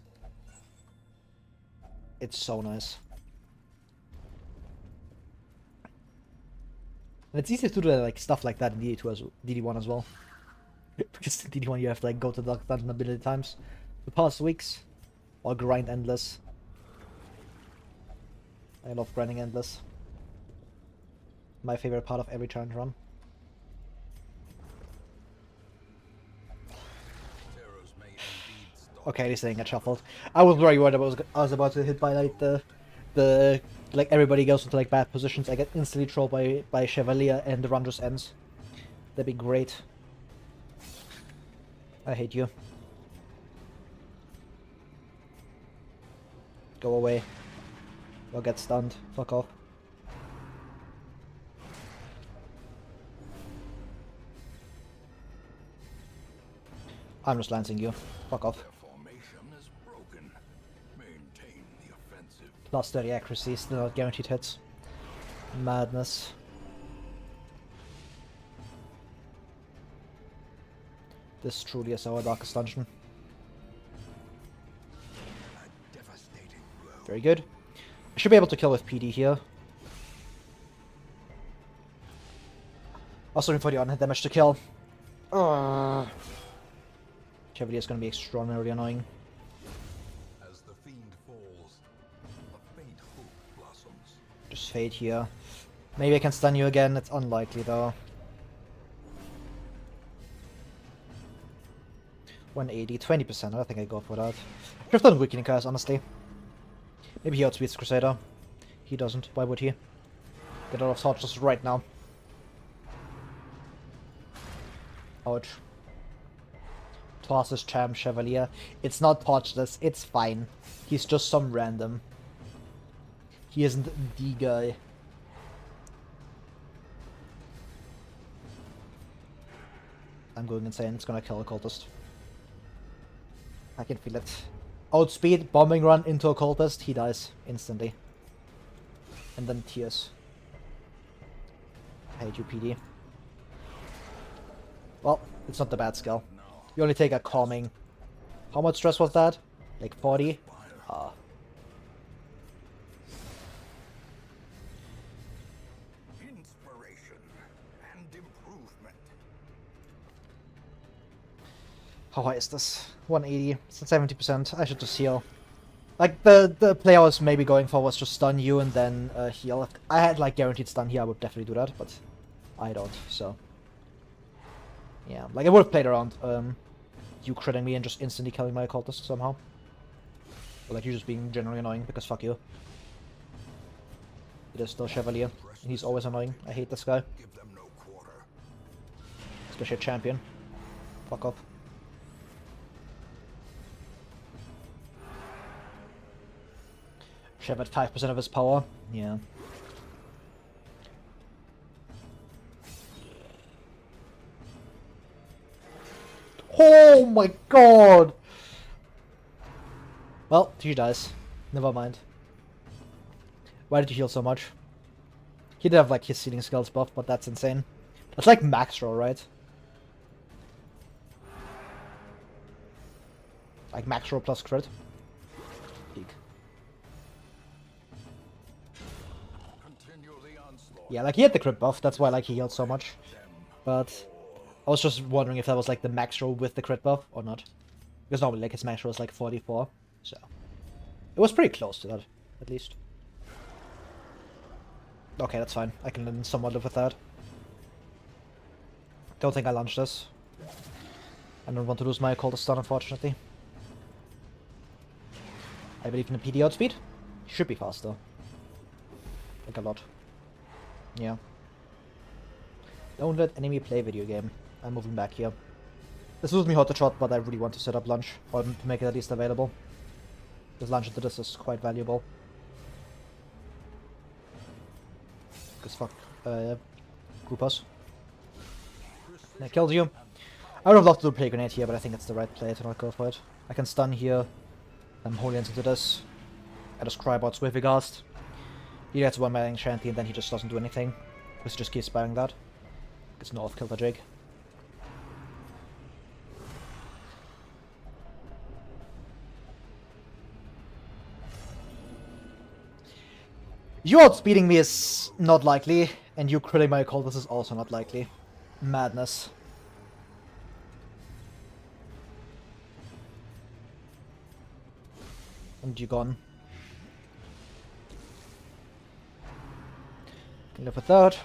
It's so nice. And it's easy to do like stuff like that in DD1 as well. Because in DD1 you have to like go to the dungeon ability times the past weeks. Or grind endless. I love grinding endless. My favorite part of every challenge run. Okay, this thing got shuffled. I was very worried about I was about to hit by like the like everybody goes into like bad positions. I get instantly trolled by Chevalier and the run just ends. That'd be great. I hate you. Go away. You'll get stunned. Fuck off. I'm just lancing you. Fuck off. Plus 30 accuracy, still not guaranteed hits. Madness. This truly is our darkest dungeon. Very good. I should be able to kill with PD here. Also looking for the unhit damage to kill. Chevalier is going to be extraordinarily annoying. As the fiend falls, a faint hope blossoms. Just fade here. Maybe I can stun you again. It's unlikely though. 180, 20%. I don't think I go for that. Should have done Weakening Curse, honestly. Maybe he outspeeds Crusader. He doesn't. Why would he? Get out of torches right now. Ouch. Tosses Champ Chevalier. It's not torchless. It's fine. He's just some random. He isn't the guy. I'm going insane. It's gonna kill a cultist. I can feel it. Outspeed, bombing run into a cultist, he dies instantly. And then tears. I hate you, PD. Well, it's not the bad skill. You only take a calming. How much stress was that? Like 40? Inspiration and improvement. How high is this? 180. It's at 70%. I should just heal. Like, the play I was maybe going for was just stun you and then heal. If I had, like, guaranteed stun here, I would definitely do that, but I don't, so. Yeah, like, I would have played around you critting me and just instantly killing my occultist somehow. But like, you're just being generally annoying, because fuck you. It is still Chevalier, and he's always annoying. I hate this guy. Give them no quarter. Especially a champion. Fuck up. Chev at 5% of his power. Yeah. Oh my god! Well, he dies. Never mind. Why did you heal so much? He did have like his sealing skills buff, but that's insane. That's like max roll, right? Like max roll plus crit. Peak. Yeah, like he had the crit buff, that's why like he healed so much. But I was just wondering if that was like the max roll with the crit buff or not. Because normally like his max roll is like 44, so it was pretty close to that, at least. Okay, that's fine. I can somewhat live with that. Don't think I launched this. I don't want to lose my coldest stun, unfortunately. I believe in the PD outspeed. Should be faster. Like a lot. Yeah. Don't let enemy play video game. I'm moving back here. This loses me hot to shot, but I really want to set up lunge, or to make it at least available. Because lunge into this is quite valuable. Because fuck, Groupers. That kills you. I would have loved to do play grenade here, but I think it's the right play to not go for it. I can stun here. I'm holy into this. I just cry about Swift Ghast. He gets one by champion, then he just doesn't do anything. Because he just keeps spamming that. Gets no off kill the Jake. You outspeeding me is not likely, and you critting my coldest is also not likely. Madness. And you gone. Can live with that.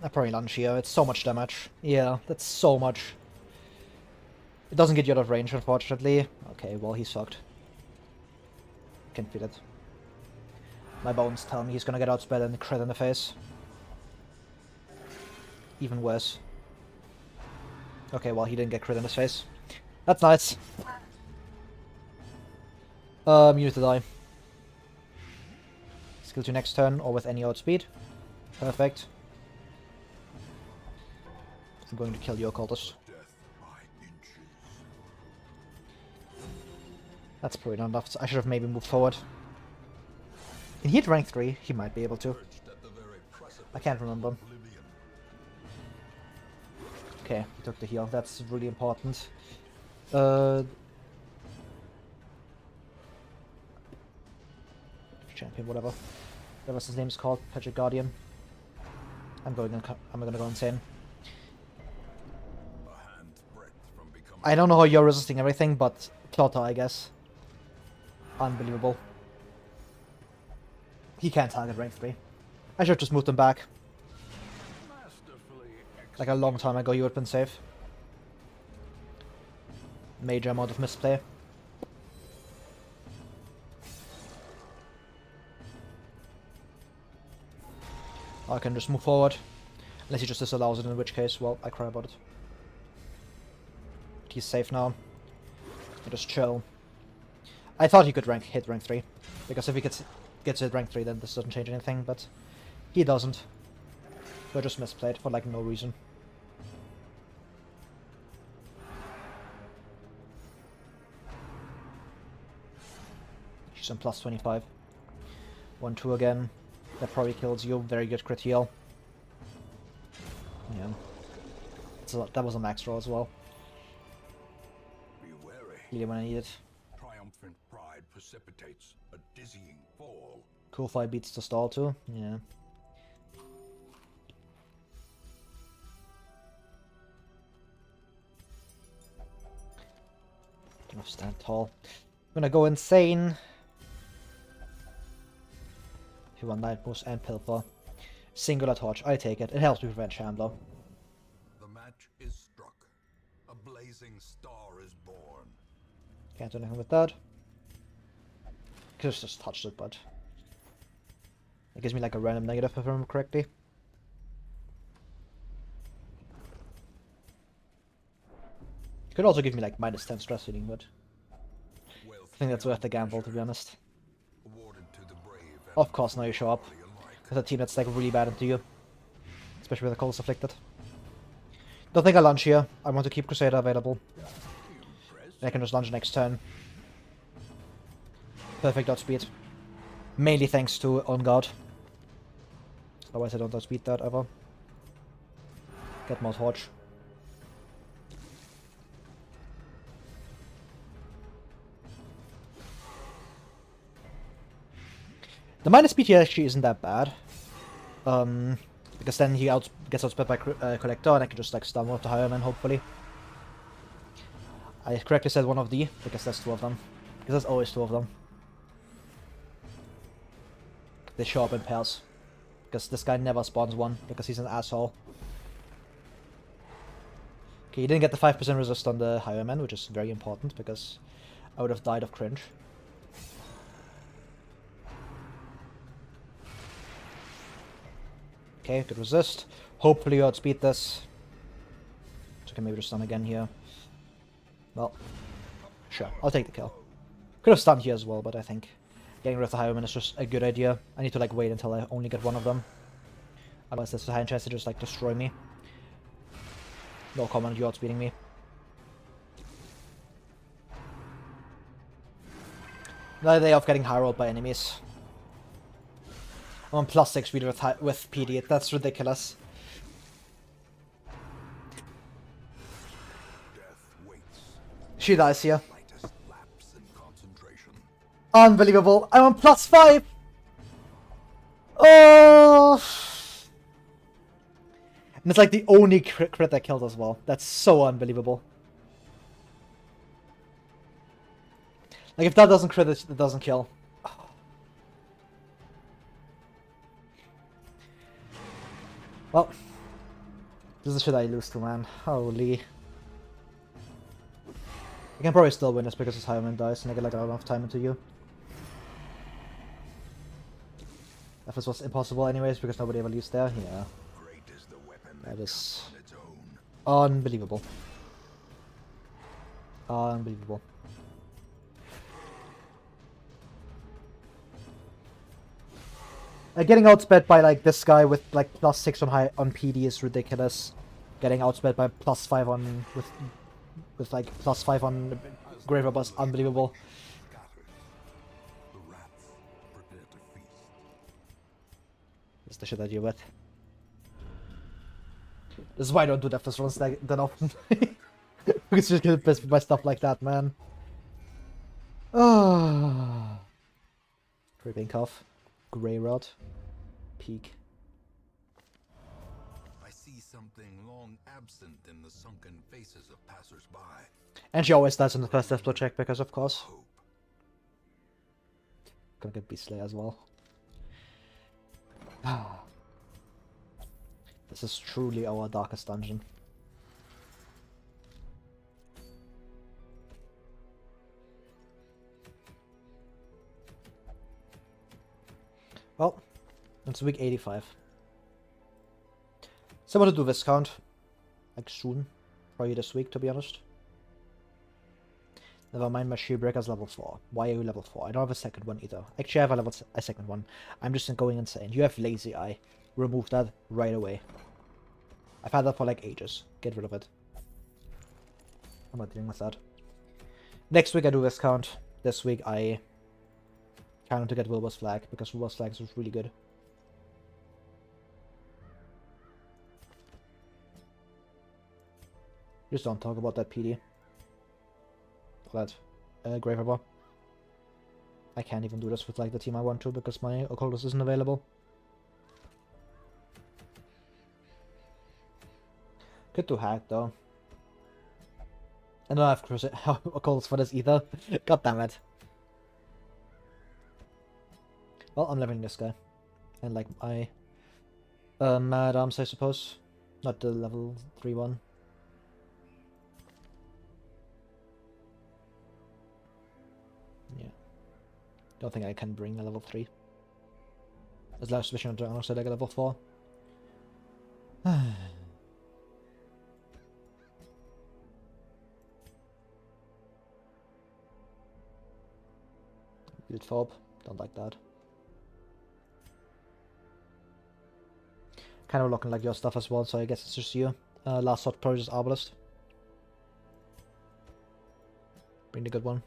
I probably launch here. It's so much damage. Yeah, that's so much. It doesn't get you out of range, unfortunately. Okay, well, he's fucked. Can't feel it. My bones tell me he's gonna get outspelled and crit in the face. Even worse. Okay, well, he didn't get crit in his face. That's nice. You need to die. Skill to next turn, or with any outspeed. Perfect. I'm going to kill your cultist. That's probably not enough. I should have maybe moved forward. Can he hit rank 3? He might be able to. I can't remember. Okay, he took the heal. That's really important. Champion, whatever. Whatever his name is called. Patrick Guardian. I'm gonna go insane. I don't know how you're resisting everything, but Clotter, I guess. Unbelievable. He can't target rank 3. I should have just moved him back. Like a long time ago, you would have been safe. Major amount of misplay. I can just move forward. Unless he just disallows it, in which case, well, I cry about it. But he's safe now. I just chill. I thought he could hit rank 3. Because if he gets hit rank 3, then this doesn't change anything, but he doesn't. So I just misplayed for like no reason. She's on plus 25. 1-2 again. That probably kills you. Very good crit heal. Yeah. So that was a max roll as well. Be wary. Really when I need it. Triumphant pride precipitates a dizzying fall. Cool 5 beats to stall too. Yeah. Enough stand tall. I'm gonna go insane. He won Night Moose and Pilfer. Singular Torch, I take it. It helps me prevent Shambler. The match is struck. rising star is born. Can't do anything with that. Could have just touched it, but it gives me like a random negative if I remember correctly. It could also give me like -10 stress reading, but I think that's worth the gamble, to be honest. Of course, now you show up with a team that's like really bad into you, especially with the Coldest Afflicted. Don't think I'll launch here. I want to keep Crusader available. And I can just launch next turn. Perfect outspeed. Mainly thanks to On Guard. Otherwise I don't outspeed that ever. Get more Torch. The minus speed here actually isn't that bad. Because then he gets outsped by Collector, and I can just like stun one of the higher men, hopefully. I correctly said one of the, because there's 2 of them. Because there's always 2 of them. They show up in pairs. Because this guy never spawns one, because he's an asshole. Okay, he didn't get the 5% resist on the higher men, which is very important, because I would have died of cringe. Okay, good resist. Hopefully you outspeed this. So I can maybe just stun again here. Well, sure, I'll take the kill. Could have stunned here as well, but I think getting rid of the Highwayman is just a good idea. I need to like wait until I only get one of them. Otherwise there's a high chance to just like destroy me. No comment, you outspeeding me. Another day of getting high rolled by enemies. I'm on +6 speed with PD, that's ridiculous. She dies here. Unbelievable, I'm on +5! Oh! And it's like the only crit that killed as well. That's so unbelievable. Like if that doesn't crit, it doesn't kill. Well, this is the shit I lose to, man. Holy. I can probably still win this because his Highwayman dies and I get like enough time into you. If this was impossible anyways because nobody ever leaves there, yeah. That is unbelievable. Unbelievable. Getting outsped by like this guy with like +6 on PD is ridiculous. Getting outsped by +5 on with like +5 on Grave Robber is unbelievable. That's the shit I deal with. This is why I don't do Deathless runs that often. Because you just get pissed by stuff like that, man. Ah. Creeping Cough. Grey Rod. Peak. I see something long absent in the sunken faces of passers-by. And she always dies on the first Deathblow check because of course. Gonna get Beast Slayer as well. This is truly our darkest dungeon. Well, it's week 85. So I want to do Viscount. Like soon. Probably this week, to be honest. Never mind, my Shieldbreaker's level 4. Why are you level 4? I don't have a second one either. Actually, I have a second one. I'm just going insane. You have Lazy Eye. Remove that right away. I've had that for like ages. Get rid of it. I'm not dealing with that. Next week I do Viscount. This week I kind of to get Wilbur's Flag, because Wilbur's Flag is really good. Just don't talk about that PD. That Grave Robber. I can't even do this with like the team I want to because my Occultist isn't available. Could do Hack though. I don't have Occultist for this either. God damn it. Well, I'm leveling this guy. And like my Mad Arms, I suppose. Not the level 3 one. Don't think I can bring a level 3. As long as switching on alongside like a level 4. Good fob. Don't like that. Kind of looking like your stuff as well, so I guess it's just you. Last shot probably just Arbalest. Bring the good one.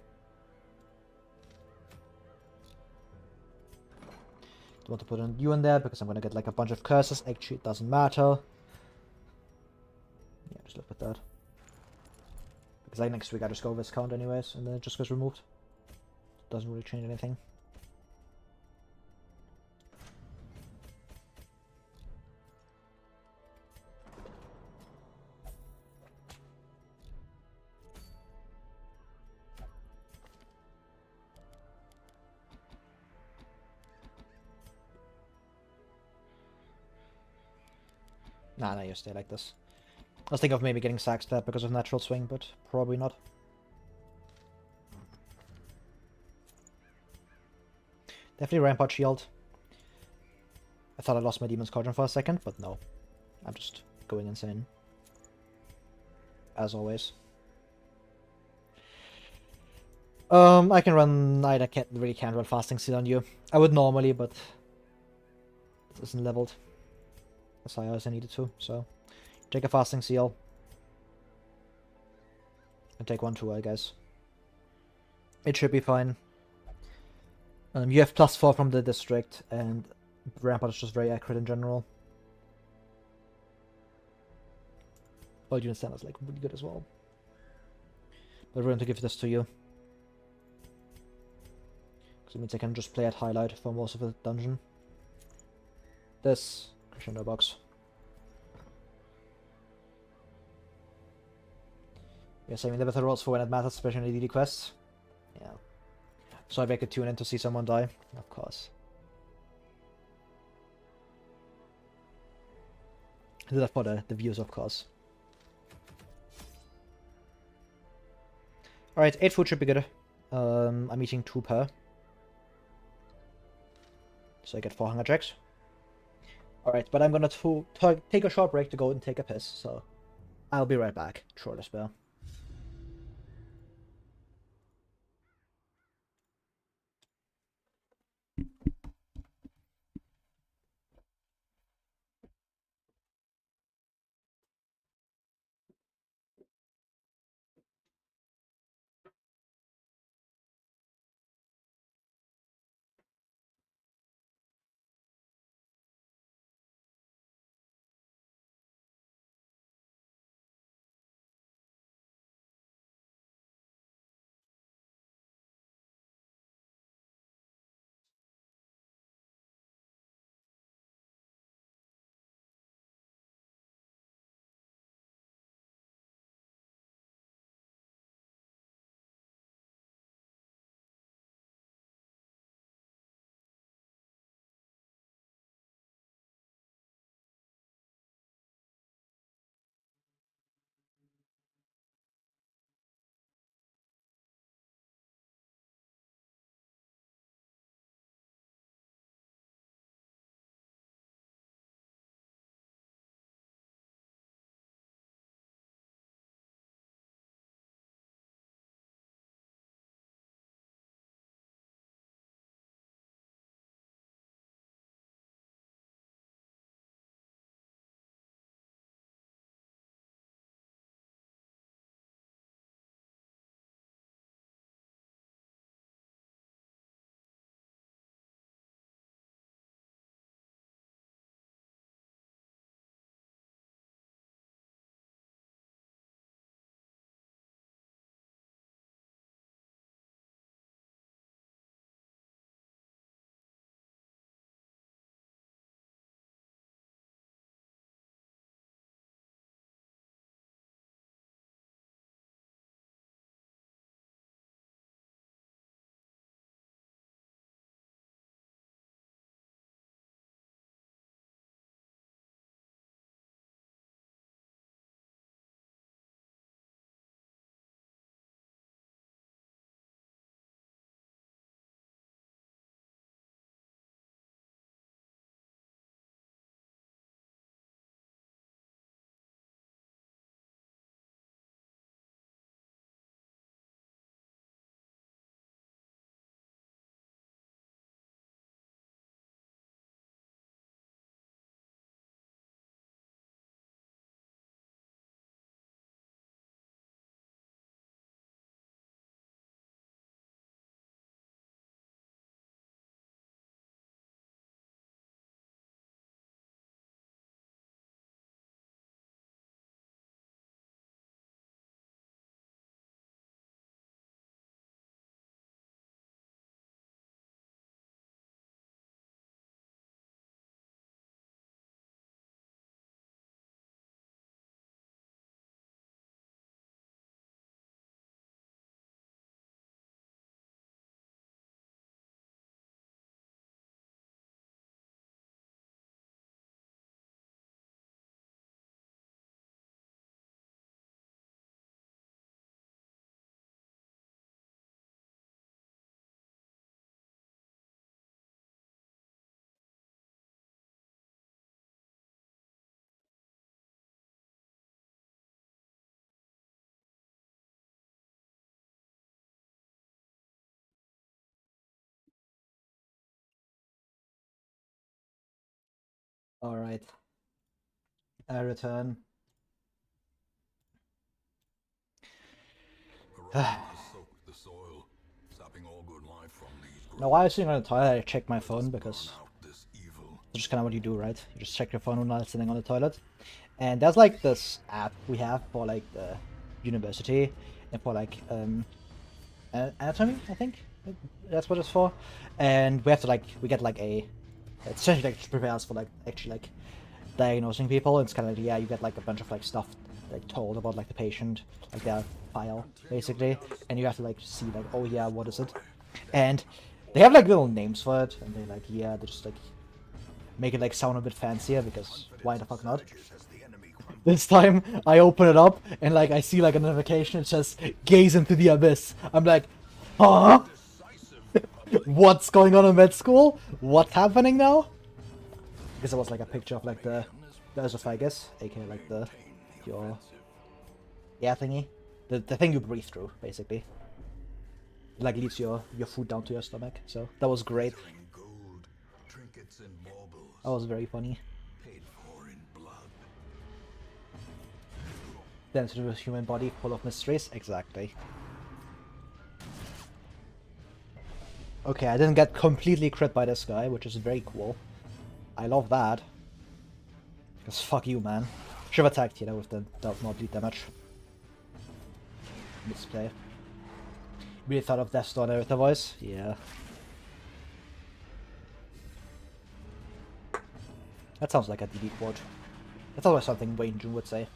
Don't want to put you in there because I'm gonna get like a bunch of curses. Actually, it doesn't matter. Yeah, just look at that. Because like next week I just go Viscount anyways, and then it just gets removed. Doesn't really change anything. Nah, you stay like this. I was thinking of maybe getting sacked there because of natural swing, but probably not. Definitely Rampart Shield. I thought I lost my Demon's Cauldron for a second, but no. I'm just going insane. As always. I can run... I can't run Fasting Seal on you. I would normally, but... It isn't leveled as high as I needed to, so... Take a Fasting Seal. And take 1/2, I guess. It should be fine. You have +4 from the district, and Rampart is just very accurate in general. All unit stand is like really good as well. But we're going to give this to you. Because it means I can just play at highlight for most of the dungeon. This crescendo box. You're saving the better rolls for when it matters, especially in the DD quests. Yeah. So I could tune in to see someone die, of course. I did that for the views, of course. Alright, 8 food should be good. I'm eating 2 per. So I get 4 hunger checks. Alright, but I'm gonna take a short break to go and take a piss, so I'll be right back. Troll Despair. Alright. I return. Now, while I was sitting on the toilet, I checked my phone because it's just kind of what you do, right? You just check your phone while sitting on the toilet. And there's like this app we have for like the university and for like anatomy, I think that's what it's for. And we have to like, we get like a, it's essentially like to prepare us for like actually like diagnosing people. It's kind of like, yeah, you get like a bunch of like stuff like told about like the patient, like their file basically, and you have to like see like, oh yeah, what is it? And they have like little names for it, and they like, yeah, they just like make it like sound a bit fancier because why the fuck not? This time I open it up and like I see like a notification. It says gaze into the abyss. I'm like, huh? What's going on in med school? What's happening now? Because it was like a picture of like the esophagus, aka like your air thingy, the thing you breathe through, basically. It, like leads your food down to your stomach. So that was great. That was very funny. Then to a human body full of mysteries, exactly. Okay, I didn't get completely crit by this guy, which is very cool. I love that. Because fuck you, man. Should have attacked here with the does not bleed damage. Misplay. Really thought of Death Star narrator voice? Yeah. That sounds like a DD quote. That's always something Wayne June would say.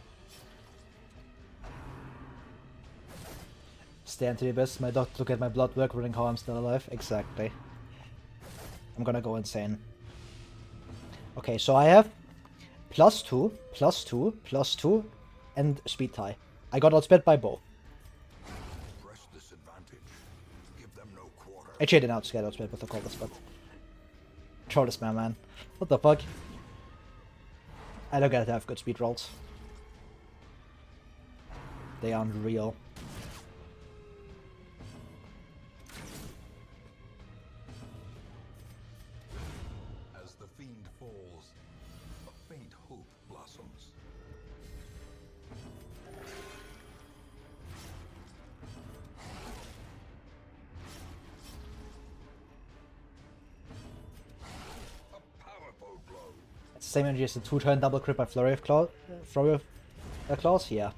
Stay into the abyss, my doctor look at my blood work, wondering how I'm still alive. Exactly. I'm gonna go insane. Okay, so I have +2, +2, +2, and speed tie. I got outsped by both. Actually, I didn't get outsped with the coldest, but... Troll this man. What the fuck? I don't get to have good speed rolls. They are unreal. As the fiend falls, a faint hope blossoms. A powerful blow. It's the same energy as the 2-turn double crit by Flurry of Claws? Yeah.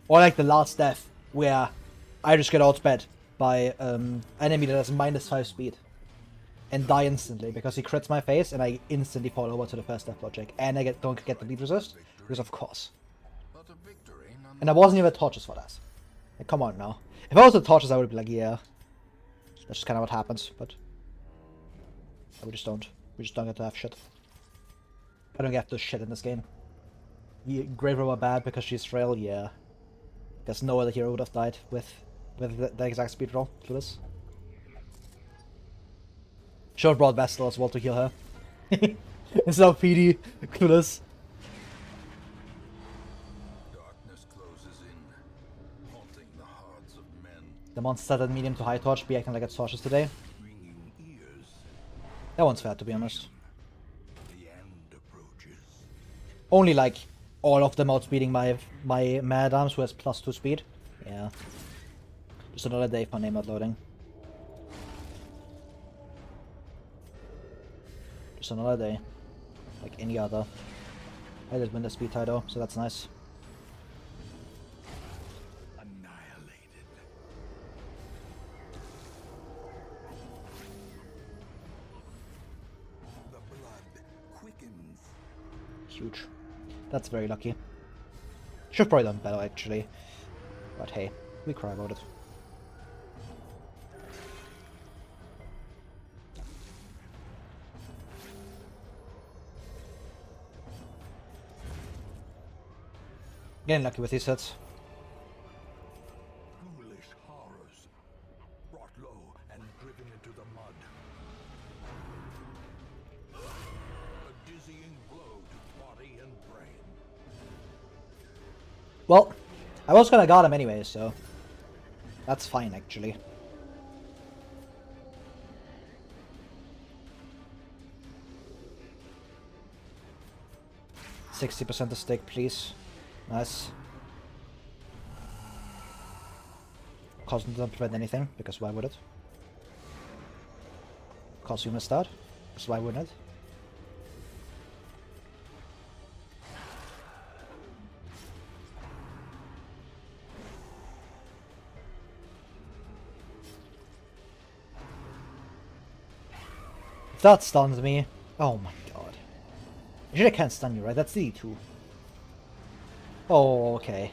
Or like the last death, where I just get outsped by enemy that has -5 speed. And die instantly, because he crits my face, and I instantly fall over to the first death logic. And I don't get the bleed resist, because of course. And I wasn't even torches for that. Like, come on now. If I was the torches, I would be like, yeah. That's just kind of what happens, but... we just don't. We just don't get to have shit. I don't get to shit in this game. Grave Robber bad because she's frail, yeah. Because no other hero would have died with the exact speed roll to this. Should have brought Vestal as well to heal her. Instead of PD, clueless. Darkness closes in, haunting the hearts of men. The monster at medium to high torch be acting like it's torches today. Ringing ears. That one's fair, to be honest. The end approaches. Only like all of them outspeeding my Mad Arms, who has +2 speed. Yeah. Just another day for name loading. Just another day. Like any other. I did win the speed tie though, so that's nice. Annihilated. The blood quickens. Huge. That's very lucky. Should've probably done better actually. But hey, we cry about it. Getting lucky with these hits. Ghoulish horrors, brought low and driven into the mud. A dizzying blow to body and brain. Well, I was gonna got him anyway, so that's fine actually. 60% to stick, please. Nice. Cause doesn't prevent anything, because why would it? Cause you missed that, because why wouldn't it? That stuns me. Oh my god. Actually, I can't stun you, right? That's D2. Oh, okay.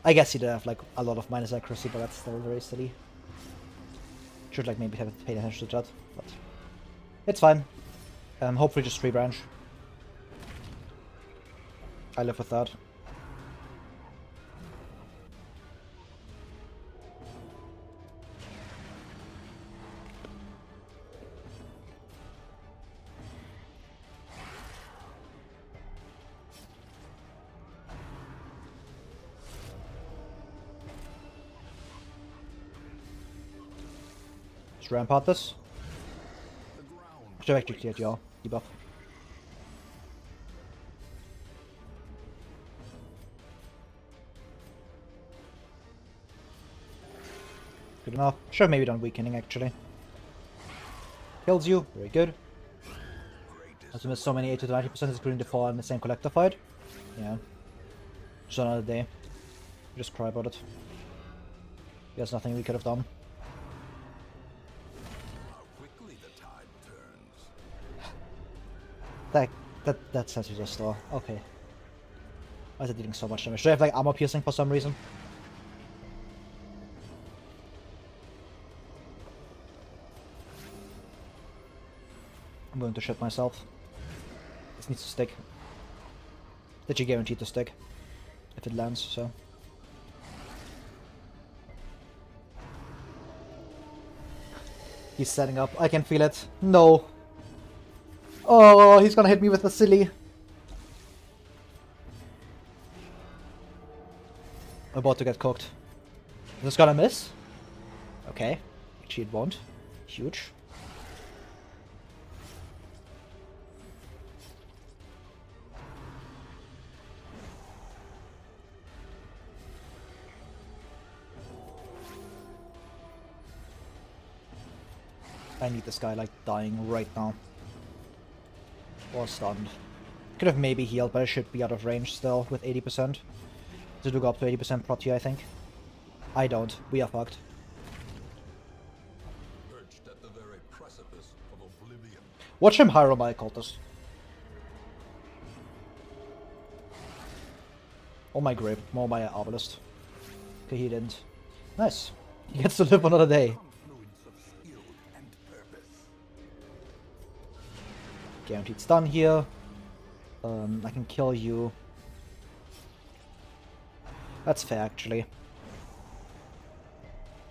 I guess he did have like a lot of minus accuracy, but that's still very silly. Should like maybe have paid attention to that, but it's fine. Hopefully just 3 branch. I live with that. Just rampart this. Should have actually cleared your debuff. Good enough. Should have maybe done weakening actually. Kills you. Very good. Also missed so many 80 to 90% including the fall in the same collector fight. Yeah. Just another day. Just cry about it. There's nothing we could have done. That says you just saw. Okay. Why is it dealing so much damage? Do I have like armor piercing for some reason? I'm going to shit myself. This needs to stick. Literally guaranteed to stick. If it lands, so. He's setting up. I can feel it. No. Oh, he's gonna hit me with the silly. I'm about to get cooked. Is this gonna miss? Okay. Actually, it won't. Huge. I need this guy like dying right now. Or stunned. Could have maybe healed, but I should be out of range still with 80%. To do go up to 80% prot here, I think. I don't. We are fucked. Perched at the very precipice of oblivion. Watch him hire my cultist. Oh my grave. Oh my arbalist. Okay, he didn't. Nice. He gets to live another day. Guaranteed stun here. I can kill you. That's fair, actually.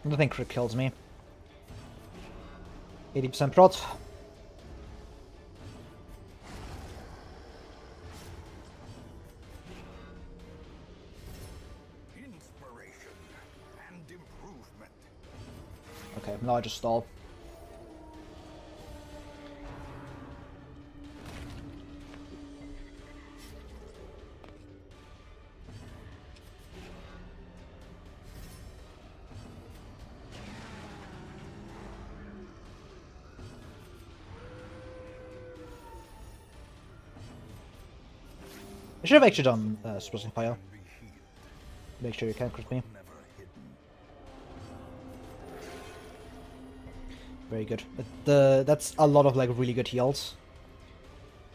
Nothing crit kills me. 80% prot. Inspiration and improvement. Okay, now I just stall. I should have actually done Suppressing Fire. Make sure you can't crit me. Very good. That's a lot of like really good heals.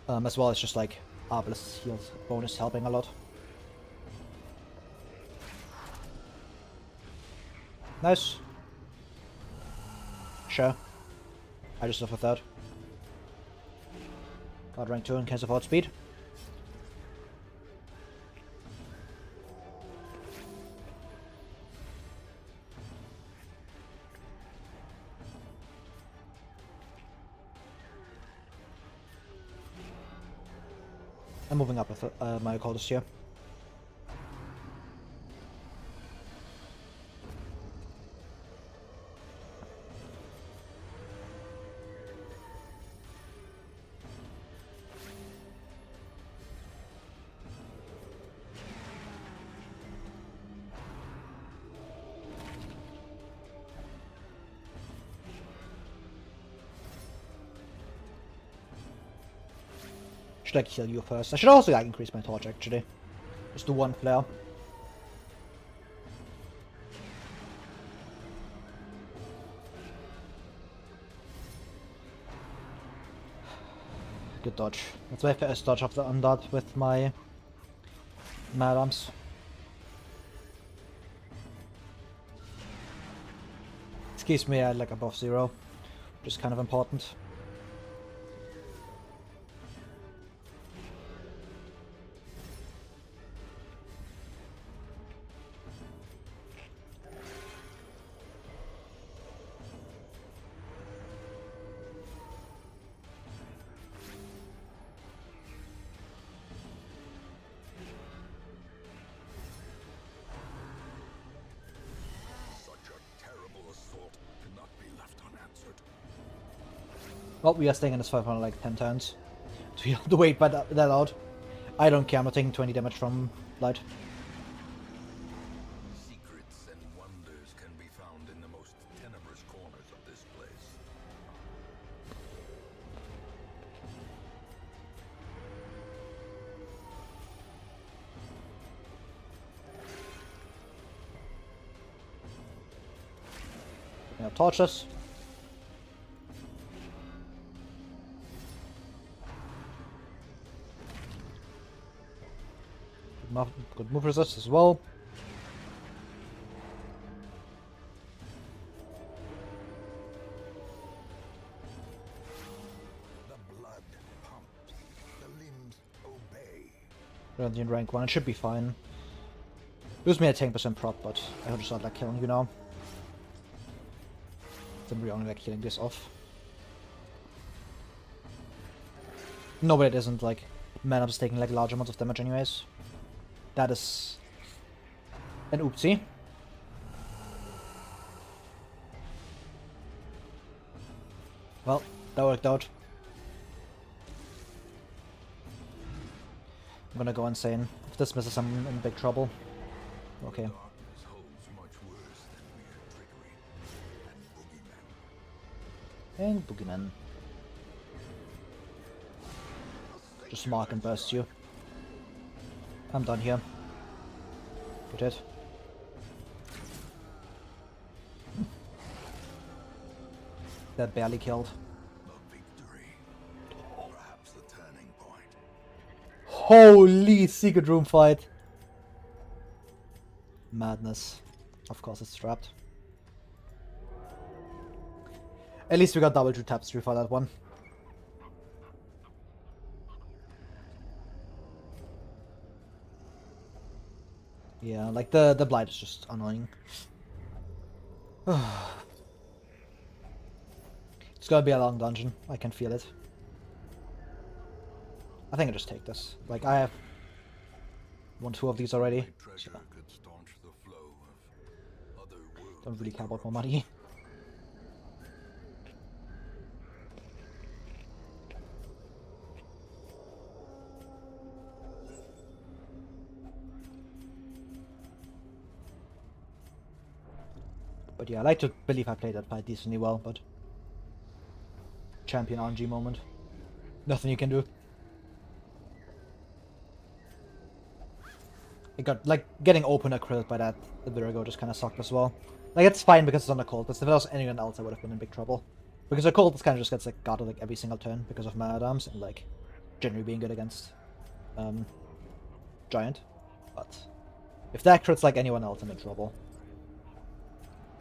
As well as just like Arbalest heals bonus helping a lot. Nice. Sure. I just live with that. Got rank 2 in case of outspeed. I'm moving up with my cultist here. Should I kill you first? I should also like increase my torch actually. Just do one flare. Good dodge. That's my first dodge of the undead with my madams. This keeps me at like above 0, which is kind of important. Well, we are staying in this fight for like 10 turns. So we have to wait that out. I don't care, I'm not taking 20 damage from Light. Secrets and wonders can be found in the most tenebrous corners of this place. We have torches. Good move resist as well. The blood pumps, the limbs obey. We're on the rank 1, it should be fine. Lose me at 10% prop, but I just start like killing you now. Then we're only like killing this off. No, but it isn't like man-up's taking like large amounts of damage anyways. That is an oopsie. Well, that worked out. I'm gonna go insane. If this misses, I'm in big trouble. Okay. Darkness holds much worse than mere trickery and boogeymen. And Boogeyman. Just mark and burst you. I'm done here. Good hit. That barely killed. A victory, perhaps the turning point. Holy secret room fight! Madness. Of course it's trapped. At least we got double true tapestry for that one. Yeah, like the blight is just annoying. It's gonna be a long dungeon. I can feel it. I think I just take this. Like I have 2 of these already. Treasure So could staunch the flow of other worlds. don't really care about more money. But yeah, I like to believe I played that fight decently well, but champion RNG moment. Nothing you can do. It got, like, getting open a crit by that a bit ago just kind of sucked as well. Like, it's fine because it's on a cultist. If it was anyone else, I would have been in big trouble. Because a cultist kind of just gets, like, guarded, like, every single turn because of mana dams and, like, generally being good against, Giant. But if that crits like anyone else, I'm in trouble.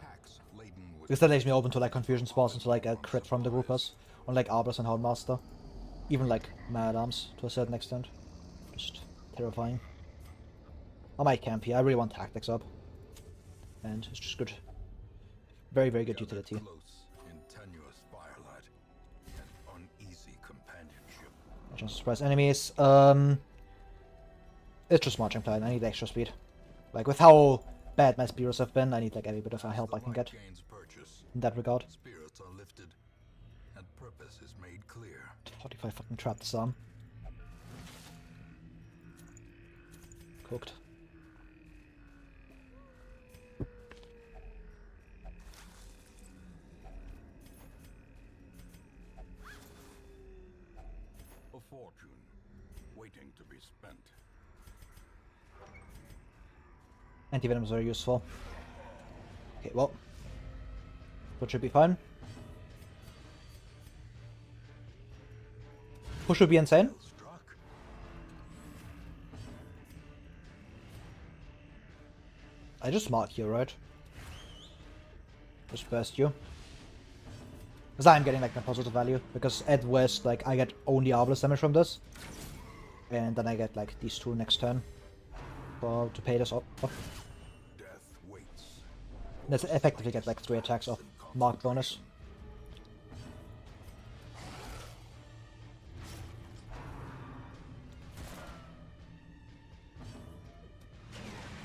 Packs laden with Because that leaves me open to, like, confusion spawns into, like, a crit from the groupers. On, like, Arbors and Houndmaster. Even, like, mana dams to a certain extent. Just terrifying. I might camp here. I really want tactics up. And it's just good. Very, very good utility. close in tenuous firelight and uneasy companionship. Chance to surprise enemies. It's just marching plan. I need extra speed. Like, with how bad my spears have been, I need, like, every bit of help I can get Gains purchase, in that regard. spirits are lifted, and purpose is made clear. 45 fucking trapped this arm. Cooked. A fortune, waiting to be spent. Anti-venom is very useful. Okay, well. That should be fine. Push would be insane. I just mark you, right? Just burst you. Because I'm getting like the positive value. Because at worst, like, I get only Arbalest damage from this. And then I get like these two next turn. To pay this off. That's effectively get like 3 attacks of mark bonus.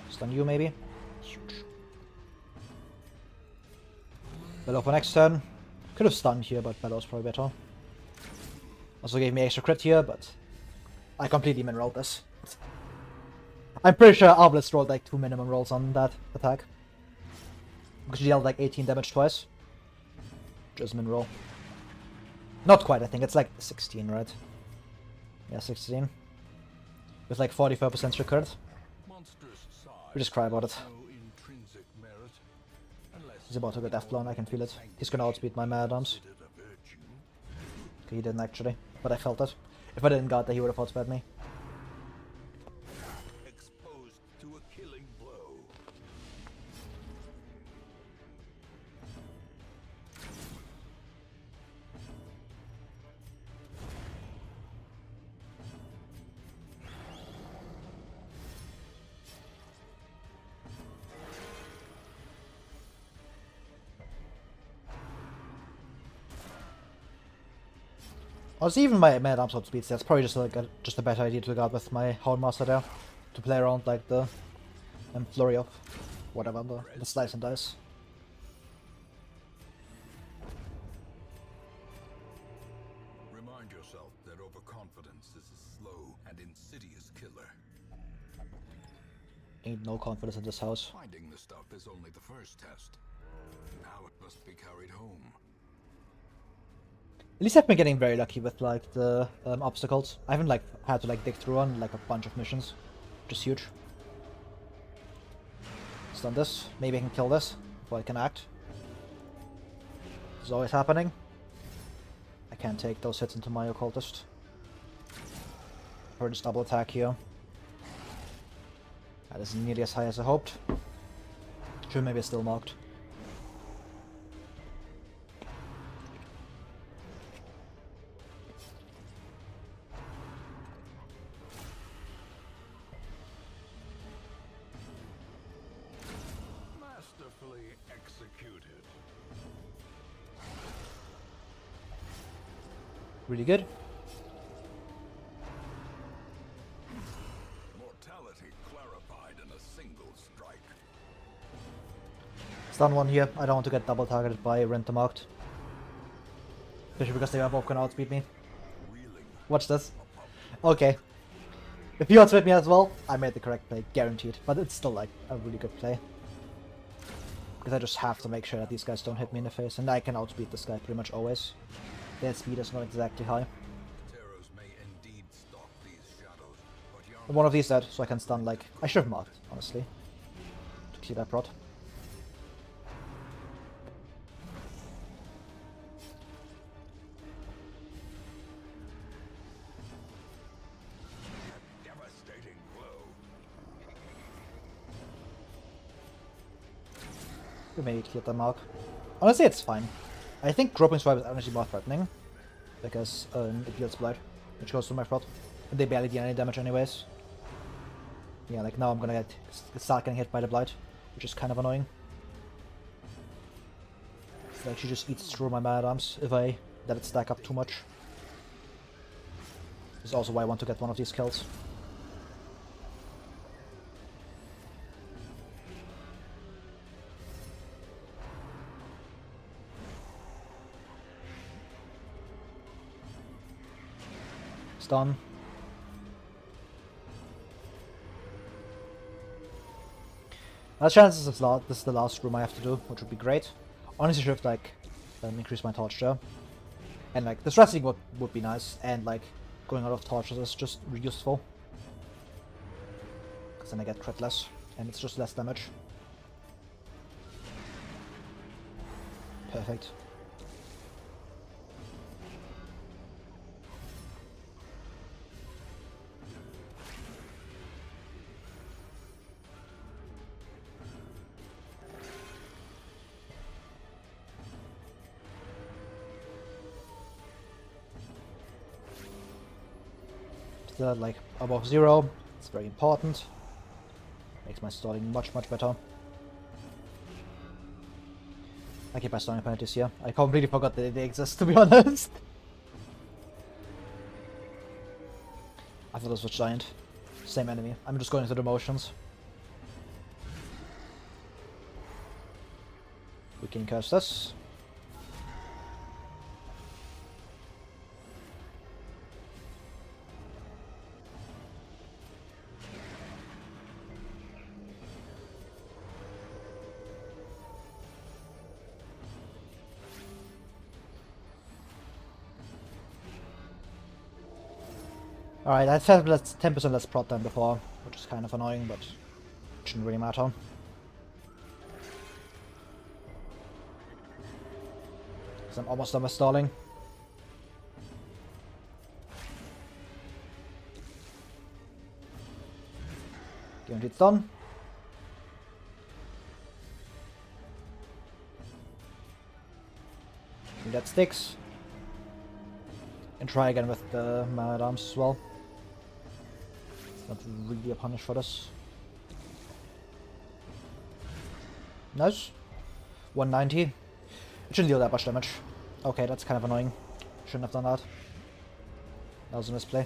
Stun you maybe? Huge. Bellow for next turn. Could have stunned here, but Bellow's probably better. Also gave me extra crit here, but I completely min-rolled this. I'm pretty sure Arbalest rolled like 2 minimum rolls on that attack. Because she dealt like 18 damage twice. Just min-roll. Not quite, I think. It's like 16, right? Yeah, 16. With like 44% recurrent. We just cry about it. He's about to get death-blown, I can feel it. He's gonna outspeed my Mad Arms. Okay, he didn't actually, but I felt it. If I didn't guard that, he would have outspared me. Exposed to a killing blow. Honestly, even my Mad Arms outspeeds, that's probably just like just a better idea to guard with my Houndmaster there. To play around like the flurry of whatever, the slice and dice. Remind yourself that overconfidence is a slow and insidious killer. Ain't no confidence in this house. Finding the stuff is only the first test. Now it must be carried home. At least I've been getting very lucky with like the obstacles. I haven't like had to like dig through on like a bunch of missions, which is huge. Stun this. Maybe I can kill this before I can act. This is always happening. I can't take those hits into my occultist. Or just double attack here. That isn't nearly as high as I hoped. Sure, maybe it's still marked. Really good. Mortality clarified in a single strike. Stun one here. I don't want to get double targeted by Rent-a-Marked. Especially because they are both gonna outspeed me. Watch this. Okay. If you outspeed me as well, I made the correct play, guaranteed. But it's still like a really good play. Because I just have to make sure that these guys don't hit me in the face, and I can outspeed this guy pretty much always. Their speed is not exactly high. One of these dead, so I can stun like... I should have marked, honestly. To clear that prot. Devastating blow. We maybe cleared the mark. Honestly, it's fine. I think dropping swipe is honestly more threatening. Because it deals blood, which goes to my prot. And they barely deal any damage anyways. Yeah, like now I'm gonna start getting hit by the blight, which is kind of annoying. It actually just eats through my Mad Arms if I let it stack up too much. This is also why I want to get one of these kills. Stun. There's chances this is the last room I have to do, which would be great. Honestly, should have like increased my torch there, and like the stressing would be nice, and like Going out of torches is just useful. Because then I get crit less, and it's just less damage. Perfect. Still at like above 0. It's very important. Makes my stalling much better. I keep my stalling penalties here. I completely forgot that they exist, to be honest. I thought this was giant. Same enemy. I'm just going through the motions. We can curse this. Alright, I felt that's 10% less prot than before, which is kind of annoying, but it shouldn't really matter. Because I'm almost done with stalling. Guaranteed it's done. And that sticks. And try again with the man-at-arms as well. Not really a punish for this. Nice. 190. It shouldn't deal that much damage. Okay, that's kind of annoying. Shouldn't have done that. That was a misplay.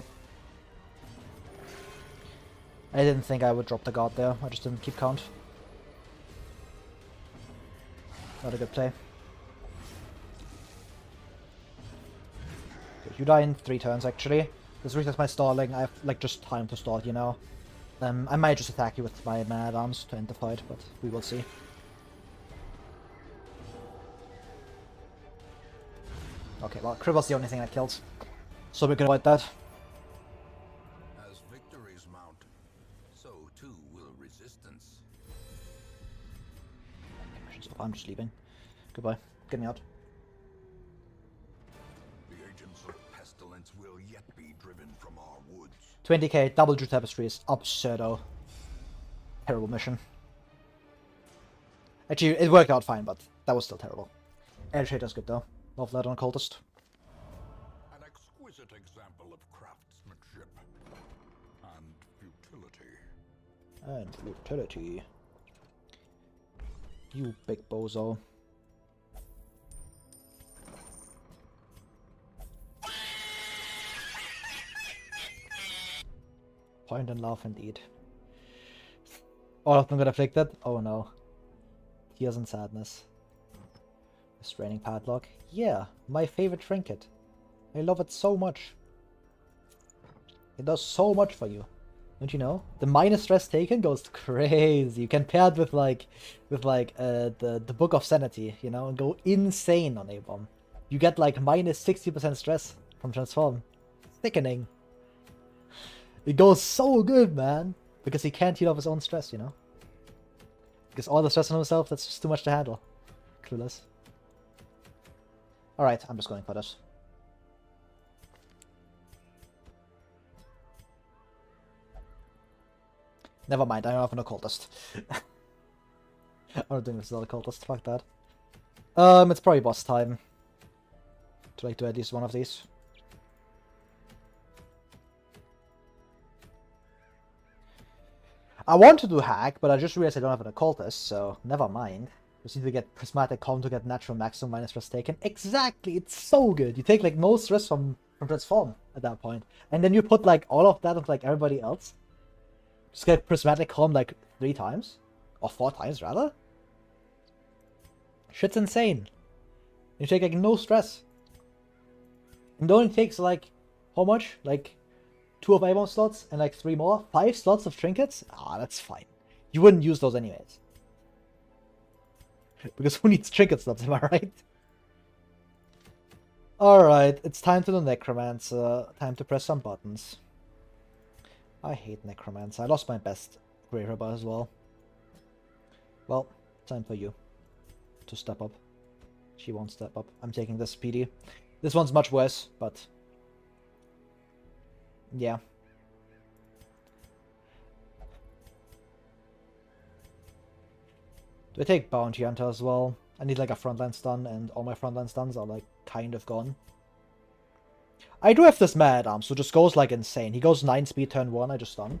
I didn't think I would drop the guard there. I just didn't keep count. Not a good play. Okay, you die in 3 turns actually. This resets my stalling. I have like just time to stall, you know. I might just attack you with my man-at-arms to end the fight, but we will see. Okay, well, Cribble's the only thing that kills, so we can avoid that. As victories mount, so too will resistance. I'm just leaving. Goodbye. Get me out. The agents of pestilence will yet be driven from our woods. 20k, double Drew Tapestry is absurdo. Terrible mission. Actually, it worked out fine, but that was still terrible. Air Shader's good though. Love that on Cultist. An exquisite example of craftsmanship and futility. And utility. You big bozo. Point and laugh indeed. All of them got afflicted? Oh no. Tears and sadness. Restraining padlock. Yeah, my favorite trinket. I love it so much. It does so much for you. Don't you know? The minus stress taken goes crazy. You can pair it with the Book of Sanity, you know, and go insane on A-Bomb. You get like minus 60% stress from Transform. Sickening. It goes so good, man. Because he can't heal off his own stress, you know? Because all the stress on himself, that's just too much to handle. Clueless. Alright, I'm just going for this. Never mind, I don't have an occultist. I'm not doing this without occultist, fuck that. It's probably boss time. To like do at least one of these. I want to do hack, but I just realized I don't have an occultist, so never mind. Just need to get prismatic calm to get natural maximum minus stress taken. Exactly, it's so good. You take like no stress from transform at that point, and then you put like all of that of like everybody else. Just get prismatic calm like 3 times, or 4 times rather. Shit's insane. You take like no stress. And it only takes like how much? Like 2 of A-Bomb slots and like 3 more? 5 slots of trinkets? Ah, that's fine. You wouldn't use those anyways. Because who needs trinket slots, am I right? Alright, it's time to do Necromancer. Time to press some buttons. I hate Necromancer. I lost my best Grey Robber as well. Well, time for you to step up. She won't step up. I'm taking this PD. This one's much worse, but... yeah. Do I take Bounty Hunter as well? I need like a frontline stun, and all my frontline stuns are like kind of gone. I do have this Mad Arm, so just goes like insane. He goes 9 speed turn 1, I just stun.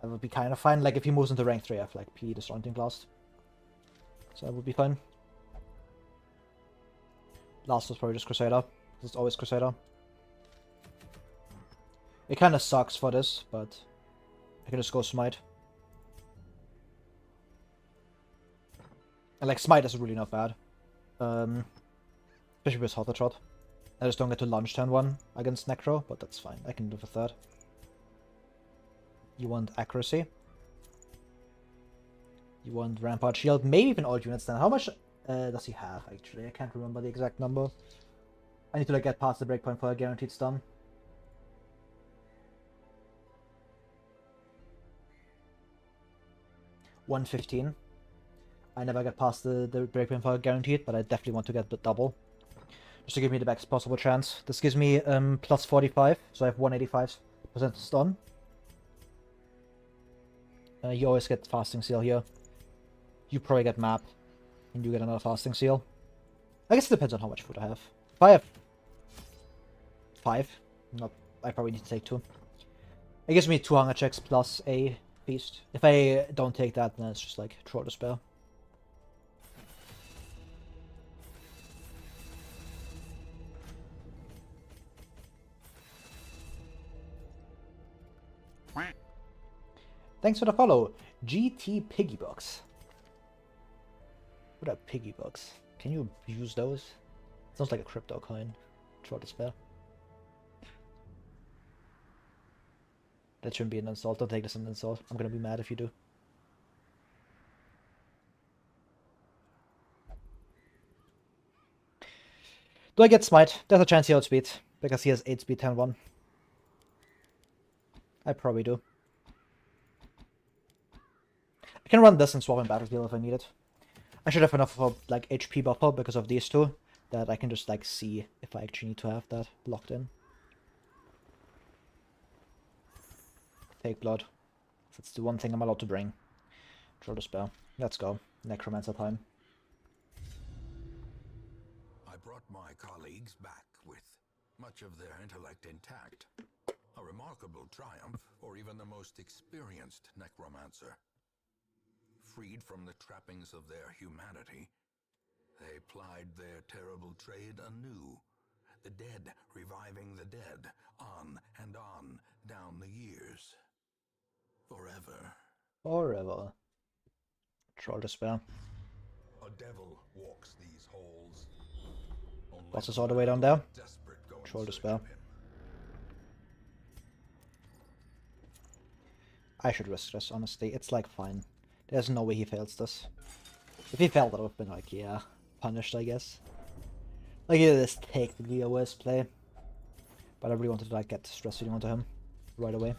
That would be kind of fine. Like if he moves into rank 3, I have like P disjointing blast. So that would be fine. Last was probably just Crusader. It's always Crusader. It kind of sucks for this, but I can just go Smite. And like Smite is really not bad. Especially with Hotter Trot. I just don't get to launch turn 1 against Necro, but that's fine. I can do the third. You want accuracy. You want Rampart Shield, maybe even all units then. How much does he have, actually? I can't remember the exact number. I need to like get past the breakpoint for a guaranteed stun. $115. I never get past the breakpoint for a guaranteed, but I definitely want to get the double. Just to give me the best possible chance. This gives me plus 45, so I have 185% stun. You always get Fasting Seal here. You probably get Map, and you get another Fasting Seal. I guess it depends on how much food I have. If I have 5, I probably need to take 2. It gives me 2 hunger checks plus a feast. If I don't take that, then it's just like Troll Despair. Thanks for the follow, GT Piggybox. What are Piggybox? Can you use those? Sounds like a crypto coin. Troll Despair. That shouldn't be an insult. Don't take this as an insult. I'm gonna be mad if you do. Do I get Smite? There's a chance he outspeeds, because he has 8 speed 10-1. I probably do. I can run this and swap in Battlefield if I need it. I should have enough of a like HP buffer because of these two that I can just like see if I actually need to have that locked in. Take blood. That's the one thing I'm allowed to bring. Troll Despair. Let's go. Necromancer time. I brought my colleagues back with much of their intellect intact. A remarkable triumph for even the most experienced necromancer. Freed from the trappings of their humanity, they plied their terrible trade anew. The dead reviving the dead, on and on, down the years. Forever. Forever. Troll Despair. A devil walks these halls. Boss is all the way down there. Troll Despair. I should risk this, honestly. It's like fine. There's no way he fails this. If he failed, I would have been like, yeah, punished, I guess. Like, it is technically a worse play. But I really wanted to like get stress feeding onto him right away.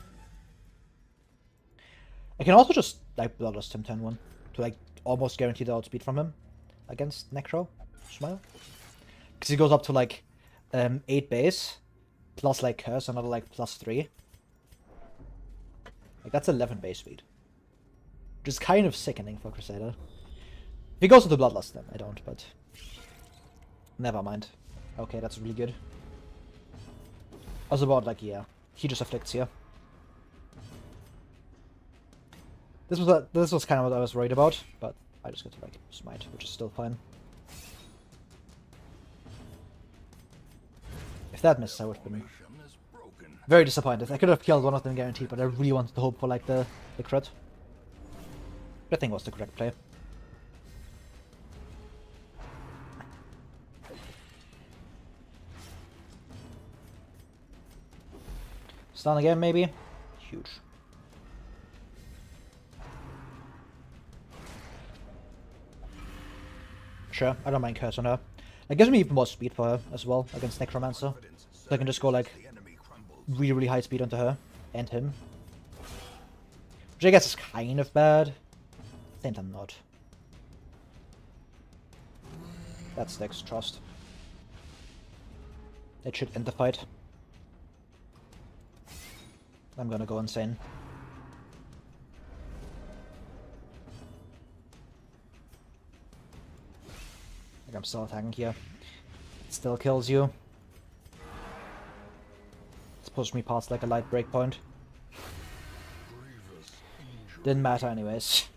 I can also just like Bloodlust him turn 1 to like almost guarantee the outspeed from him against Necro. Smile. Because he goes up to like 8 base plus like Curse, another like plus 3. Like that's 11 base speed. Which is kind of sickening for Crusader. If he goes into Bloodlust then I don't, but never mind. Okay, that's really good. I was about like, yeah, he just afflicts here. This was kind of what I was worried about, but I just get to like smite, which is still fine. If that misses, I would have been very disappointed. I could have killed one of them guaranteed, but I really wanted to hope for like the crit. I think was the correct play. Stun again, maybe? Huge. Sure, I don't mind Curse on her. It gives me even more speed for her as well against Necromancer. So I can just go like really, really high speed onto her and him. Which I guess is kind of bad. At the same time not. That sticks, trust. It should end the fight. I'm gonna go insane. Like I'm still attacking here. It still kills you. It's pushed me past like a light breakpoint. Didn't matter anyways.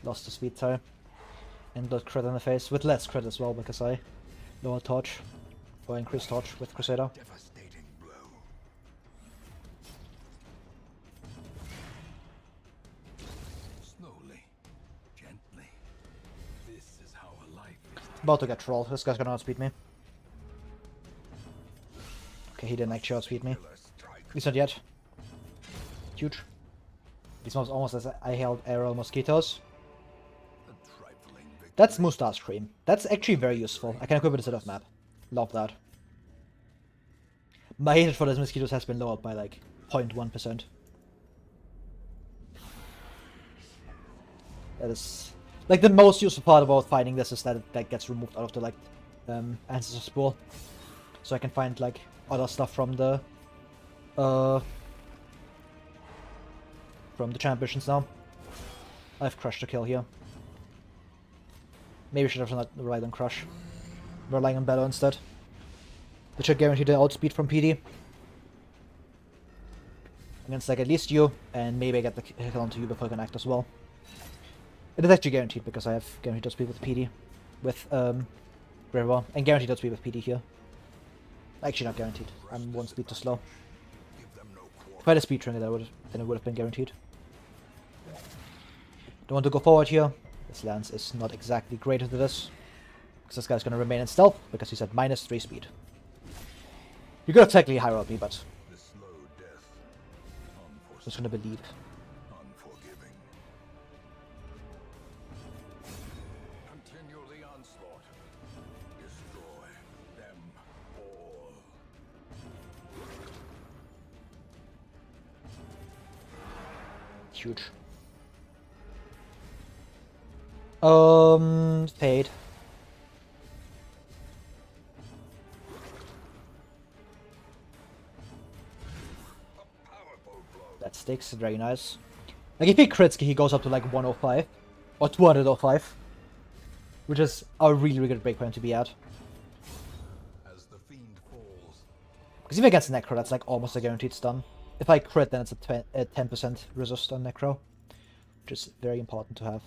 Lost the speed tie. And got crit in the face, with less crit as well because I lowered torch. Or increased torch with Crusader. Devastating blow. Slowly, gently. This is how a life is. About to get trolled. This guy's gonna outspeed me. Okay, he didn't actually outspeed me. At least not yet. Huge. These mobs almost as I held aerial mosquitoes. That's Mustache Cream. That's actually very useful. I can equip it instead of map. Love that. My hatred for those mosquitoes has been lowered by like 0.1%. That is like the most useful part about fighting this is that it like, gets removed out of the like ancestor spool. So I can find like other stuff from the champions now. I've crushed a kill here. Maybe I should have not relied on Crush. Relying on Battle instead. That should guarantee the outspeed from PD. Against like at least you, and maybe I get the kill onto you before I can act as well. It is actually guaranteed because I have guaranteed outspeed with PD. With Granary, and guaranteed outspeed with PD here. Actually not guaranteed. I'm one speed too slow. If I had a speed trigger then it would have been guaranteed. Don't want to go forward here. This lance is not exactly great into this. Because this guy's going to remain in stealth, because he's at -3 speed. You could have technically higher up me, but I'm just going to believe. Unforgiving. Continue the onslaught. Destroy them all. Huge. Fade. That sticks, very nice. Like if he crits, he goes up to like 105 or 205, which is a really, really good breakpoint to be at. As the fiend falls, Because even against Necro, that's like almost a guaranteed stun. If I crit, then it's a 10% resist on Necro, which is very important to have.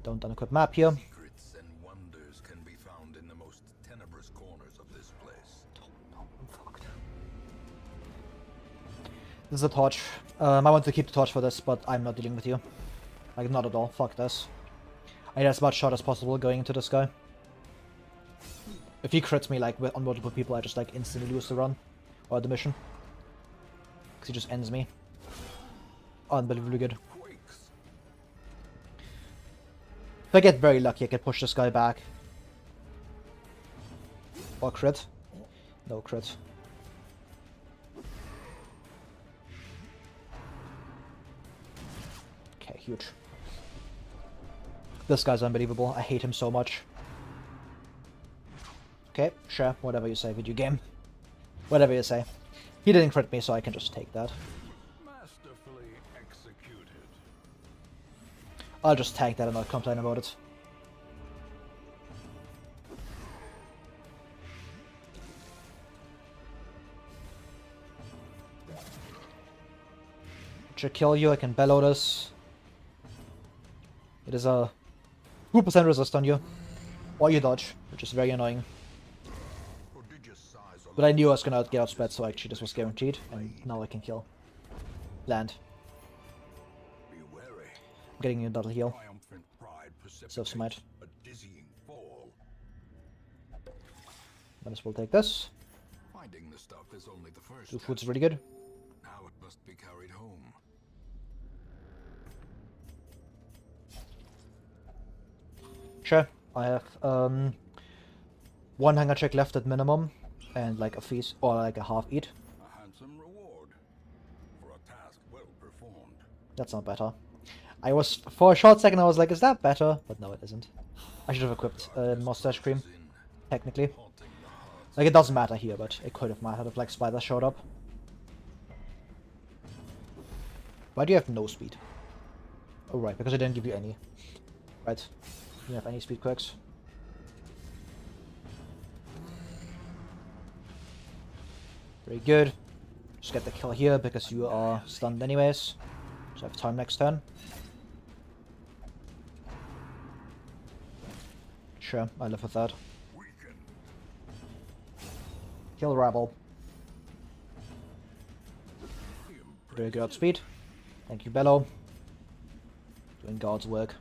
Don't unequip map here. secrets and wonders can be found in the most tenebrous corners of this place. No, I'm fucked. This is a torch. I want to keep the torch for this, but I'm not dealing with you. Like, not at all. Fuck this. I need as much shot as possible going into this guy. If he crits me, like, on multiple people, I just, like, instantly lose the run. Or the mission. Because he just ends me. Unbelievably good. If I get very lucky, I can push this guy back. Or crit. No crit. Okay, huge. This guy's unbelievable. I hate him so much. Okay, sure. Whatever you say, video game. Whatever you say. He didn't crit me, so I can just take that. Masterfully executed. I'll just tank that and not complain about it. Should kill you, I can bellow this. It is a 2% resist on you. Or you dodge, which is very annoying. But I knew I was gonna get outsped, so actually this was guaranteed. And now I can kill. Land. I'm getting you a double heal. So smite. Might as well take this. Finding the stuff is only the first. Blue food's really good. must be carried home. Sure, I have one hunger check left at minimum, and like a feast or like a half eat. A handsome reward for a task well performed. That's not better. I was, for a short second I was like, is that better? But no, it isn't. I should have equipped mustache cream, technically. Like, it doesn't matter here, but it could have mattered if like spiders showed up. Why do you have no speed? Oh right, because I didn't give you any. Right. You don't have any speed quirks. Very good. Just get the kill here because you are stunned anyways. So I have time next turn. Sure, I live with that. Kill Rabble. Very good outspeed. Thank you, Bello. Doing God's work.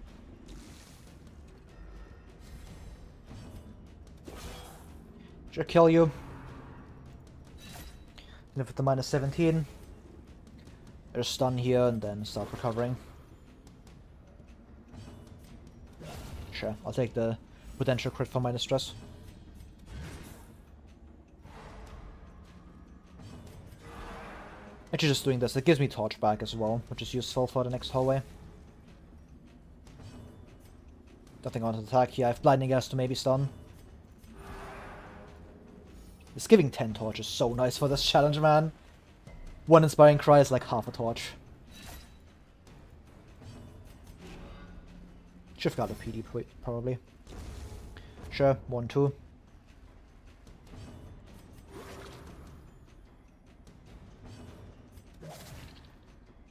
Should kill you. Live with the -17. There's stun here and then start recovering. Sure, I'll take the potential crit for minus stress. Actually, just doing this, it gives me torch back as well, which is useful for the next hallway. Nothing on to attack here. I have blinding gas to maybe stun. This giving 10 torch is so nice for this challenge, man. One inspiring cry is like half a torch. Should've got a PD probably. Sure, 1-2.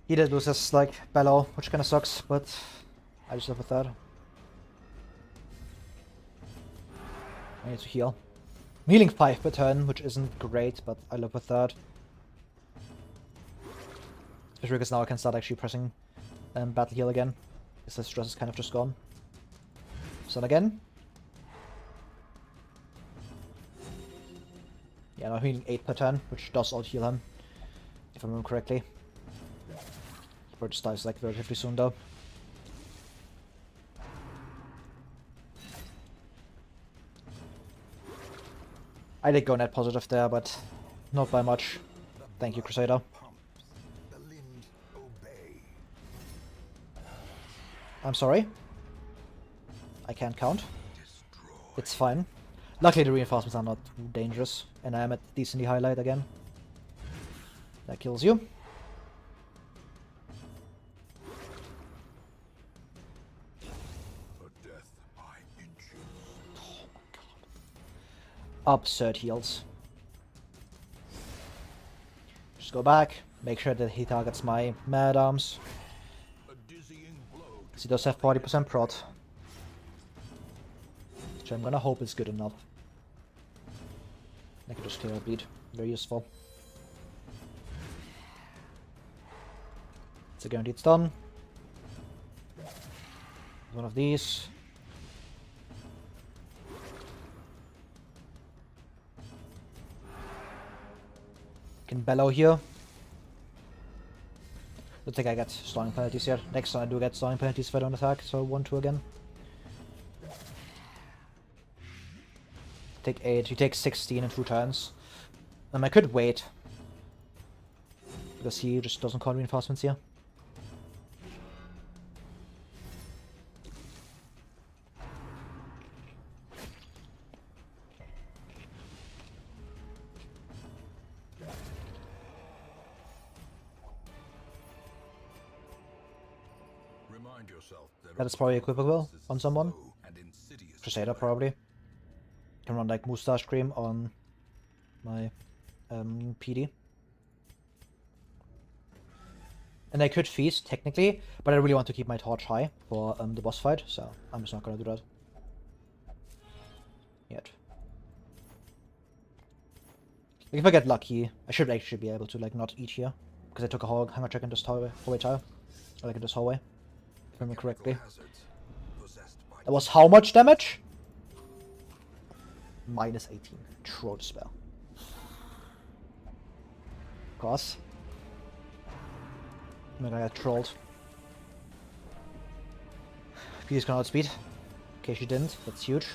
He did lose his, like, bellow, which kinda sucks, but I just live with that. I need to heal. I'm healing 5 per turn, which isn't great, but I live with that. Especially because now I can start actually pressing battle heal again. Because the stress is kind of just gone. Stun again. Yeah, now I'm healing 8 per turn, which does out heal him, if I remember correctly. He just dies like relatively soon though. I did go net positive there, but not by much. Thank you, Crusader. I'm sorry. I can't count. It's fine. Luckily the reinforcements are not dangerous, and I am at decently high light again. That kills you. Oh my god. Absurd heals. Just go back, make sure that he targets my mad arms. He does have 40% prot. Which I'm gonna hope is good enough. I can just clear a bleed. Very useful. It's a guaranteed stun. One of these. Can bellow here. Don't think I get stunning penalties yet. Next time I do get stunning penalties if I don't attack, so 1-2 again. Take 8, you take 16 in 2 turns. I could wait. Because he just doesn't call reinforcements here. That is probably equipable on someone. Crusader probably. Can run like Moustache Cream on my PD. And I could feast technically, but I really want to keep my torch high for the boss fight, so I'm just not gonna do that. Yet. Like, if I get lucky, I should actually be able to like not eat here. Because I took a hunger check in this hallway tile. Or like in this hallway. If I remember correctly. That was how much damage? -18. Throat spell. Of course. I'm gonna get trolled. Please can outspeed. In case she didn't, that's huge.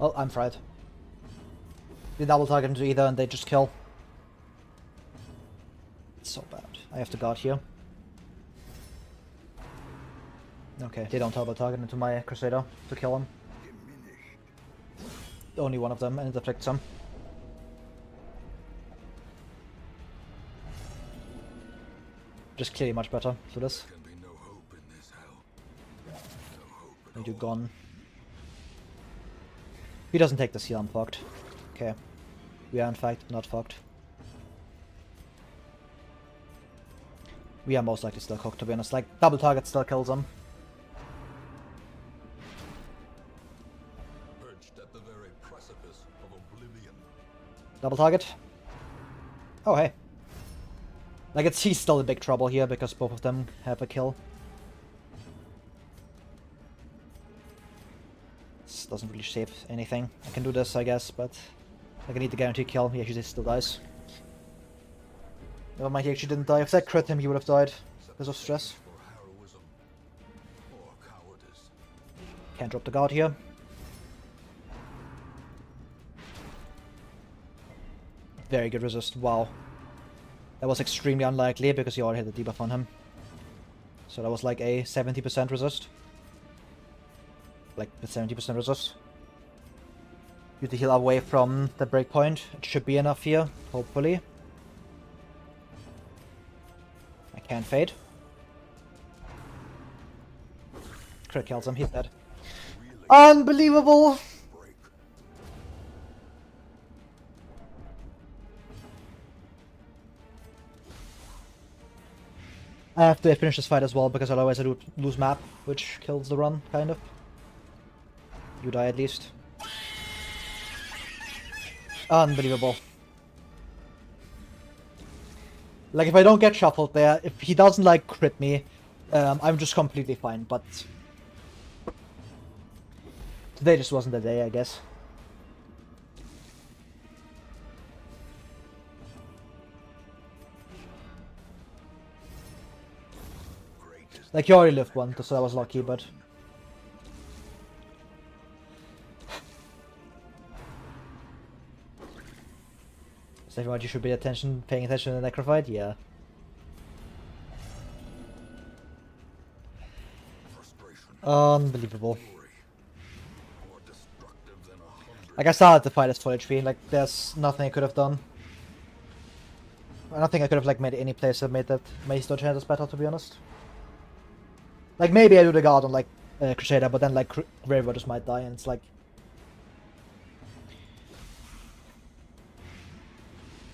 Oh, I'm fried. They double target into either and they just kill. It's so bad. I have to guard here. Okay, they don't double target into my Crusader to kill him. Only one of them, and it afflicts him. Just clearly much better for this. And you're gone. He doesn't take this heal, I'm fucked. Okay. We are in fact not fucked. We are most likely still cooked, to be honest. Like, double target still kills him. Perched at the very precipice of oblivion. Double target. Oh, hey. Like, he's still in big trouble here because both of them have a kill. This doesn't really save anything. I can do this, I guess, but like, I need the guaranteed kill. He actually still dies. Never mind, he actually didn't die. If that crit him, he would have died because of stress. Can't drop the guard here. Very good resist. Wow. That was extremely unlikely because he already had the debuff on him. So that was like a 70% resist. Like the 70% resist. You to heal away from the breakpoint. It should be enough here, hopefully. I can't fade. Crit kills him, he's dead. Unbelievable! I have to finish this fight as well, because otherwise I do lose map, which kills the run, kind of. You die at least. Unbelievable. Like, if I don't get shuffled there, if he doesn't, like, crit me, I'm just completely fine, but... Today just wasn't the day, I guess. Like, you already lived one, so I was lucky, but... Is everyone you should be paying attention to the Necrophyte? Yeah. Unbelievable. Like, I started the fight as full HP, like, there's nothing I could have done. I don't think I could have, like, made any place that made that Mace dodge chances better, to be honest. Like, maybe I do the guard on, like, Crusader, but then, like, Granary just might die, and it's like...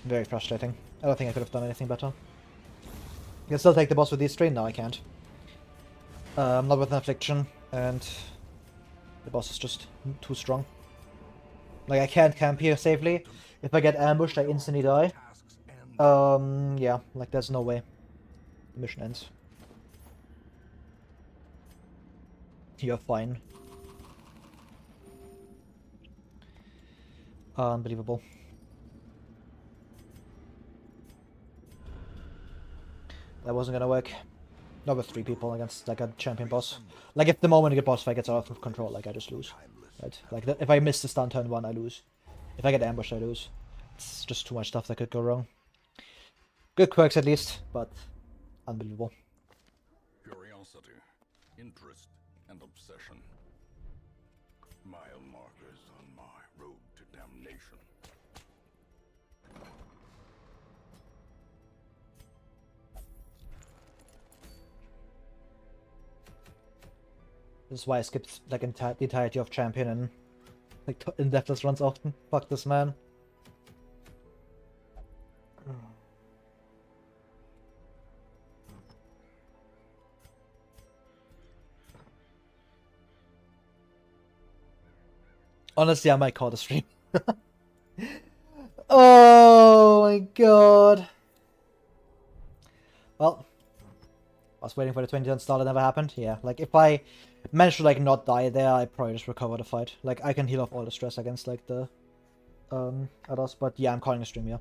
Very frustrating. I don't think I could have done anything better. I can still take the boss with these three? No, I can't. Not with an Affliction, and... The boss is just too strong. Like, I can't camp here safely. If I get ambushed, I instantly die. Yeah, like, there's no way. The mission ends. You're fine. Unbelievable. That wasn't gonna work. Not with 3 people against, like, a champion boss. Like, if the moment a boss fight gets out of control, like, I just lose. Right? Like, if I miss the stun turn 1, I lose. If I get ambushed, I lose. It's just too much stuff that could go wrong. Good quirks at least, but unbelievable. Curiosity, interest, and obsession. Mile markers on my road to damnation. This is why I skipped, like, the entirety of Champion and, like, in-depthless runs often. Fuck this man. Honestly, I might call the stream. Oh my god. Well, I was waiting for the 20 star that never happened. Yeah, like, if I managed to, like, not die there, I probably just recover the fight. Like, I can heal off all the stress against, like, the others. But yeah, I'm calling a stream, yeah.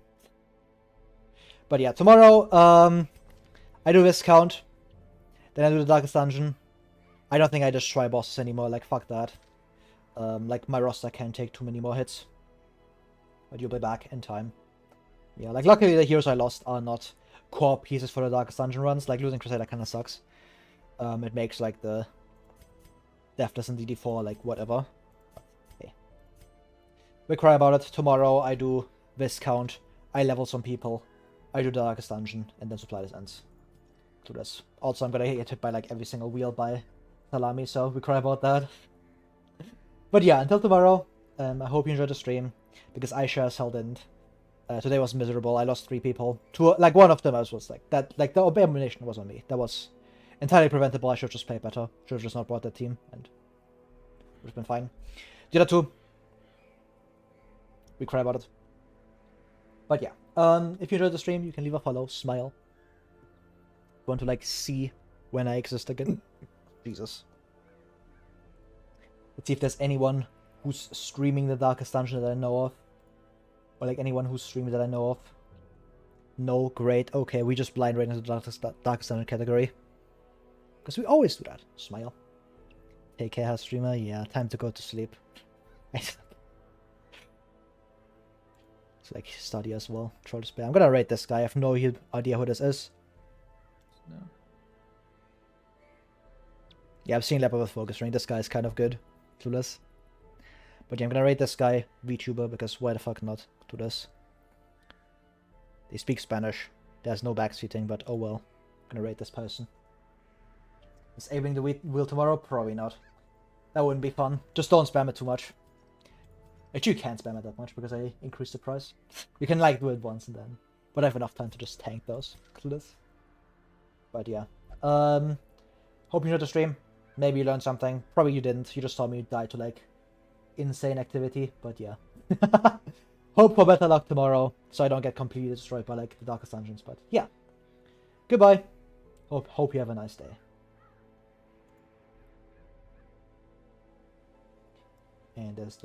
But yeah, tomorrow, I do Viscount. Then I do the Darkest Dungeon. I don't think I just try bosses anymore, like, fuck that. Like, my roster can't take too many more hits. But you'll be back in time. Yeah, like, luckily the heroes I lost are not core pieces for the Darkest Dungeon runs. Like, losing Crusader kinda sucks. It makes, like, the Deathless and DD4, like, whatever. Okay. We cry about it. Tomorrow I do Viscount. I level some people. I do the Darkest Dungeon, and then Supplyless ends. Do this. Also, I'm gonna get hit by, like, every single wheel by Salami, so we cry about that. But yeah, until tomorrow, I hope you enjoyed the stream, because I sure as hell didn't. Today was miserable. I lost 3 people. Like, one of them I was like, that, like, the abomination was on me. That was entirely preventable. I should have just played better. Should have just not brought that team, and would have been fine. The other 2, we cry about it. But yeah, if you enjoyed the stream, you can leave a follow, smile. Want to, like, see when I exist again. Jesus. Let's see if there's anyone who's streaming the Darkest Dungeon that I know of. Or, like, anyone who's streaming that I know of. No, great. Okay, we just blind right into the Darkest Dungeon category. Because we always do that. Smile. Take care, streamer. Yeah, time to go to sleep. It's like study as well. Troll display. I'm gonna rate this guy. I have no idea who this is. No. Yeah, I've seen Leopard with Focus Ring. This guy is kind of good. Clueless. But yeah, I'm gonna rate this guy VTuber because why the fuck not do this? They speak Spanish. There's no backseating, but oh well. I'm gonna rate this person. Disabling the wheel tomorrow? Probably not. That wouldn't be fun. Just don't spam it too much. Actually, you can't spam it that much because I increased the price. You can, like, do it once and then. But I have enough time to just tank those. Clueless. But yeah. Hope you enjoyed the stream. Maybe you learned something. Probably you didn't. You just saw me die to, like, insane activity. But yeah. Hope for better luck tomorrow, so I don't get completely destroyed by, like, the Darkest Dungeons. But yeah. Goodbye. Hope you have a nice day. And there's the